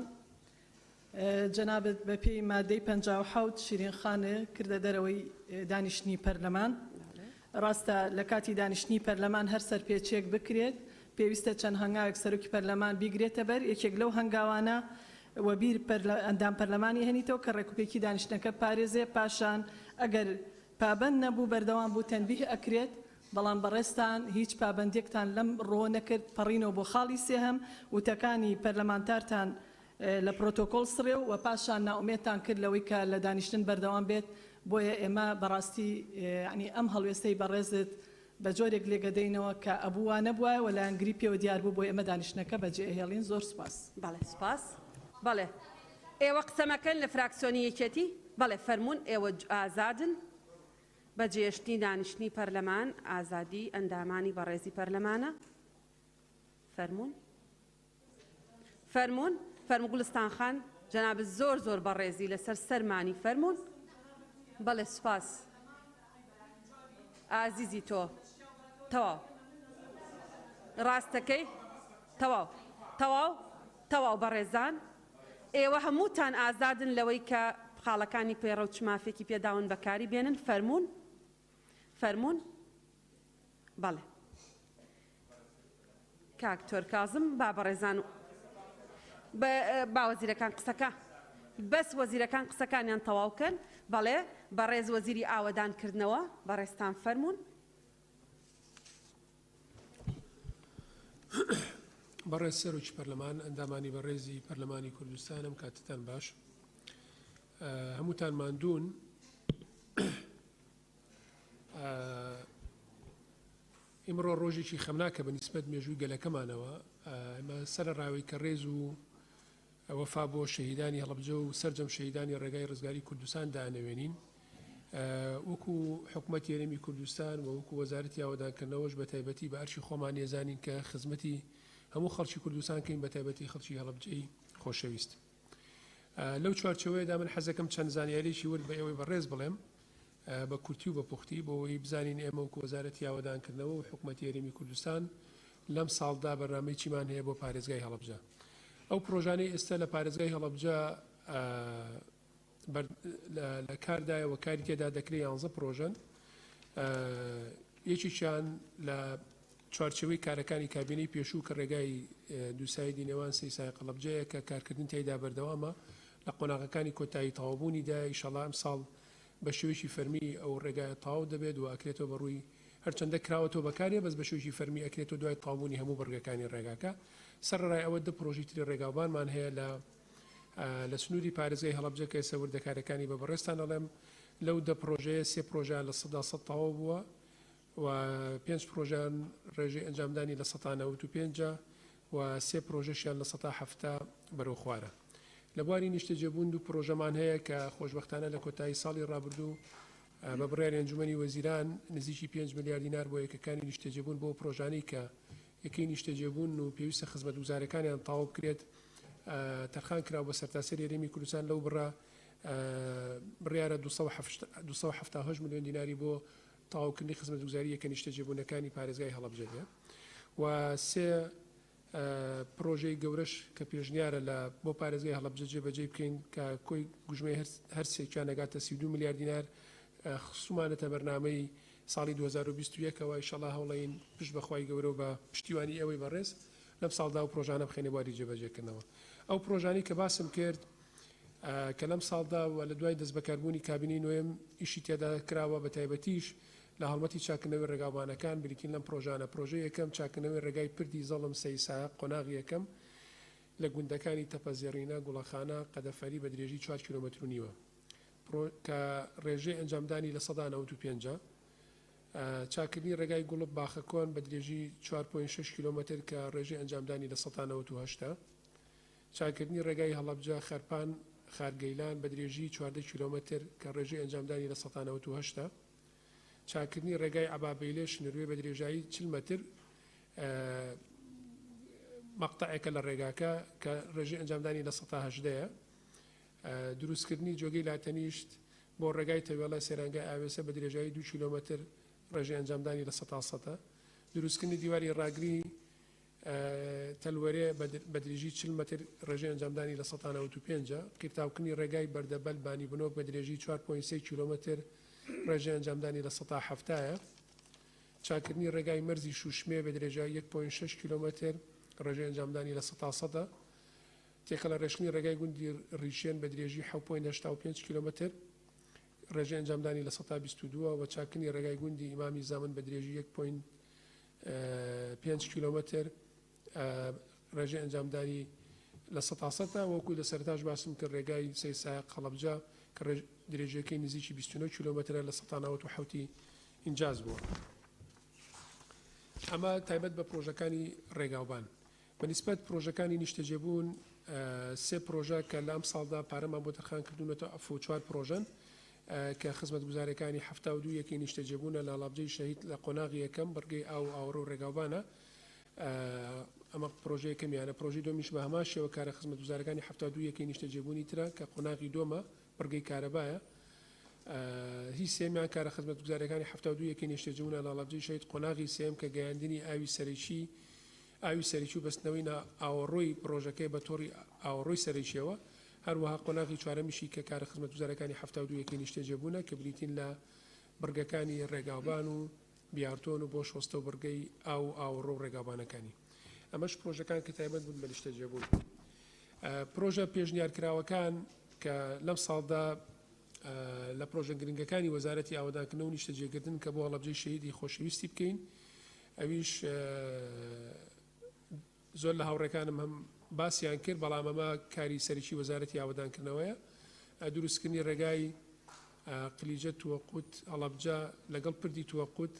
جەنابەت بە پێی مادەی 57 شیرین خانە کردە دەرەوەی دانیشتنی پەرلەمان. ڕاستە لە کاتی دانیشتنی پەرلەمان هەر سەرپێچێک بکرێت پێویستە چەند هەنگاوێک سەرۆکی پەرلەمان بیگرێتە بەر. یەکێک لەو هەنگاوانە وەبیر ئەندام پەرلەمانی هێنیتەوە کە ڕێکوپێکی دانیشتنەکە پارێزێ، پاشان ئەگەر پابەند نەبوو بەردەوام بوو تەنبیه ئەکرێت. بەڵام بەڕێستان هیچ پابەندێکتان لەم ڕۆ نەکرد، پەڕینەوە بۆ خاڵی سێهەم وتەکانی پەرلەمانتارتان لە پرۆتۆکۆل سڕێ و پاشان ناومێتان کرد لەوەی کە لە دانیشتن بەردەوام بێت. بۆیە ئێمە بەڕاستی ینی ئەم هەڵوێستەی بەڕێزت بە جۆرێک لێگەدەینەوە کە ئەبووە نەبووە و لایەن گریپیەوە دیار بوو بۆ ئێمە دانیشتنەکە بەجێ هێڵین. زۆر سپاس. بەڵێ سپاس. بەڵێ ئێوە قسەمەکەن لە فراکسیۆنی یەکێتی. بەڵێ فەرمونون ئێوە ئازادن بە جێشتنی دانیشتنی پەرلەمان، ئازادی ئەندامانی بەڕێزی پەرلەمانە. فەرمونون فەرمونون فەرمو گوڵستان خان جەنابەت زۆر بەڕێزی لەسەر سەرمانی فەرمونون. بەڵێ سوپاس ئازیزی تۆ تەواو ڕاستەکەی تەواو بەڕێزان ئێوە هەمووتان ئازادن لەوەی کە خاڵەکانی پێڕە و چمافێکی پێداون بەکاری بێنن فەرمونون بەڵێ کاکتۆر کازم با بەڕێزان با وەزیرەکان قسەکە بەس وەزیرەکان قسەکانیان تەواوکەن بەڵێ بەڕێز وەزیری ئاوەدانکردنەوە بەڕێستان فەرمونون بەڕێز سەرۆکی پەرلەمان ئەندامانی بەڕێزی پەرلەمانی کوردستانم کاتتان باش هەمووتان ماندوون ئێمڕۆ ڕۆژێکی خەمناکە بە نیسبەت مێژووی گەلەکەمانەوە ئەمە سەرڕاوی کە ڕێز و وەفا بۆ شەهیدانی هەڵەبجە و سەرجەم شەهیدانی ڕێگای ڕزگاری کوردستان دانەوێنین وەکو حکوومەت یارێمی کوردستان و وەکو وەزارەتی ئاوەدانکردنەوەش بە تایبەتی بە ئەرشی خۆمان ێزانین کە خزمەتی هەموو خەڵکی کوردستان کەین بە تایبەتی خەڵکی هەڵەبجەی خۆشەویست لەو چوارچەوەیەدا من حەزەکەم چەند زانیاریی ورد بە ئێوەی بەڕێز بڵێم بە کورتی و بە پوختی بۆەوەی بزانین ئێمە وەکو وەزارەتی ئاوەدانکردنەوە و حکوومەتی یارێمی کوردستان لەم ساڵدا بەرنامەی چیمان هەیە بۆ پارێزگای هەڵەبجە ئەو پرۆژانەی ئێستا لە پارێزگای هەڵەبجە لە کاردایە و کاری تێدا دەکرێت 11 پرۆژن یەکێکیان لە چوارچەوەی کارەکانی کابینەی پێشوو کە ڕێگای دووسایدی نێوان سەیسای قەڵەبجەیە کە کارکردن تێیدا بەردەوامە لە قۆناغەکانی کۆتایی تەواوبوونیدا ئینشەڵا ئەمساڵ بە شێوەیەکی فەرمی ئەو ڕێگای تەواو دەبێت و ئەکرێتەوە بەڕووی هەرچەندە کراوەتەوە بەکارێ بەس بە شێوەیەکی فەرمی ئەکرێتەوە دوای تەواوبوونی هەموو بەڕگەکانی ڕێگاکە سەرڕای ئەوە 2 پرۆژی تری ڕێگاوبانمان هەیە لە سنووری پارێزگای هەڵەبجە کە ئێستا وردەکارەکانی بە بەڕێستان دەڵێم لەو 10 پرۆژەیە 3 پرۆژیان لە 100 تەواو بووە و 5 پرۆژیان ڕێژەی ئەنجامدانی لە 195 و 3 پرۆژەشیان لە 170 بەرەو خوارە لە بواری نیشتەجێبوون 2 پرۆژەمان هەیە کە خۆشبەختانە لە کۆتایی ساڵی ڕابردوو بە بڕیاری ئەنجومەنی وەزیران نزیکی 5 ملیار دینار بۆ یەکەکانی نیشتەجێبوون بۆ پرۆژانەی کە یەکەی نیشتەجێبوون و پێویستە خزمەت گوزارەکانیان تەواو بکرێت تەرخان کراوە بە سەرتاسەر یارێمی کوردستان لەو بڕیارە 278 میلیۆن دیناری بۆ تەواوکردنی خزمەتگوزاری یەکە نیشتەجێبوونەکانی پارێزگای هەڵەبجە و 3 پرۆژەی گەورەش کە پێشنیارە بۆ پارێزگای هەڵەبجە جێبەجێ بکەین کە کۆی گوژمەی هەرسێکیان نەگاتە 32 میلیارد دینار خصومانەتە بەرنامەی ساڵی 2021ەوە ئینشەڵا هەوڵەین پشت بەخوای گەورە و بە پشتیوانی ئەوەی بەڕێز لەم ساڵدا و پرۆژانە بخێنێ بواری جێبەجێکردنەوە ئەو پرۆژانی کە باسم کرد کە لەم ساڵدا و لە دوای دەست بەکاربوونی کابینەی نوێم ئیشی تێدا کراوە بە تایبەتیش لە هەڵمەتی چاکردنەوەی ڕێگاوانەکان بریتین لەم پرۆژانە پرۆژە یەکەم چاکردنەوەی ڕێگای پردی زەڵم سەیسا قۆناغی یەکەم لە گوندەکانی تەپەزێڕینە گوڵەخانە قەدەفەری بە درێژی 4 کیلۆمەتر و نیوە کە ڕێژەی ئەنجامدانی لە 195 چاکردنی ڕێگای گوڵب باخەکۆن بە درێژی 4.6 کیلۆمەتر کە ڕێژەی ئەنجامدانی لە 198 چاکردنی ڕێگای هەڵەبجە خەرپان خارگەیلان بە درێژی 14 کیلۆمەتر کە ڕێژەی ئەنجامدانی لە 198 چاکردنی ڕێگای عەبابەیلێ شنروێ بە درێژایی 40 مەتر مەقتەعێکە لە ڕێگاکە کە ڕێژەی ئەنجامدانی لە 118 دروستکردنی جۆگەی لاتەنیشت بۆ ڕێگای تەوێڵە سێرانگای ئاوێسە بە درێژایی 2 کیلۆمەتر ڕێژەی ئەنجامدانی لە 100 دروستکردنی دیواری ڕاگری تەلوەرێ بە درێژی 40 مەتر ڕێژەی ئەنجامدانی لە 195 قیرتاوکردنی ڕێگای بەردەبەل بانی بنۆک بە درێژی 4.3 کیلۆمەتر ڕێژەی ئەنجامدانی لە 170 چاکردنی ڕێگای مەرزی شوشمێ بە درێژایی 1.6 کیلۆمەتر ڕێژەی ئەنجامدانی لە 100 تێکە لە ڕێشکنی ڕێگای گوندی ڕیشێن بە درێژی 7.85 کیلۆمەتر ڕێژەی ئەنجامدانی لە 122 و چاکردنی ڕێگای گوندی ئیمامی زامن بە درێژی 1.5 کیلۆمەتر ڕێژەی ئەنجامدانی لە 100 وەکو لە سەرتاش باسم کە ڕێگای سەیسای قەڵەبجە کە درێژەکەی نزیکی 29 کیلۆمەترە لە 197 ئینجاز بووە. ئەمە تایبەت بە پرۆژەکانی ڕێگاوبان. بەنسبەت پرۆژەکانی نیشتەجێبوون 3 پرۆژە کە لە ئەم ساڵدا پارەمان بۆ تەرخان کردوونەوە ئەفۆ 4 پرۆژەن کە خزمەتگوزارەکانی 72 یەکی نیشتەجێبوونە لە هەڵەبجەی شەهید لە قۆناغی یەکەم بەرگەی ئاو ئاوڕۆ و ڕێگاوبانە ئەمە پرۆژەیە کەمیانە پرۆژی دۆمیش بە هەماشەوە کارە خزمەتگوزارەکانی 72 یەکی نیشتەجێبوونی ترە کە قۆناغی دۆمە بەرگەی کارەبایە هیچ سێمیان کارە خزمەتگوزاریەکانی 72 یەکەی نیشتەجەبوونە لە هەڵەبجەی شەید قۆناغی سێم کە گەیاندنی ئاوی سەرەکی و بەستنەوەی ئاوەڕۆی پرۆژەکەی بە تۆڕی ئاوەڕۆی سەرەکیەوە هەروەها قۆناغی چوارەمیشی کە کارە خزمەتگوزاریەکانی 72 یەکەی نیشتەجەبوونە کە بریتین لە بڕگەکانی ڕێگاوبان و بیارتۆن و بۆ شۆستە و بڕگەی ئاوەڕۆ و ڕێگاوبانەکانی ئەمەش پرۆژەکان کە تایبەت بوون بە نیشتەجەبوون پرۆژە پێشنیارکراوەکان کە لەم ساڵدا لە پرۆژە گرنگەکانی وەزارەتی ئاوادانکردنەوە و نیشتەجێگرتن کە بۆ هەڵەبجەی شەهیدی خۆشەویستی بکەین ئەویش زۆر لە هاوڕێکانم هەم باسییان کرد بەڵام ئەمە کاری سەرکی وەزارەتی ئاوادانکردنەوەیە دروستکردنی ڕێگای قلیجە تووەقوت هەڵەبجە لەگەڵ پردی تووەقوت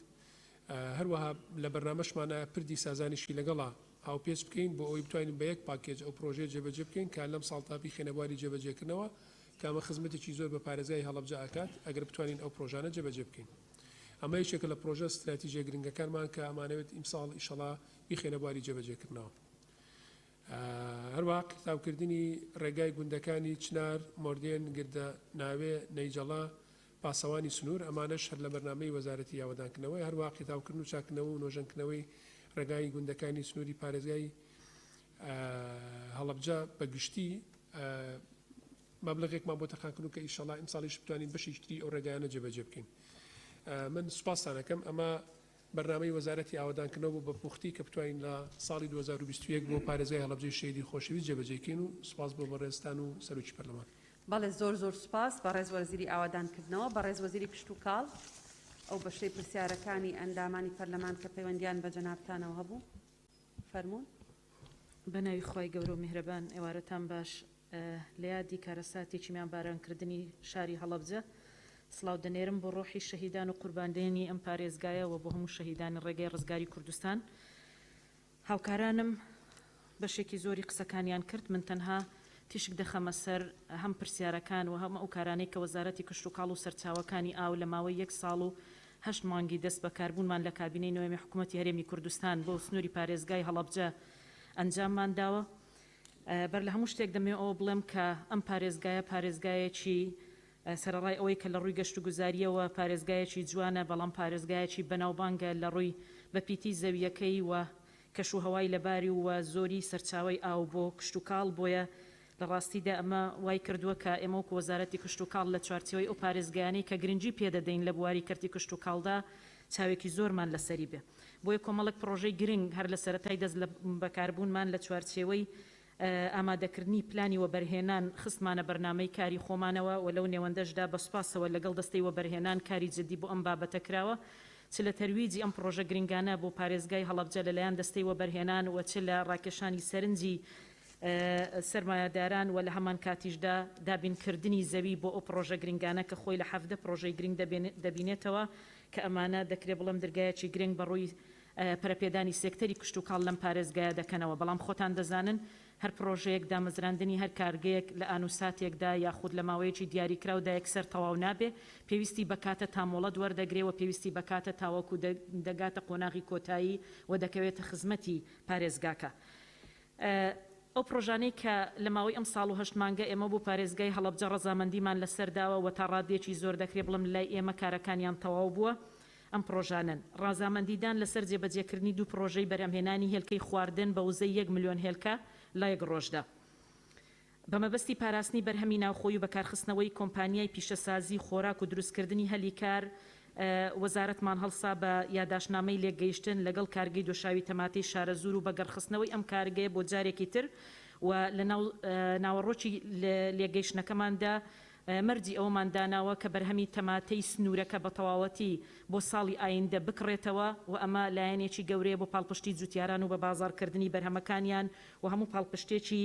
هەروەها لە بەرنامەشمانە پردی سازانیشی لەگەڵا هاوپێچ بکەین بۆ ئەوی بتوانین بە یەک پاکێج ئەو پرۆژێ جێبەجێ بکەین کە لەم ساڵتاپی خێنەواری جێبەجێکردنەوە کامە خزمەتێکی زۆر بە پارێزگای هەڵەبجە ئاکات ئەگەر بتوانین ئەو پرۆژانە جێبەجێ بکەین ئەمە یەکێکە لە پرۆژە استراتیژیە گرنگەکانمان کە ئەمانەوێت ئیمساڵ ئیشەڵا بیخێنەواری جێبەجێکردنەوە هەروەها قیتابکردنی ڕێگای گوندەکانی چنار مۆردێن گردە ناوێ نەیجەڵا پاسەوانی سنوور ئەمانەش هەر لە بەرنامەی وەزارەتی یاوەدانکردنەوەی هەروەها قیتابکردن و چاکردنەوە و نۆژەنکردنەوەی ڕێگای گوندەکانی سنووری پارێزگای هەڵەبجە بەگشتی مەبلغێکمان بۆ تەقانکردن کە ئیشەڵا ئیمساڵیش بتوانین بەشیشتری ئەو ڕێگایانە جێبەجێ بکەین من سوپاسان دەکەم ئەمە بەرنامەی وەزارەتی ئاوادانکردنەوە بۆ بەپوختی کە بتوانین لە ساڵی 2021 بۆ پارێزگای هەڵەبجەی شەهیدی خۆشەویست جێبەجێکەین و سوپاس بۆ بەڕێزستان و سەرۆکی پەرلەمان بەڵێ زۆر سوپاس بەڕێز وەزیری ئاوادانکردنەوە بەڕێز وەزیری پشت و کاڵ ئەو بەشەی پرسیارەکانی ئەندامانی پەرلەمان کە پەیوەندیان بە جەنابتانەوە هەبوو فەرموون بەناوی خۆی گەورە و میهرەبان ئێوارەتان باش لە یادی کارەساتێکی میانبارانکردنی شاری هەڵەبجە سڵاو دەنێرم بۆ ڕۆحی شەهیدان و قورباندێنی ئەم پارێزگایەوە بۆ هەموو شەهیدانی ڕێگەی ڕزگاری کوردستان هاوکارانم بەشێکی زۆری قسەکانیان کرد من تەنها تیشک دەخەمە سەر هەم پرسیارەکان و هەم ئەو کارانەی کە وەزارەتی کشت و کاڵ و سەرچاوەکانی ئاو لە ماوەی 1 ساڵ و 8 مانگی دەست بەکاربوونمان لە کابینەی نوێمی حکوومەتی هەرێمی کوردستان بۆ سنووری پارێزگای هەڵەبجە ئەنجاممان داوە بەر لە هەموو شتێک دەمێ ئەوە بڵێم کە ئەم پارێزگایەکی سەرڕای ئەوەی کە لە ڕووی گەشت و گوزاریەوە پارێزگایەکی جوانە بەڵام پارێزگایەکی بەناوبانگە لە ڕووی بەپیتی زەویەکەی و کەش و هەوای لەباری و زۆری سەرچاوی ئاو بۆ کشت و کاڵ بۆیە لە ڕاستیدا ئەمە وای کردووە کە ئێمە وەکو وەزارەتی کشت و کاڵ لە چوارچەوەی ئەو پارێزگایانەی کە گرنگی پێدەدەین لە بواری کردی کشت و کاڵدا چاوێکی زۆرمان لەسەری بێ بۆیە کۆمەڵک پرۆژەی گرنگ هەر لە سەرەتای دەست لە بەکاربوونمان لە چوارچێوەی ئامادەکردنی پلانی وەبەرهێنان خستمانە بەرنامەی کاری خۆمانەوە و لەو نێوەندەشدا بەسپاسەوە لەگەڵ دەستەی وەبەرهێنان کاری جدی بۆ ئەم بابەتە کراوە چ لە تەرویجی ئەم پرۆژە گرنگانە بۆ پارێزگای هەڵەبجە لەلایەن دەستەی وەبەرهێنان و چ لە ڕاکێشانی سەرنجی سەرمایەداران و لە هەمان کاتیشدا دابینکردنی زەوی بۆ ئەو پرۆژە گرنگانە کە خۆی لە 7 پرۆژەی گرنگ دەبینێتەوە کە ئەمانە دەکرێت بڵم دەرگایەکی گرنگ بەڕووی پەرەپێدانی سێکتەری کشت و کاڵ لەم پارێزگایە دەکەنەوە بەڵام خۆتان دەزانن هەر پرۆژەیەک دامەزراندنی هەر کارگەیەک لە ئانوساتێکدا یاخود لە ماوەیەکی دیاریکراودا یەکسەر تەواو نابێ پێویستی بەکاتە تامۆڵەت وەردەگرێەوە پێویستی بەکاتە تاوەکو دەگاتە قۆناغی کۆتایی و دەکەوێتە خزمەتی پارێزگاکە ئەو پرۆژانەی کە لە ماوەی ئەم ساڵ و 8 مانگە ئێمە بۆ پارێزگای هەڵەبجە ڕەزامەندیمان لەسەرداوە و تا ڕادێکی زۆر دەکرێت بڵم لای ئێمە کارەکانیان تەواو بووە ئەم پرۆژانن ڕازامەندیدان لەسەر جێبەجێکردنی 2 پرۆژەی بەرهەمهێنانی هێلکەی خواردن بە وزەی 1 ملیۆن هێلکە لە 1 ڕۆژدا بەمەبەستی پاراستنی بەرهەمی ناوخۆی و بەکارخستنەوەی کۆمپانیای پیشەسازی خۆراک و دروستکردنی هەلی کار وەزارەتمان هەڵسا بە یاداشنامەی لێگەیشتن لەگەڵ کارگەی دۆشاوی تەماتەی شارەزور و بەگەڕخستنەوەی ئەم کارگەیە بۆ جارێکی تر و لە ناوەڕۆکی لێگەیشتنەکەماندا مەرجی ئەومان داناوە کە بەرهەمی تەماتەی سنوورەکە بە تەواوەتی بۆ ساڵی ئایندە بکڕێتەوە و ئەمە لایەنێکی گەورەیە بۆ پاڵپشتی جوتیاران و بە بازارکردنی بەرهەمەکانیان و هەموو پاڵپشتێکی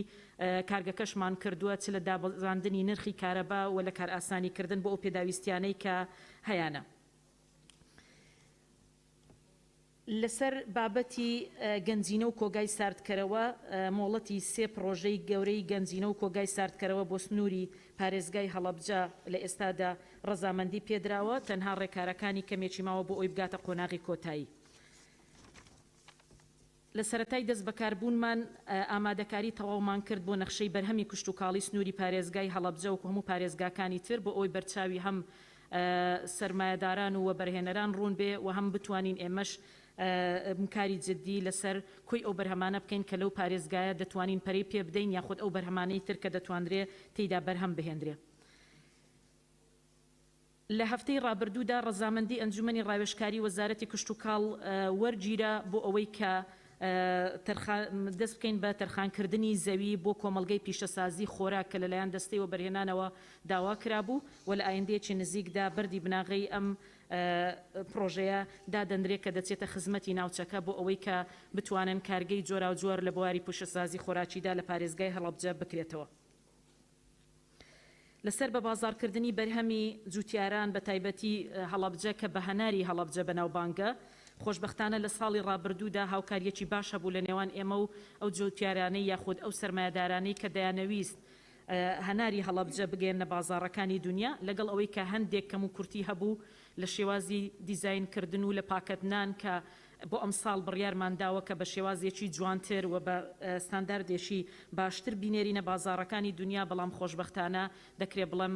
کارگەکەشمان کردووە چ لە دابەزاندنی نرخی کارەبا و لە کار ئاسانیکردن بۆ ئەو پێداویستیانەی کە هەیەە. لەسەر بابەتی گەنجینە و کۆگای ساردکەرەوە مۆڵەتی 3 پرۆژەی گەورەی گەنجینە و کۆگای ساردکەرەوە بۆ سنووری پارێزگای هەڵەبجە لە ئێستادا ڕەزامەندی پێدراوە تەنها ڕێکارەکانی کەمێکی ماوە بۆ ئەوی بگاتە قۆناغی کۆتایی. لە سەرەتای دەست بەکاربوونمان ئامادەکاری تەواومان کرد بۆ نەخشەی بەرهەمی کشت و کاڵی سنووری پارێزگای هەڵەبجە و هەموو پارێزگاکانی تر بۆ ئەوی بەرچاوی هەم سرمایه‌داران و بەرهێنەران ڕوون بێ و هەم بتوانین ئێمەش کاری جدی لەسەر کۆی ئەو بەرهەمانە بکەین کە لەو پارێزگایە دەتوانین پەرەی پێ بدەین یاخود ئەو بەرهەمانەی تر کە دەتوانرێ تێیدا بەرهەم بهێنرێ. لە هەفتەی ڕابردوودا ڕەزامەندی ئەنجومەنی ڕاوێژکاری وەزارەتی کشت و کاڵ وەرگیرە بۆ ئەوەی کە دەست بکەین بە تەرخانکردنی زەوی بۆ کۆمەڵگەی پیشەسازی خۆراک کە لەلایەن دەستەی و بەرهێنانەوە داوا کرابوو و لە ئایندەیەکی نزیکدا بەردی بناغی ئەم پرۆژەیە دادەنرێت کە دەچێتە خزمەتی ناوچەکە بۆ ئەوەی کە بتوانن کارگەی جۆرا و جۆر لە بواری پیشەسازی خۆراکیدا لە پارێزگای هەڵەبجە بکرێتەوە. لەسەر بە بازارکردنی بەرهەمی جوتیاران بە تایبەتی هەڵەبجە کە بە هەناری هەڵەبجە بەناوبانگە خۆشبەختانە لە ساڵی ڕابردوودا هاوکاریەکی باشە بوو لە نێوان ئێمە و ئەو جوتیارانەی یاخود ئەو سەرمایه‌دارانەی کە دەیانەویست هەناری هەڵەبجە بگەێنە بازاڕەکانی دنیا لەگەڵ ئەوەی کە هەندێک کەم و کورتی هەبوو لە شێوازی دیزاینکردن و لە پاکەتنان کە بۆ ئەم ساڵ بڕیارمان داوە کە بە شێوازێکی جوانتر و بە ستانداردێکی باشتر بینێرینە بازاڕەکانی دنیا بەڵام خۆشبەختانە دەکرێت بڵێم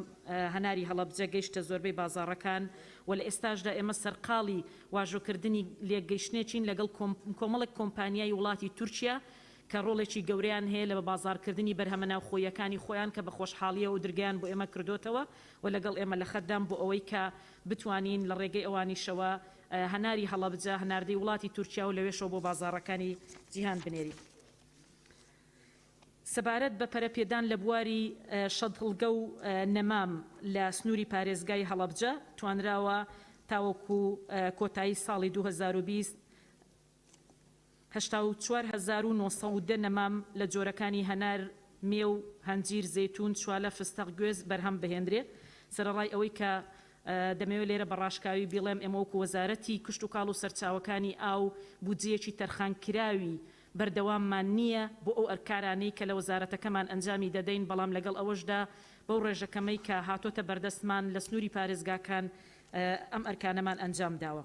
هەناری هەڵەبجە گەیشتە زۆربەی بازاڕەکان و لە ئێستاشدا ئێمە سەرقاڵی واژۆکردنی لێگەیشتنێکین لەگەڵ کۆمەڵێک کۆمپانیای وڵاتی تورکیا کە ڕۆڵێکی گەوریان هەیە لە بازارکردنی بەرهەمە ناوخۆیەکانی خۆیان کە بە خۆشحاڵیە و درگیان بۆ ئێمە کردوتەوە و لەگەڵ ئێمە لە خەتدان بۆ ئەوەی کە بتوانین لە ڕێگەی ئەوانیشەوە هەناری هەڵەبجە هەناردەی وڵاتی تورکیا و لەوێشەوە بۆ بازاڕەکانی جیهان بنێری. سەبارەت بە پەرەپێدان لە بواری شەدڵگە و نەمام لە سنووری پارێزگای هەڵەبجە توانراوە تاوەکو کۆتایی ساڵی 2020 84,910 نەمام لە جۆرەکانی هەنار مێ و هەنجیر زەیتون چوالە فستەق گوێز بەرهەم بهێنرێ. سەرەڕای ئەوەی کە دەمەوێت لێرە بەڕاشکاوی بڵێم ئێمە وەکو وەزارەتی کشت و کاڵ و سەرچاوەکانی ئاو بودجەیەکی تەرخانکراوی بەردەواممان نییە بۆ ئەو ئەرکارانەی کە لە وەزارەتەکەمان ئەنجامی دەدەین بەڵام لەگەڵ ئەوەشدا بەو ڕێژەکەمەی کە هاتۆتە بەردەستمان لە سنووری پارێزگاکان ئەم ئەرکانەمان ئەنجام داوە.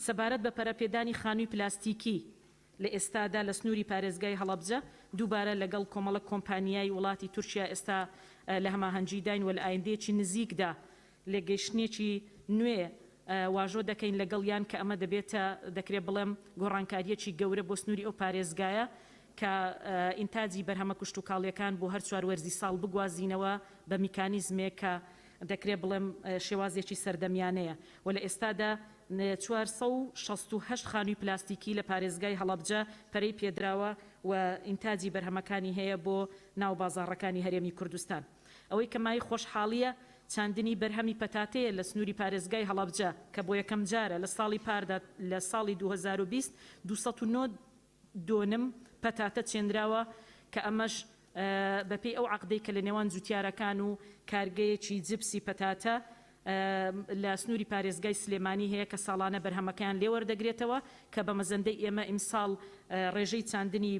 سەبارەت بە پەرەپێدانی خانووی پلاستیکی لە ئێستادا لە سنووری پارێزگای هەڵەبجە دووبارە لەگەڵ کۆمەڵک کۆمپانیای وڵاتی تورکیا ئێستا لە هەماهەنگی داین و لە ئایندەیەکی نزیکدا لە گەیشتنێکی نوێ واژۆ دەکەین لەگەڵیان کە ئەمە دەبێتە دەکرێت بڵێم گۆڕانکاریەکی گەورە بۆ سنووری ئەو پارێزگایە کە ئینتاجی بەرهەمە کشت و کاڵیەکان بۆ هەر چوار وەرزی ساڵ بگوازینەوە بە میکانیزمێک کە دەکرێت بڵێم شێوازێکی سەردەمیانەیە و لە ئێستادا 468 خانووی پلاستیکی لە پارێزگای هەڵەبجە پەرەی پێدراوە و ئینتاجی بەرهەمەکانی هەیە بۆ ناو بازاڕەکانی هەرێمی کوردستان. ئەوەی کە مای خۆشحاڵیە چاندنی بەرهەمی پەتاتەیە لە سنووری پارێزگای هەڵەبجە کە بۆ یەکەم جارە لە ساڵی پاردا لە ساڵی 2020 209 پەتاتە چێنراوە کە ئەمەش بەپێی ئەو عەقدەی کە لە نێوان جوتیارەکان و کارگەیەکی جبسی پەتاتە لە سنووری پارێزگای سلێمانی هەیە کە ساڵانە بەرهەمەکان لێوەردەگرێتەوە کە بە مەزەندەی ئێمە ئیمساڵ ڕێژەی چاندنی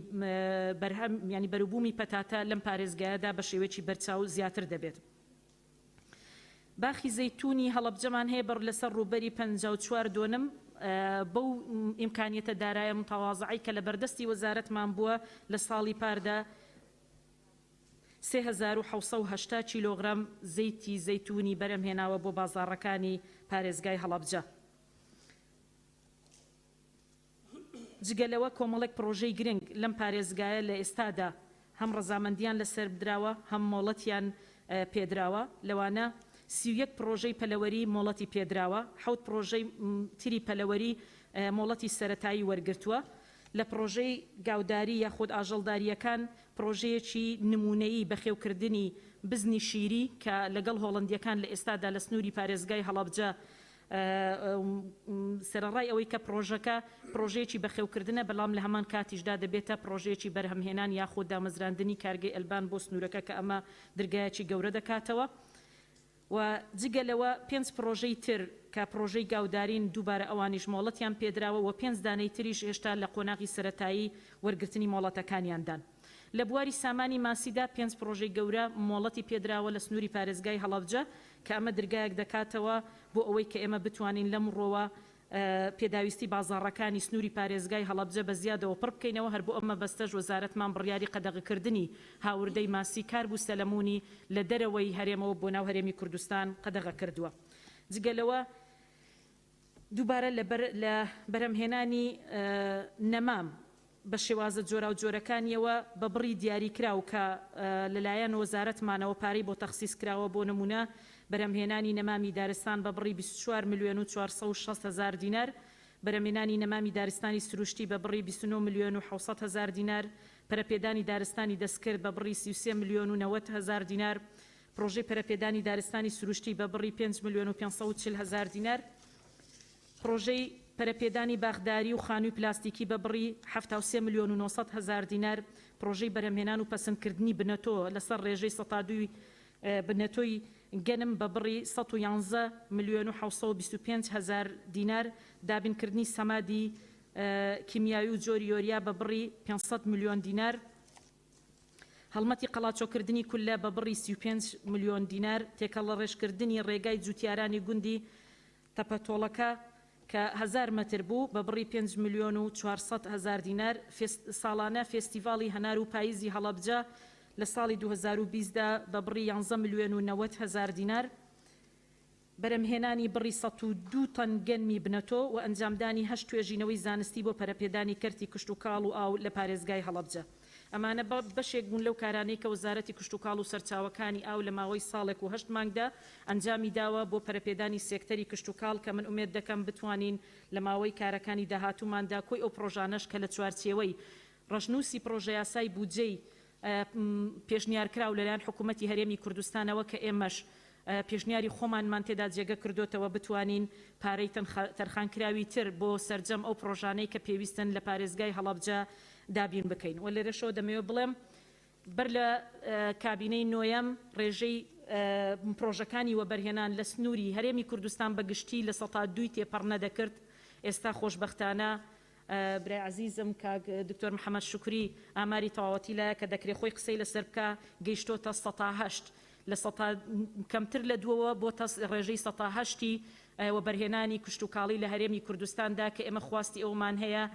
بەرهەم ینی بەروبوومی پەتاتە لەم پارێزگایەدا بە شێوەیەکی بەرچاو زیاتر دەبێت. باخی زەیتونی هەڵەبجەمان هەیە بەڕ لەسەر ڕووبەری 54 دۆنم بەو ئیمکانیەتە دارایە متەواضعی کە لە بەردەستی وەزارەتمان بووە لە ساڵی پاردا 3780 کیلۆغرام زەیتی زەیتونی بەرەمهێناوە بۆ بازاڕەکانی پارێزگای هەڵەبجە. جگەلەوە کۆمەڵێک پرۆژەی گرنگ لەم پارێزگایە لە ئێستادا هەم ڕەزامەندیان لەسەر بدراوە هەم مۆڵەتیان پێدراوە لەوانە 31 پرۆژەی پەلەوەری مۆڵەتی پێدراوە 7 پرۆژەی تری پەلەوەری مۆڵەتی سەرەتایی وەرگرتووە. لە پرۆژەی گاوداری یاخود ئاژەڵداریەکان پرۆژەیەکی نمونەیی بەخێوکردنی بزنی شیری کە لەگەڵ هۆڵندیەکان لە ئێستادا لە سنووری پارێزگای هەڵەبجە سەرەڕای ئەوەی کە پرۆژەکە پرۆژەیەکی بەخێوکردنە بەڵام لە هەمان کاتیشدا دەبێتە پرۆژەیەکی بەرهەمهێنان یاخود دامەزراندنی کارگەی ئەلبان بۆ سنوورەکە کە ئەمە دەرگایەکی گەورە دەکاتەوە. و جگەلەوە 5 پرۆژەی تر کە پرۆژەی گاودارین دووبارە ئەوانیش مۆڵەتیان پێدراوە و 5 دانەی تریش هێشتا لە قۆناغی سەرەتایی وەرگرتنی مۆڵەتەکانیاندان. لە بواری سامانی ماسیدا 5 پرۆژەی گەورە مۆڵەتی پێدراوە لە سنووری پارێزگای هەڵەبجە کە ئەمە دەرگایەک دەکاتەوە بۆ ئەوەی کە ئێمە بتوانین لەم ڕۆوە پێداویستی بازاڕەکانی سنووری پارێزگای هەڵەبجە بە زیادەوە پڕ بکەینەوە. هەر بۆ ئەمە بەستەش وەزارەتمان بڕیاری قەدەغەکردنی هاوردەی ماسی کار بوو سەلەمونی لە دەرەوەی هەرێمەوە بۆ ناو هەرێمی کوردستان قەدەغە کردووە. جگەلەوە دووبارە لە بەرهەمهێنانی نەمام بە شێوازە جۆرا و جۆرەکانیەوە بە بڕی دیاریکراو کە لەلایەن وەزارەتمانەوە پارەی بۆ تەخسیس کراوە بۆ نمونە بەرهەمهێنانی نەمامی دارستان بە بڕی 24 ملیۆن و 460 هزار دینار، بەرهەمهێنانی نەمامی دارستانی سروشتی بە بڕی 29 ملیۆن و 700 هزار دینار، پەرەپێدانی دارستانی دەستکرد بە بڕی 33 ملیۆن و 90 هزار دینار، پرۆژەی پەرەپێدانی دارستانی سروشتی بە بڕی 5 ملیۆن و 540 هزار دینار، پرۆژەی پەرەپێدانی باخداری و خانووی پلاستیکی بە بڕی 73 ملیۆن و 900 هزار دینار، پرۆژەی بەرهەمهێنان و پەسەندکردنی بنەتۆ لەسەر ڕێژەی 102 بنەتۆی گەنم بە بڕی 111 ملیۆن و 725 هزار دینار، دابینکردنی سەمادی کیمیاوی و جۆری یۆریا بە بڕی 500 ملیۆن دینار، هەڵمەتی قەڵاچۆکردنی کولە بە بڕی 35 ملیۆن دینار، تێکەڵ لە ڕێژکردنی ڕێگای جوتیارانی گوندی تەپەتۆڵەکە کە 1000 متر بوو بە بڕی 5 ملیۆن و 400 هزار دینار، ساڵانە فێستیڤاڵی هەنار و پاییزی هەڵەبجە لە ساڵی 2020دا بە بڕی 11 ملیۆن و 90 هزار دینار، بەرهەمهێنانی بڕی 102 تەن گەنمی بنەتۆ و ئەنجامدانی 8 توێژینەوەی زانستی بۆ پەرەپێدانی کەرتی کشت و کاڵ و ئاو لە پارێزگای هەڵەبجە. ئەمانە بەشێک بوون لەو کارانەی کە وەزارەتی کشت و کاڵ و سەرچاوەکانی ئاو لە ماوەی ساڵێک و 8 مانگدا ئەنجامی داوە بۆ پەرەپێدانی سێکتەری کشت و کاڵ کە من ئومێد دەکەم بتوانین لە ماوەی کارەکانی داهاتووماندا کۆی ئەو پرۆژانەش کە لە چوارچێوەی ڕەشنووسی پرۆژە یاسای بودجەی پێشنیارکراو لەلایەن حکوومەتی هەرێمی کوردستانەوە کە ئێمەش پێشنیاری خۆمانمان تێدا جێگە کردوتەوە بتوانین پارەی تەرخانکراوی تر بۆ سەرجەم ئەو پرۆژانەی کە پێویستن لە پارێزگای هەڵەبجە دابین بکەین. و لێرەشەوە دەمەوێت بڵێم بەر لە کابینەی نۆیەم ڕێژەی پرۆژەکانی وەبەرهێنان لە سنووری هەرێمی کوردستان بەگشتی لە 102 تێپەڕ نەدەکرد. ئێستا خۆشبەختانە برای عزیزم کاک دکتۆر محەممەد شکری ئاماری تەواوەتی لایە کە دەکرێت خۆی قسەی لەسەر بکە گەیشتۆتە 108 لە کەمتر لە دووەوە بۆ ڕێژەی 108 وەبەرهێنانی کشت و کاڵی لە هەرێمی کوردستاندا کە ئێمە خواستی ئەومان هەیە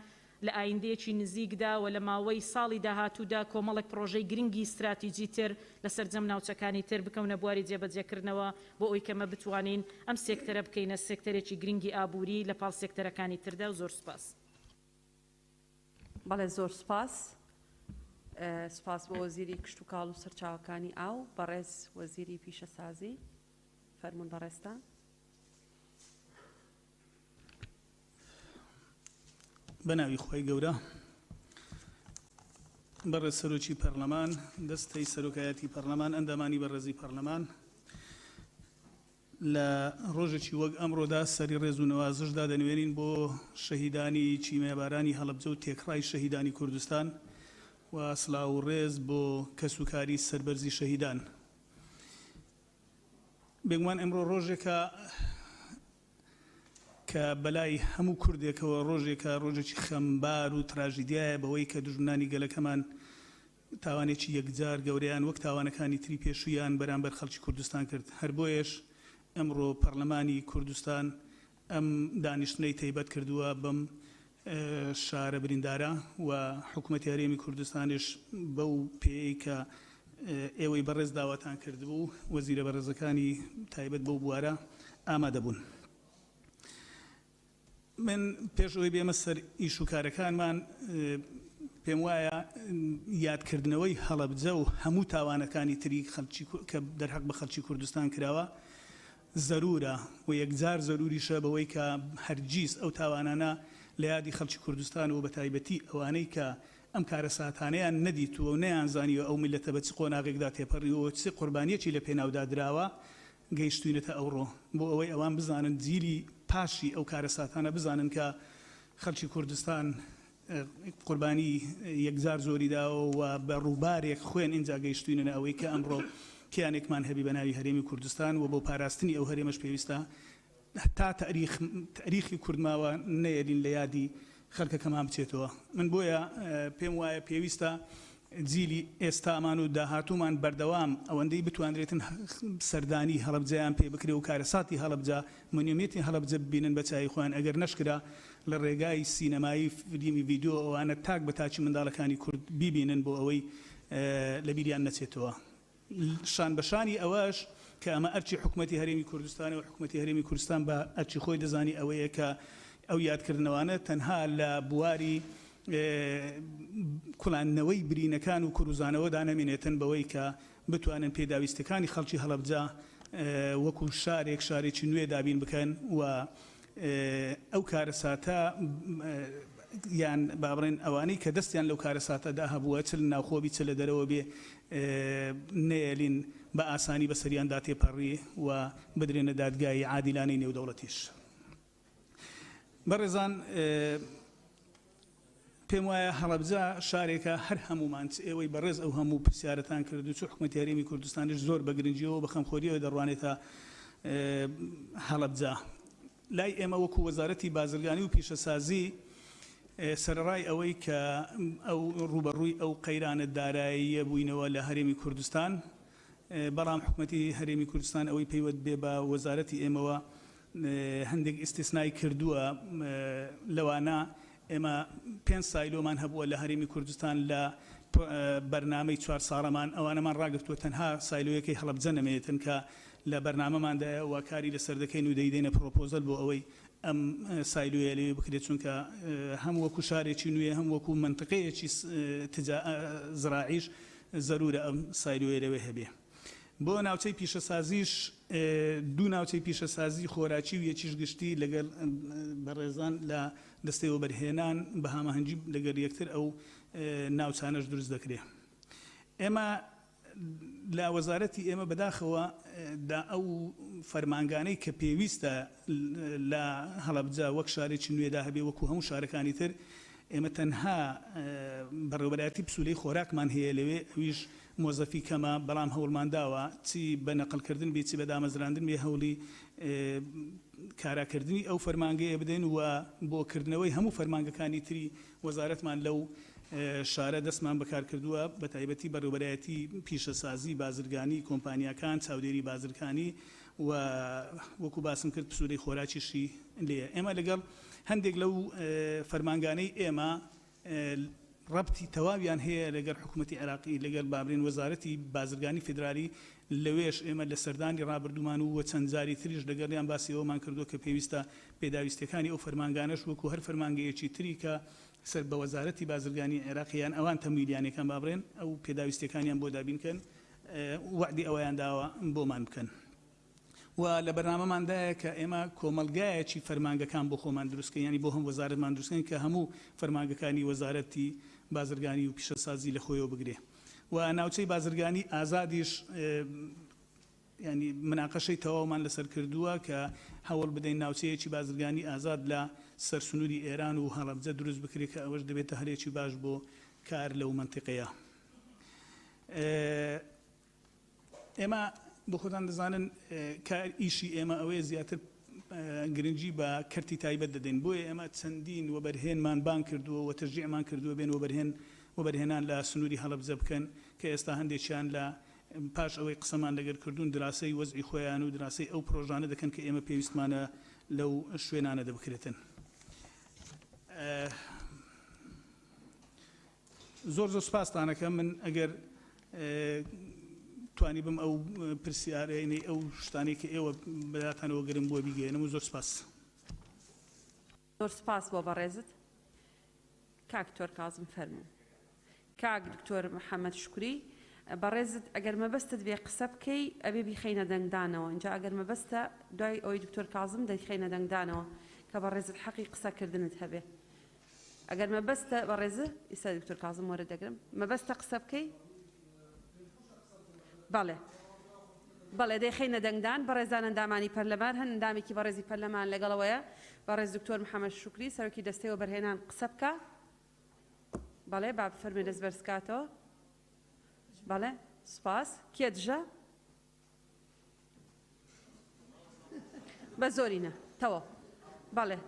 لە ئایندەیەکی نزیکدا و لە ماوەی ساڵی داهاتوودا کۆمەڵێک پرۆژەی گرنگی استراتیجی تر لە سەرجەم ناوچەکانی تر بکەونە بواری جێبەجێکردنەوە بۆ ئەوی کەمە بتوانین ئەم سێکتەرە بکەینە سێکتەرێکی گرنگی ئابووری لە پاڵ سێکتەرەکانی تردا و زۆر سوپاس. بەڵێ زۆر سپاس. سپاس بۆ وەزیری کشت و کاڵ و سەرچاوەکانی ئاو بەڕێز وەزیری پیشەسازی فەرمون بەڕێستان. بەناوی خۆی گەورە بەڕێز سەرۆکی پەرلەمان، دەستەی سەرۆکایەتی پەرلەمان، ئەندامانی بەڕێزی پەرلەمان، لە ڕۆژێکی وەک ئەمڕۆدا سەری ڕێز و نەوازشدا دەنوێنین بۆ شەهیدانی چیمەبارانی هەڵەبجە و تێکڕای شەهیدانی کوردستان و سلااو و ڕێز بۆ کەسوکاری سەربەرزی شەهیدان. بێگومان ئەمڕۆ ڕۆژێکە کە بەلای هەموو کوردێکەوە ڕۆژێکە ڕۆژێکی خەمبار و تراژیدایە بەوەی کە دژمنانی گەلەکەمان تاوانێکی یەکجار گەورەیان وەک تاوانەکانی تری پێشویان بەرامبەر خەڵکی کوردستان کرد. هەر بۆیەش ئەمڕۆ پەرلەمانی کوردستان ئەم دانیشتنەی تایبەت کردووە بەم شارە بریندارە و حکوومەتی هەرێمی کوردستانیش بەو پێی کە ئێوەی بەڕێز داواتان کردبوو وەزیرە بەڕێزەکانی تایبەت بەو بوارە ئامادە بوون. من پێشەوەی بێمە سەر ئیش و کارەکانمان پێم وایە یادکردنەوەی هەڵەبجە و هەموو تاوانەکانی تری کە دەرحەق بە خەڵکی کوردستان کراوە زەرورە و یەکجار زەروریشە بەوەی کە هەرگیز ئەو تاوانانە لە یادی خەڵکی کوردستان و بە تایبەتی ئەوانەی کە ئەم کارە ساتانەیان نەدیتووە و نەیانزانیوە ئەو میلەتە بە چ قۆناغێکدا تێپەڕیەوە چ قوربانیەکی لە پێناودا درراوە گەیشتوینەتە ئەوڕۆ بۆ ئەوەی ئەوان بزانن جیلی پاشی ئەو کارە ساتانە بزانن کە خەڵکی کوردستان قوربانی یەکجار زۆریداوە و بە ڕووبارێک خوێن ئینجا گەیشتوینە ئەوەی کە ئەمڕۆ کیانێکمان هەبی بە ناوی هەرێمی کوردستان و بۆ پاراستنی ئەو هەرێمەش پێویستە تا تاریخی کوردماوە نەیەدین لە یادی خەڵکەکەمان بچێتەوە. من بۆیە پێم وایە پێویستە جیلی ئێستامان و داهاتوومان بەردەوام ئەوەندەی بتوانرێتن سەردانی هەڵەبجەیان پێ بکرێ و کارەساتی هەڵەبجە مۆنیومێتی هەڵەبجە ببینن بە چای خۆیان ئەگەر نەشکرا لە ڕێگای سینەمایی فیلمی ڤیدیۆ ئەوانە تاک بە تاچی منداڵەکانی کورد بیبینن بۆ ئەوەی لە بیریان نەچێتەوە. شان بەشانی ئەوەش کە ئەمە ئەرچی حکوومەتی هەرێمی کوردستانە و حکوومەتی هەرێمی کوردستان بە ئەرچی خۆی دەزانی ئەوەیە کە ئەو یادکردنەوەانە تەنها لە بواری کوڵاندنەوەی برینەکان و کوروزانەوەدا نەمێنێتن بەوەی کە بتوانن پێداویستەکانی خەڵکی هەڵەبجە وەکو شارێکی نوێ دابین بکەن و ئەو کارەساتە یان بابڕێن ئەوانەی کە دەستیان لەو کارەساتەدا هەبووە چ لە ناوخۆبی چ لە دەرەوە بێ نێلین بە ئاسانی بە سەریاندا تێپەڕی و بدرێنە دادگای عادیلانەی نێودەوڵەتیش. بەڕێزان پێم وایە هەڵەبجە شارێکە هەر هەمومان ئێوەی بەڕێز ئەو هەموو پرسیارەتان کرد و چ حکوومەتی هەرێمی کوردستانیش زۆر بەگرنگیەوە بە خەمخۆریەوە دەڕوانێتە هەڵەبجە. لای ئێمە وەکو وەزارەتی بازرگانی و پیشەسازی سەرڕای ئەوەی کە ئەو ڕوبەڕووی ئەو قەیرانە داراییە بووینەوە لە هەرێمی کوردستان، بەڵام حکوومەتی هەرێمی کوردستان ئەوەی پەیوەند بێ بە وەزارەتی ئێمەوە هەندێک ئیستیسنای کردووە لەوانە ئێمە 5 سایلۆمان هەبووە لە هەرێمی کوردستان لە بەرنامەی 4 ساڵەمان ئەوانەمان ڕاگرتووە تەنها سایلۆیەکەی هەڵەبجە نەمێتن کە لە بەرنامەماندایە و کاری لەسەر دەکەین و دەیدەینە پرۆپۆزەل بۆ ئەوەی ئەم سایلویە لێ بکرێت، چونکە هەم وەکو شارێکی نوێ هەم وەکو منطقەیەکی زراعیش زەرورە ئەم سایلویە لەوێ هەبێ. بۆ ناوچەی پیشەسازیش دوو ناوچەی پیشەسازی خۆراکی و یەکیش گشتی لەگەڵ بەڕێزان لە دەستەوە بەرهێنان بە هەماهەنگی لەگەڵ یەکتر ئەو ناوچانەش دروست دەکرێت. ئێمە لا وەزارەتی ئێمە بەداخەوە دا ئەو فەرمانگانەی کە پێویستە لە هەڵەبجە وەک شارێکی نوێدا هەبێ وەکو هەموو شارەکانی تر، ئێمە تەنها بەڕێوەبەرایەتی پسوولەی خۆراکمان هەیە لەوێ، ئەویش مۆزەفی کەمە، بەڵام هەوڵمان داوە چی بە نەقلکردن بێ چی بە دامەزراندن بێ هەوڵی کاراکردنی ئەو فەرمانگەیە بدەین و بۆکردنەوەی هەموو فەرمانگەکانی تری وەزارەتمان لەو شارە دەستمان بەکار کردووە، بە تایبەتی بەڕێوەبەرایەتی پیشەسازی بازرگانی کۆمپانیاکان چاودێری بازرگانی و وەکو باسم کرد پسوولەی خۆراکیشی لێیە. ئێمە لەگەڵ هەندێک لەو فەرمانگانەی ئێمە ڕەبتی تەواویان هەیە لەگەڵ حکوومەتی عێراقی لەگەڵ بابرین وەزارەتی بازرگانی فیدرالی، لەوێش ئێمە لە سەردانی ڕابردوومان و چەند جاری تریش لەگەڵیان باسی ئەومان کردو کە پێویستە پێداویستەکانی ئەو فەرمانگانەش وەکو هەر فەرمانگەیەکی تری کە سەر بە وەزارەتی بازرگانی عێراقیان ئەوان تەمویلیانەکان بابڕێن ئەو پێداویستەکانیان بۆ دابینکەن وعدی ئەوەیان داوە بۆمان بکەن. و لە بەرنامەماندایە کە ئێمە کۆمەلگایەکی فەرمانگەکان بۆ خۆمان دروستکەین، ینی بۆ هەم وەزارەتمان دروستکەین کە هەموو فەرمانگەکانی وەزارەتی بازرگانی و پیشەسازی لە خۆیەوە بگرێ. و ناوچەی بازرگانی ئازادیش ینی مناقەشەی تەواومان لەسەر کردووە کە هەوڵ بدەین ناوچەیەکی بازرگانی ئازاد لە سەرسنووری ئێران و هەڵەبجە دروست بکرێت کە ئەوەش دەبێتە هەرێکی باش بۆ کار لەو منتیقەیە. ئێمە بۆ خۆتان دەزانن کار ئیشی ئێمە ئەوەیە زیاتر گرنگی بە کەرتی تایبەت دەدەین، بۆیە ئێمە چەندین وەبەرهێنمان بان کردووە و تەشجیعمان کردووە بێن وەبەرهێنان لە سنووری هەڵەبجە بکەن کە ئێستا هەندێکیان لە پاش ئەوەی قسەمان لەگەر کردوون دراسی وەزعی خۆیان و دراسی ئەو پرۆژانە دەکەن کە ئێمە پێویستمانە لەو شوێنانە دەبکرێتن. زۆر سوپاستانەکەم من ئەگەر توانی بم ئەو پرسیارەی ئەو شتانی کە ئێوە بەداتانەوە گرم بۆ بیگەێنم و زۆر سپاس. زۆر سپاس بۆ بەڕێزت کاک دکتۆر کازم فەرموو. کاک دکتۆر محەممەد شکوری بەڕێزت ئەگەر مەبەستت بێ قسە بکەی ئەبێ بیخەینە دەنگدانەوە، اینجا ئەگەر مەبەستە دوای ئەوەی دکتۆر کازم دەیخەینە دەنگدانەوە کە بەڕێزت حەقی قسەکردنت هەبێ. ئەگەر مەبەستە بەڕێزە ئیستا دکتۆر کازم وەرە دەگرم مەبەستە قسە بکەی بەڵێ بەڵێ دەیخەینە دەنگدان. بەڕێزان ئەندامانی پەرلەمان هەن ئەندامێکی بەڕێزی پەرلەمان لەگەڵەوەیە بەڕێز دکتۆر محەممەد شکری سەرۆکی دەستەوە بەرهێنان قسە بکە. بەڵێ با بفەرمێ دەست بەرزکاتەوە. بەڵێ سپاس. کێ دژە؟ بە زۆرینە تەوە. بەڵێ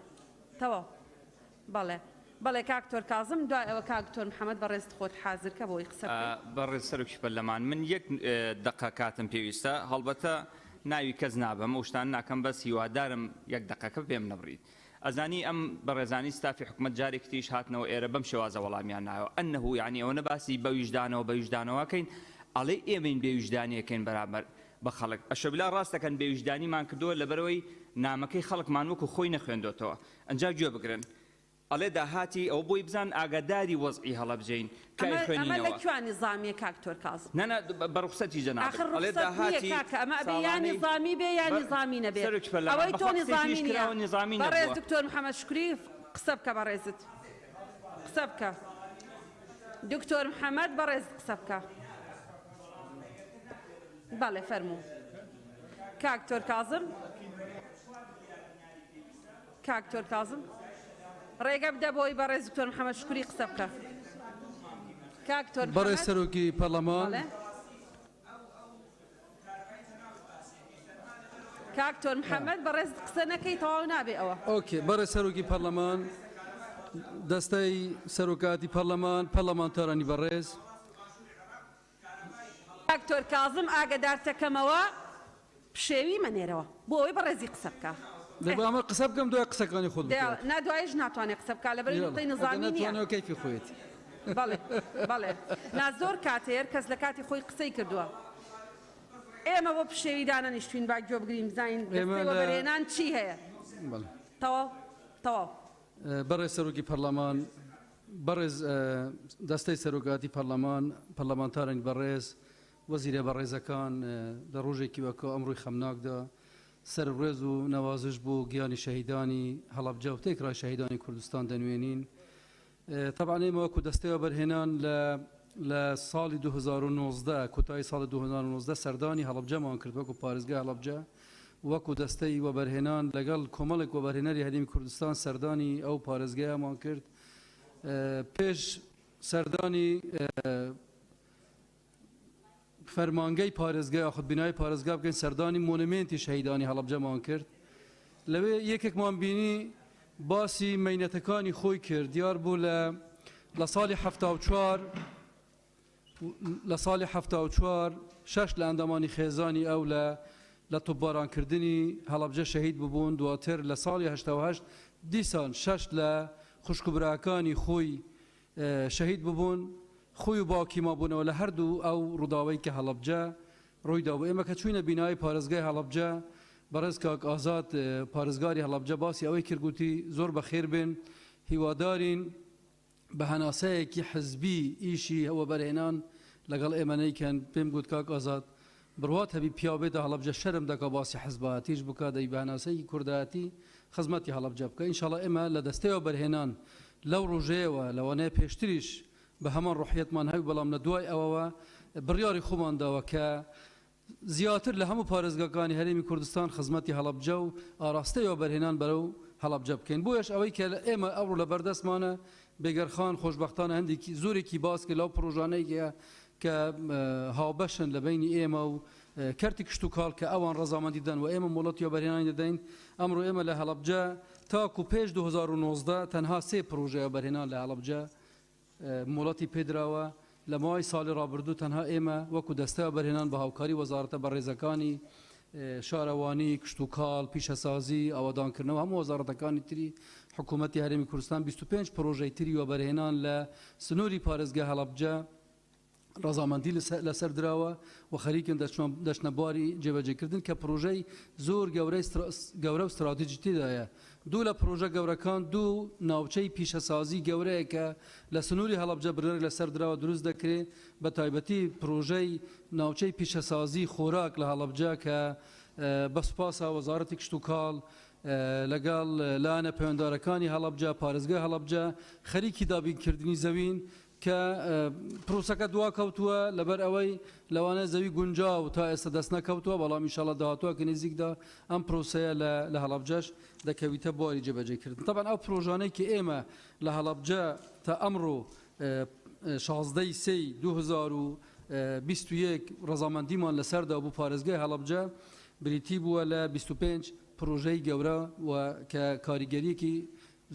تەوە. بەڵێ بەڵێ کاک دکتۆر کازم دوای ئەوە کاک دکتۆر محەممەد بەڕێزت خۆت حازر کە بۆی قسە بەڕێز سەرۆکی پەرلەمان من یەک دقە کاتم پێویستە، هەڵبەتە ناوی کەس نابم ئەو شتان ناکەم، بەس هیوادارم یەک دقەکە پێم نەبڕیت. ئەزانی ئەم بەڕێزانی ستافی حکوومەت جارێکی تریش هاتنەوە ئێرە بەم شێوازە وەڵامیان نایەوە ئەنەهو یعنی ئەوە نەباسی بە ویژدانەوە بە ویژدانەوەکەین ئەڵێ ئێمەین بێ ویژدانیەکەین بەرامبەر بە خەڵک ئەشەبلا ڕاستەکەن بێویژدانیمان کردووە لەبەرەوەی نامەکەی خەڵکمان وەکو خۆی نەخوێندوتەوە ئەنجا گوێ بگرن ئەڵێ داهاتی ئەو بۆی بزان ئاگاداری وەزعی هەڵەبجەین کای خوێنینەوە ئەمە لە کوێ نظامیە کاکتۆر کازم نەنە بە ڕوخسەتی جەناب آخر ڕوخسەت نییە کاکە ئەمە ئەبێ یا نظامی بێ یا نظامی نەبێ ئەوەی تۆ نظامی نییە بەڕێز دکتۆر محەممەد شکوری قسە بکە بەڕێزت قسە بکە دکتۆر محەممەد بەڕێز قسە بکە بەڵێ فەرموو کاکتۆر کازم کاکتۆر کازم ڕێگە بدە بۆی بەڕێز دکتۆر محەممەد شکوری قسە بکە کاکتۆر بەڕێز سەرۆکی پەرلەمان کاکتۆر محەممەد بەڕێز قسە نەکەی تەواو نابێ ئەوە ئۆکێ بەڕێز سەرۆکی پەرلەمان دەستەی سەرۆکاتی پەرلەمان پەرلەمانتارانی بەڕێز کاکتۆر کازم ئاگدارتەکەمەوە پشێوی منێرەوە بۆ ئەوەی بەڕێزی قسە بکە دەبامە قسە بکەم دوای قسەکانی خۆت نادوایش ناتوانێت قسە بکە لەبەر نقطەی نظامی نییە کەیفی خۆیەتی بەڵێ نا زۆر کاتێر کەس لە کاتی خۆی قسەی کردووە ئێمە بۆ پشێوی دانەنیشتوین با گوێ بگرین بزانین بەرهێنان چی هەیە تەواو تەواو بەڕێز سەرۆکی پەرلەمان بەڕێز دەستەی سەرۆکاتی پەرلەمان پەرلەمانتارانی بەڕێز وەزیرە بەڕێزەکان لە ڕۆژێکی وەکە ئەمڕۆی خەمناکدا سەر ڕێز و نەوازش بۆ گیانی شەهیدانی هەڵەبجە و تێکرای شەهیدانی کوردستان دەنوێنین طبعا ئێمە وەکو دەستەوە بەرهێنان لە ساڵی 2019 کۆتایی ساڵی 2019 سەردانی هەڵەبجەمان کرد وەکو پارێزگای هەڵەبجە وەکو دەستەی وەبەرهێنان لەگەڵ کۆمەڵێک وەبەرهێنەری هەرێمی کوردستان سەردانی ئەو پارێزگایەمان کرد پێش سەردانی فەرمانگەی پارێزگای خودبینایی پارێزگا بکەین سەردانی مۆنومێنتی شەهیدانی هەڵەبجەمان کرد لەوێ یەکێکمان بینی باسی مەینەتەکانی خۆی کرد دیار بوو لە ساڵی 74 لە ساڵی 74 شەش لە ئەندامانی خێزانی ئەو لە تۆپبارانکردنی هەڵەبجە شەهید ببوون دواتر لە ساڵی 88 دیسان شەش لە خوشکبراکانی خۆی شەهید ببوون خۆی و باوکی مابوونەوە لە هەردوو ئەو ڕووداوەی کە هەڵەبجە ڕوویدا بوو ئێمە کە چوینە بینایی پارێزگای هەڵەبجە بەڕێز کاک ئازاد پارێزگاری هەڵەبجە باسی ئەوەی کردگوتی زۆر بەخێر بن هیوادارین بە هەناسەیەکی حزبی ئیشی ئەوە بەرهێنان لەگەڵ ئێمە نەیکەن پێم گوت کاک ئازاد بڕوات هەبی پیاوێتە هەڵەبجە شەرم دەکا باسی حزباتیش بکات دەی بە هەناسەیەکی کوردایەتی خزمەتی هەڵەبجە بکە ئینشاڵڵا ئێمە لە دەستەوە بەرهێنان لەو ڕۆژەیەوە لەوانەیە پێشتریش بە هەمان ڕوحیەتمان هەوی بەڵام لە دوای ئەوەوە بڕیاری خۆمانداوە کە زیاتر لە هەموو پارێزگاکانی هەرێمی کوردستان خزمەتی هەڵەبجە و ئاراستەیەوە بەرهێنان بەرەو هەڵەبجە بکەین بۆیش ئەوەی کە ئێمە ئەوڕۆ لە بەردەستمانە بێگەرخان خۆشبەختانە هەندێکی زۆرێکی باس کرد لەو پرۆژانەیە کە هاوبەشن لە بینی ئێمە و کەرتی کشت و کاڵ کە ئەوان ڕەزامەندی دەن و ئێمە مۆڵەتی بەرهێنانی دەدەین ئەمڕۆ ئێمە لە هەڵەبجە تاکو پێش 2019 تەنها سێ پرۆژەیە بەرهێنان لە هەڵەبجە مۆڵەتی پێدراوە لە ماوەی ساڵی ڕابردوو تەنها ئێمە وەکو دەستەوە بەرهێنان بە هاوکاری وەزارەتە بەڕێزەکانی شارەوانی کشت و کاڵ پیشەسازی ئەوەدانکردنەوە هەموو وەزارەتەکانی تری حکوومەتی هەرێمی کوردستان 25 پرۆژەی تری وە بەرهێنان لە سنووری پارێزگای هەڵەبجە ڕەزامەندی لەسەر دراوە و خەریکن دەچنە بواری جێبەجێکردن کە پرۆژەی زۆر گەورە و استراتیجی تێدایە دوو لە پرۆژە گەورەکان دوو ناوچەی پیشەسازی گەورەیە کە لە سنووری هەڵەبجە بڕێک لەسەر دراوە دروست دەکرێت بە تایبەتی پرۆژەی ناوچەی پیشەسازی خۆراک لە هەڵەبجە کە بەسپاسە وەزارەتی کشت و کاڵ لەگەڵ لایەنە پەیوەنددارەکانی هەڵەبجە پارێزگای هەڵەبجە خەریکی دابینکردنی زەوین کە پرۆسەکە دوا کەوتووە لەبەر ئەوەی لەوانە زەوی گونجاو تا ئێستا دەست نەکەوتووە بەڵام ئینشاڵڵا داهاتووە کە نزیکدا ئەم پرۆسەیە لە هەڵەبجەش دەکەویتە بواری جێبەجێکردن طبعا ئەو پرۆژانەی کە ئێمە لە هەڵەبجە تا ئەمڕۆ 16 سەی 2021 ڕەزامەندیمان لەسەردا بوو پارێزگای هەڵەبجە بریتی بووە لە 25 پرۆژەی گەورە و کە کاریگەریەکی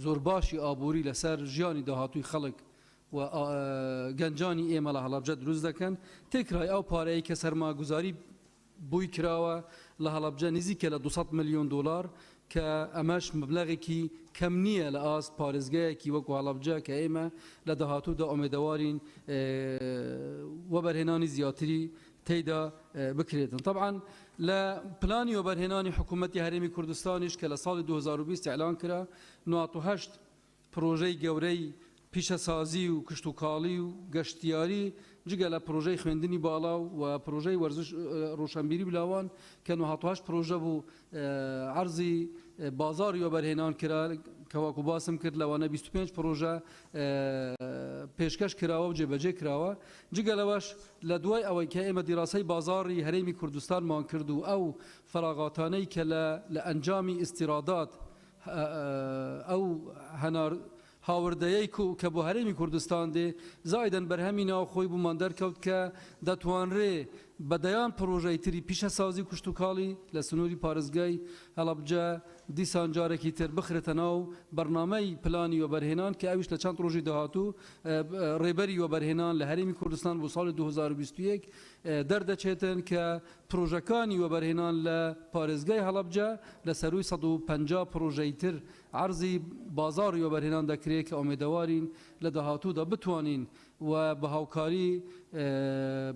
زۆر باشی ئابووری لەسەر ژیانی داهاتووی خەڵک و گەنجانی ئێمە لە هەڵەبجە دروست دەکەن تێکرای ئەو پارەیە کە سەرماگوزاری بووی کراوە لە هەڵەبجە نزیکە لە 200 ملیۆن دلار کە ئەمەش مبلەغێکی کەم نییە لە ئاست پارێزگایەکی وەکو هەڵەبجە کە ئێمە لە داهاتوودا ئومێدەوارین وەبەرهێنانی زیاتری تيدا بكريتن طبعا لبلاني وبرهناني حكومتي هرمي كردستانيش كلا سال 2020 اعلان كرا نواتو هشت بروجي جوري پیش سازی و کشتوکالی و گشتیاری جگه ل پروژه خوندنی بالا و پروژه ورزش روشنبیری بلاوان که نهاتوهاش پروژه بو عرضی بازار یا برهنان کرد که واکو باسم کرد لوانه 25 پروژه پیشکش کراوه و جبهه کراوه جگه لواش لدوای اوی که اما دراسه بازاری هرمی کردستان مان کردو او فراغاتانی که لانجام استیرادات او هنار هاوردەیەی کە بۆ هەرێمی کوردستان دێ زایدەن بەرهەمی ناوخۆی بوومان دەرکەوت کە دەتوانرێ بەدەیان پرۆژەی تری پیشە سازی کوشتتوکاڵی لە سنووری پارێزگای هەڵەبجە دیسان جارێکی تر بخرێتە ناو بەرنامەی پلانی وەبەرهێنان کە ئەویش لە چەند ڕۆژی داهاتوو ڕێبەری وەبەرهێنان لە هەرێمی کوردستان بۆ ساڵی 2021 دەردەچێتن کە پرۆژەکانی وەبەرهێنان لە پارێزگای هەڵەبجە لە سەروی 150 پرۆژەی تر عرضی بازاری وەبەرهێنان دەکرێت کە ئومێدەوارین لە داهاتوودا بتوانین و بە هاوکاری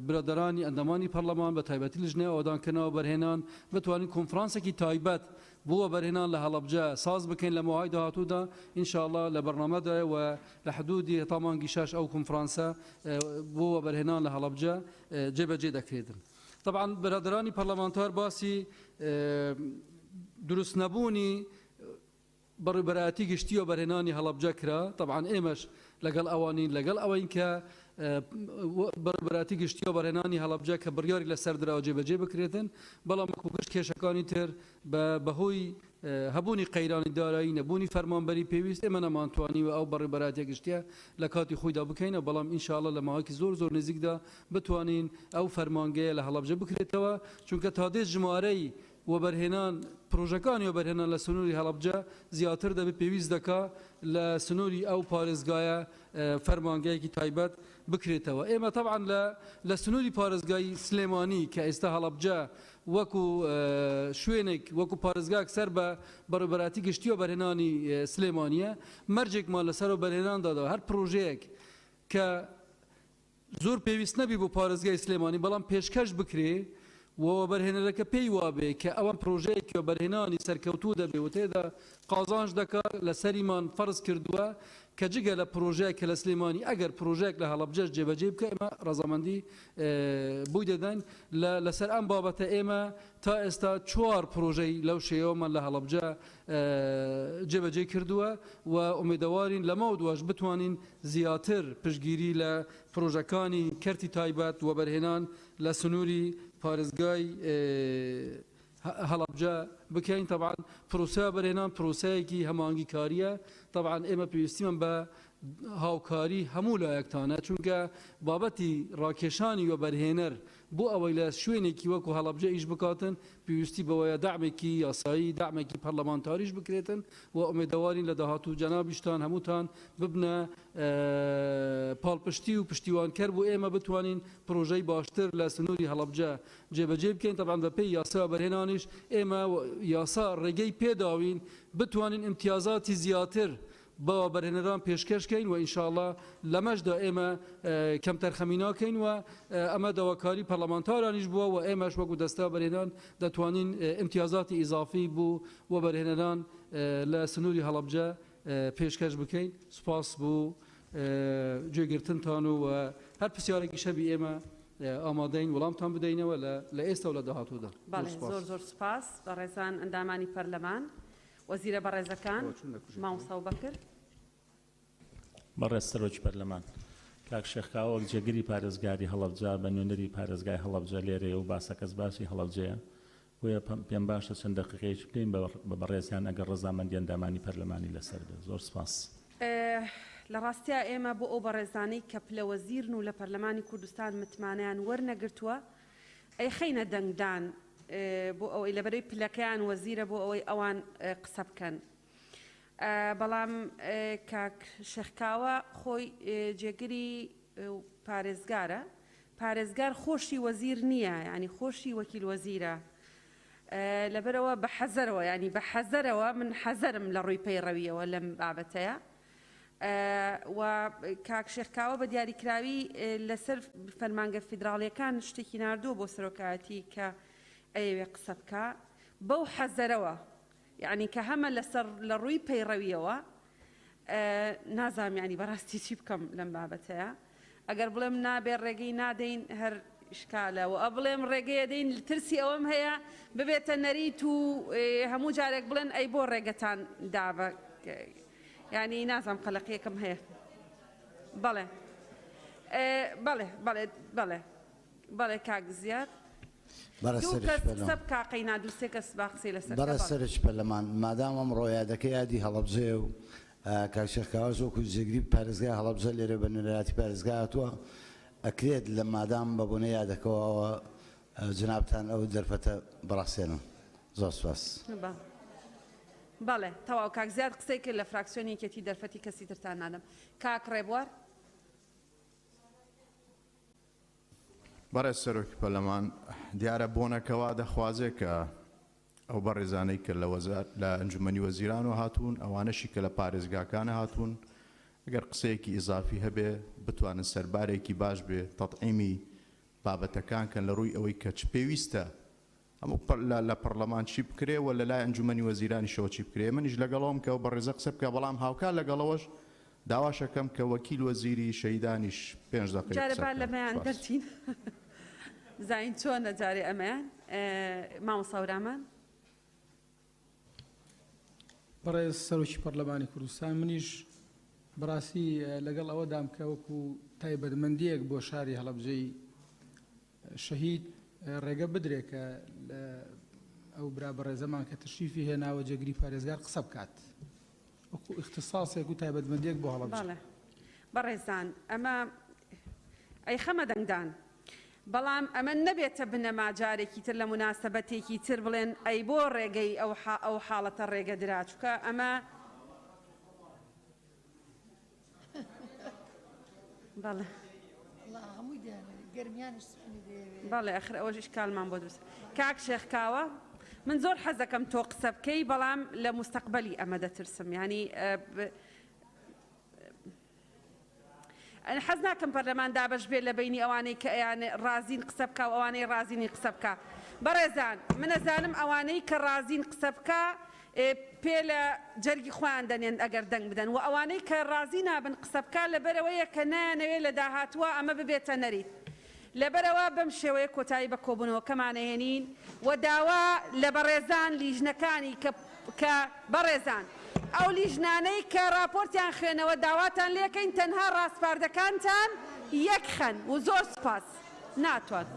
برادرانی ئەندامانی پەرلەمان بە تایبەتی لژنەی ئەوەدانکردنەوە بەرهێنان بتوانین کۆنفرانسێکی تایبەت بۆ بەرهێنان لە هەڵەبجە ساز بکەین لە ماهای داهاتوودا ئینشاءڵڵا لە بەرنامەدا و لە حدودی هەتا مانگی شەش ئەو کۆنفرانسە بۆ بەرهێنان لە هەڵەبجە جێبەجێ دەکرێتن. طبعا برادرانی پەرلەمانتار باسی دروست نەبوونی بەڕێبەرایەتی گشتی و بەرهێنانی هەڵەبجە کرا طبعا ئێمەش لەگەڵ ئەوانین لەگەڵ ئەوەین کە بەڕێبەرایەتی گشتی و بەرهێنانی هەڵەبجە کە بڕیاری لەسەر دراوە جێبەجێ بکرێتن بەڵام وەکوگشت کێشەکانی تر بەهۆی هەبوونی قەیرانی دارایی نەبوونی فەرمانبەری پێویست ئێمە نەمانتوانی و ئەو بەڕێبەرایەتی گشتیە لە کاتی خۆیدا بکەینە بەڵام ئینشاءڵڵا لە ماوەیەکی زۆر نزیکدا بتوانین ئەو فەرمانگەیە لە هەڵەبجە بکرێتەوە چونکە تا دێت ژمارەی وەبەرهێنان پرۆژەکانی وەبەرهێنان لە سنووری هەڵەبجە زیاتر دەبێت پێویست دەکا لە سنووری ئەو پارێزگایە فەرمانگەیەکی تایبەت بکرێتەوە ئێمە طبعا لە سنووری پارێزگای سلێمانی کە ئێستا هەڵەبجە وەکو شوێنێک وەکو پارێزگاک سەر بە بەڕێبەرایەتی گشتی و بەرهێنانی سلێمانیە مەرجێکمان لەسەر و بەرهێناندادا هەر پرۆژەیەک کە زۆر پێویست نەبی بۆ پارێزگای سلێمانی بەڵام پێشکەش بکرێ و بەرهێنەرەکە پێی وابێ کە ئەوەم پرۆژەیەکی بەرهێنانی سەرکەوتوو دەبێ و تێدا قازانج دەکات لە سەریمان فەرز کردووە کە جگە لە پرۆژەیە کە لە سلێمانی ئەگەر پرۆژەیەک لە هەڵەبجەش جێبەجێ بکە ئێمە ڕەزامەندی بووی دەدەین لەسەر ئەم بابەتە ئێمە تا ئێستا 4 پرۆژەی لەو شێوەمان لە هەڵەبجە جێبەجێ کردووە و ئومێدەوارین لەمە دووەش بتوانین زیاتر پشتگیری لە پرۆژەکانی کەرتی تایبەت و بەرهێنان لە سنووری پارێزگای هەڵەبجە بکەین طبعا پرۆسە بەرهێنان پرۆسەیەکی هەمانگی کاریە طبعا ئێمە پێویستیمان بە هاوکاری هەموو لایەکتانە چونکە بابەتی ڕاکێشانی و بەرهێنەر بۆ ئەوەی لە شوێنێکی وەکو هەڵەبجە ئیش بکاتن پێویستی بەوەیە داعمێکی یاسایی داعمێکی پەرلەمانتاریش بکرێتن و ئومێدەوارین لە داهاتوو جەنابیشتان هەمووتان ببنە پاڵپشتی و پشتیوانکەر بۆ ئێمە بتوانین پرۆژەی باشتر لە سنووری هەڵەبجە جێبەجێ بکەین طبعا بەپێی یاسا بەرهێنانیش ئێمە یاسا ڕێگەی پێداوین بتوانین امتیازاتی زیاتر با بەرهێنەران پێشکەشکەین و ئینشاءڵڵا لەمەشدا ئێمە کەمتەر خەمی ناکەین و ئەمە داواکاری پەرلەمانتارانیش بووە و ئێمەش وەکو دەستا بەرهێنان دەتوانین امتیازاتی ئیزافی بوو و بەرهێنەران لە سنووری هەڵەبجە پێشکەش بکەین سوپاس بوو گوێگرتنتان و هەر پرسیارێکی شەبی ئێمە ئامادەین وەڵامتان بدەینەوە لە ئێستا و لە داهاتوودا زۆر سوپاس بە ڕێزان ئەندامانی پەرلەمان وەزیرە بەڕێزەکان مامۆستا بەکر بەڕێز سەرۆکی پەرلەمان کاک شێخکاوە جێگیری پارێزگاری هەڵەبجە بە نوێنەری پارێزگای هەڵەبجە لێرەیە و باسەکەس باسی هەڵەبجەیە بۆیە پێم باشە چەند دەقیقەیەکی بکەین بە بەڕێزیان ئەگەر ڕەزامەندی ئەندامانی پەرلەمانی لەسەر بێت زۆر سپاس لە ڕاستیە ئێمە بۆ ئەو بەڕێزانەی کە پلەوەزیرن و لە پەرلەمانی کوردستان متمانیان وەرنەگرتووە ئەی خەینە دەنگدان بۆ ئەوەی لەبەرەوەی پلەکەیان وەزیرە بۆ ئەوەی ئەوان قسە بکەن بەڵام کاک شێخکاوە خۆی جێگری پارێزگارە پارێزگار خۆشی وەزیر نییە ینی خۆشی وەکیل وەزیرە لەبەرەوە بە حەزەرەوە ینی بە حەزەرەوە من حەزەرم لە ڕووی پەیڕەویەوە لەم بابەتەیە و کاک شێخکاوە بە دیاریکراوی لەسەر فەرمانگە فیدراڵیەکان شتێکی ناردووە بۆ سەرۆکایەتی کە ئەوێ قسە بکە بەو حەزەرەوە یعنی کە هەمە لەسەر لە ڕووی پەیڕەویەوە نازانم ینی بەڕاستی چی بکەم لەم بابەتەیە ئەگەر بڵێم نابێ ڕێگەی نادەین هەر شکالەوە ئە بڵێم ڕێگەیە دەین ترسی ئەوەم هەیە ببێتە نەریت و هەموو جارێک بڵێن ئەی بۆ ڕێگەتان دابە ینی نازانم قەلەقیەکەم هەیە بەڵێ بەڵێ بەڵێ بەڵێ بەڵێ کاک زیاد دوو کەس قسە بکا قەینا دوو سێ کەس با قسەی لەسەر بەرە سەرچ پەرلەمان مادام ئەم ڕۆیادەکە یادی هەڵەبجێ و کاک شێخکاوە زۆکو جێگری پارێزگای هەڵەبجە لێرە بە نوێنەراتی پارێزگا هاتووە ئەکرێت لە مادام بەبوونە یادەکەەوە جنابتان ئەو دەرفەتە بەڕاستێنن زۆر سپاس بەڵێ تەواو کاک زیاد قسەی کرد لە فراکسیۆنی یەکێتی دەرفەتی کەسی ترتان نادەم کاک ڕێبوار بەڕێز سەرۆکی پەرلەمان دیارە بۆنەکەوا دەخوازێ کە ئەو بەڕێزانەی کرد لە ئەنجومەنی وەزیران و هاتوون ئەوانەشی کە لە پارێزگاکانە هاتوون ئەگەر قسەیەکی ئیزافی هەبێ بتوانن سەربارێکی باش بێ تەطعیمی بابەتەکان کەن لە ڕووی ئەوەی کە چ پێویستە هەموو لە پەرلەمان چی بکرێ و لە لای ئەنجومەنی وەزیرانی شەوە چی بکرێ منیش لەگەڵەوەم کە بەڕێزە قسە بکە بەڵام هاوکار لەگەڵەوەش داواشەکەم کە وەکیل وەزیری شەیدانیش 5 دقیقە جارێبان لەمەیان دەرچین زین چۆنە جارێ ئەمەیان مامۆستا بەڕێز سەرۆکی پەرلەمانی کوردستان منیش بەڕاستی لەگەڵ ئەوەدام کە وەکو تایبەتمەندیەک بۆ شاری هەڵەبجەی شەهید ڕێگە بدرێ کە ئەو برا بەڕێزەمان کە تشریفی هێناوە جێگری پارێزگار قسە بکات وەکو اختصاسێک و تایبەتمەندیەک بۆ هەڵەبجە بەڕێزان ئەمە ئەی خەمە دەنگدان بەڵام ئەمە نەبێتە بنەما جارێکی تر لە مناسبەتێکی تر بڵێن ئەی بۆ ڕێگەی ئەو حاڵەتە ڕێگە درا چووکە ئەمە بەڵێ بەڵێ ئەخر ئەوەش ئیشکالمان بۆ دروست کاک شێخکاوە من زۆر حەز دەکەم تۆ قسە بکەی بەڵام لە مستەقبەلی ئەمە دەترسم ینی حەز ناکەم پەرلەمان دابەش بێت لە بینی ئەوانەی کە ڕازین قسە بکە و ئەوانەی ڕازینی قسە بکە بەڕێزان منەزانم ئەوانەی کە ڕازین قسە بکە پێ لە جەرگی خۆیان دەنێن ئەگەر دەنگ بدەن و ئەوانەی کە ڕازی نابن قسە بکە لەبەرەوەیە کە نانەوێت لە داهاتوە ئەمە ببێتە نەریت لەبەرەوە بەم شێوەیە کۆتایی بە کۆبوونەوەکەمانەهێنین و داوا لە بەڕێزان لیژنەکانی کە بەڕێزان ئەو لیژنانەی کە راپۆرتیان خوێنەوە داواتان لێکەین تەنها ڕاستپاردەکانتان یەک خەن و زۆر سوپاس ناتوان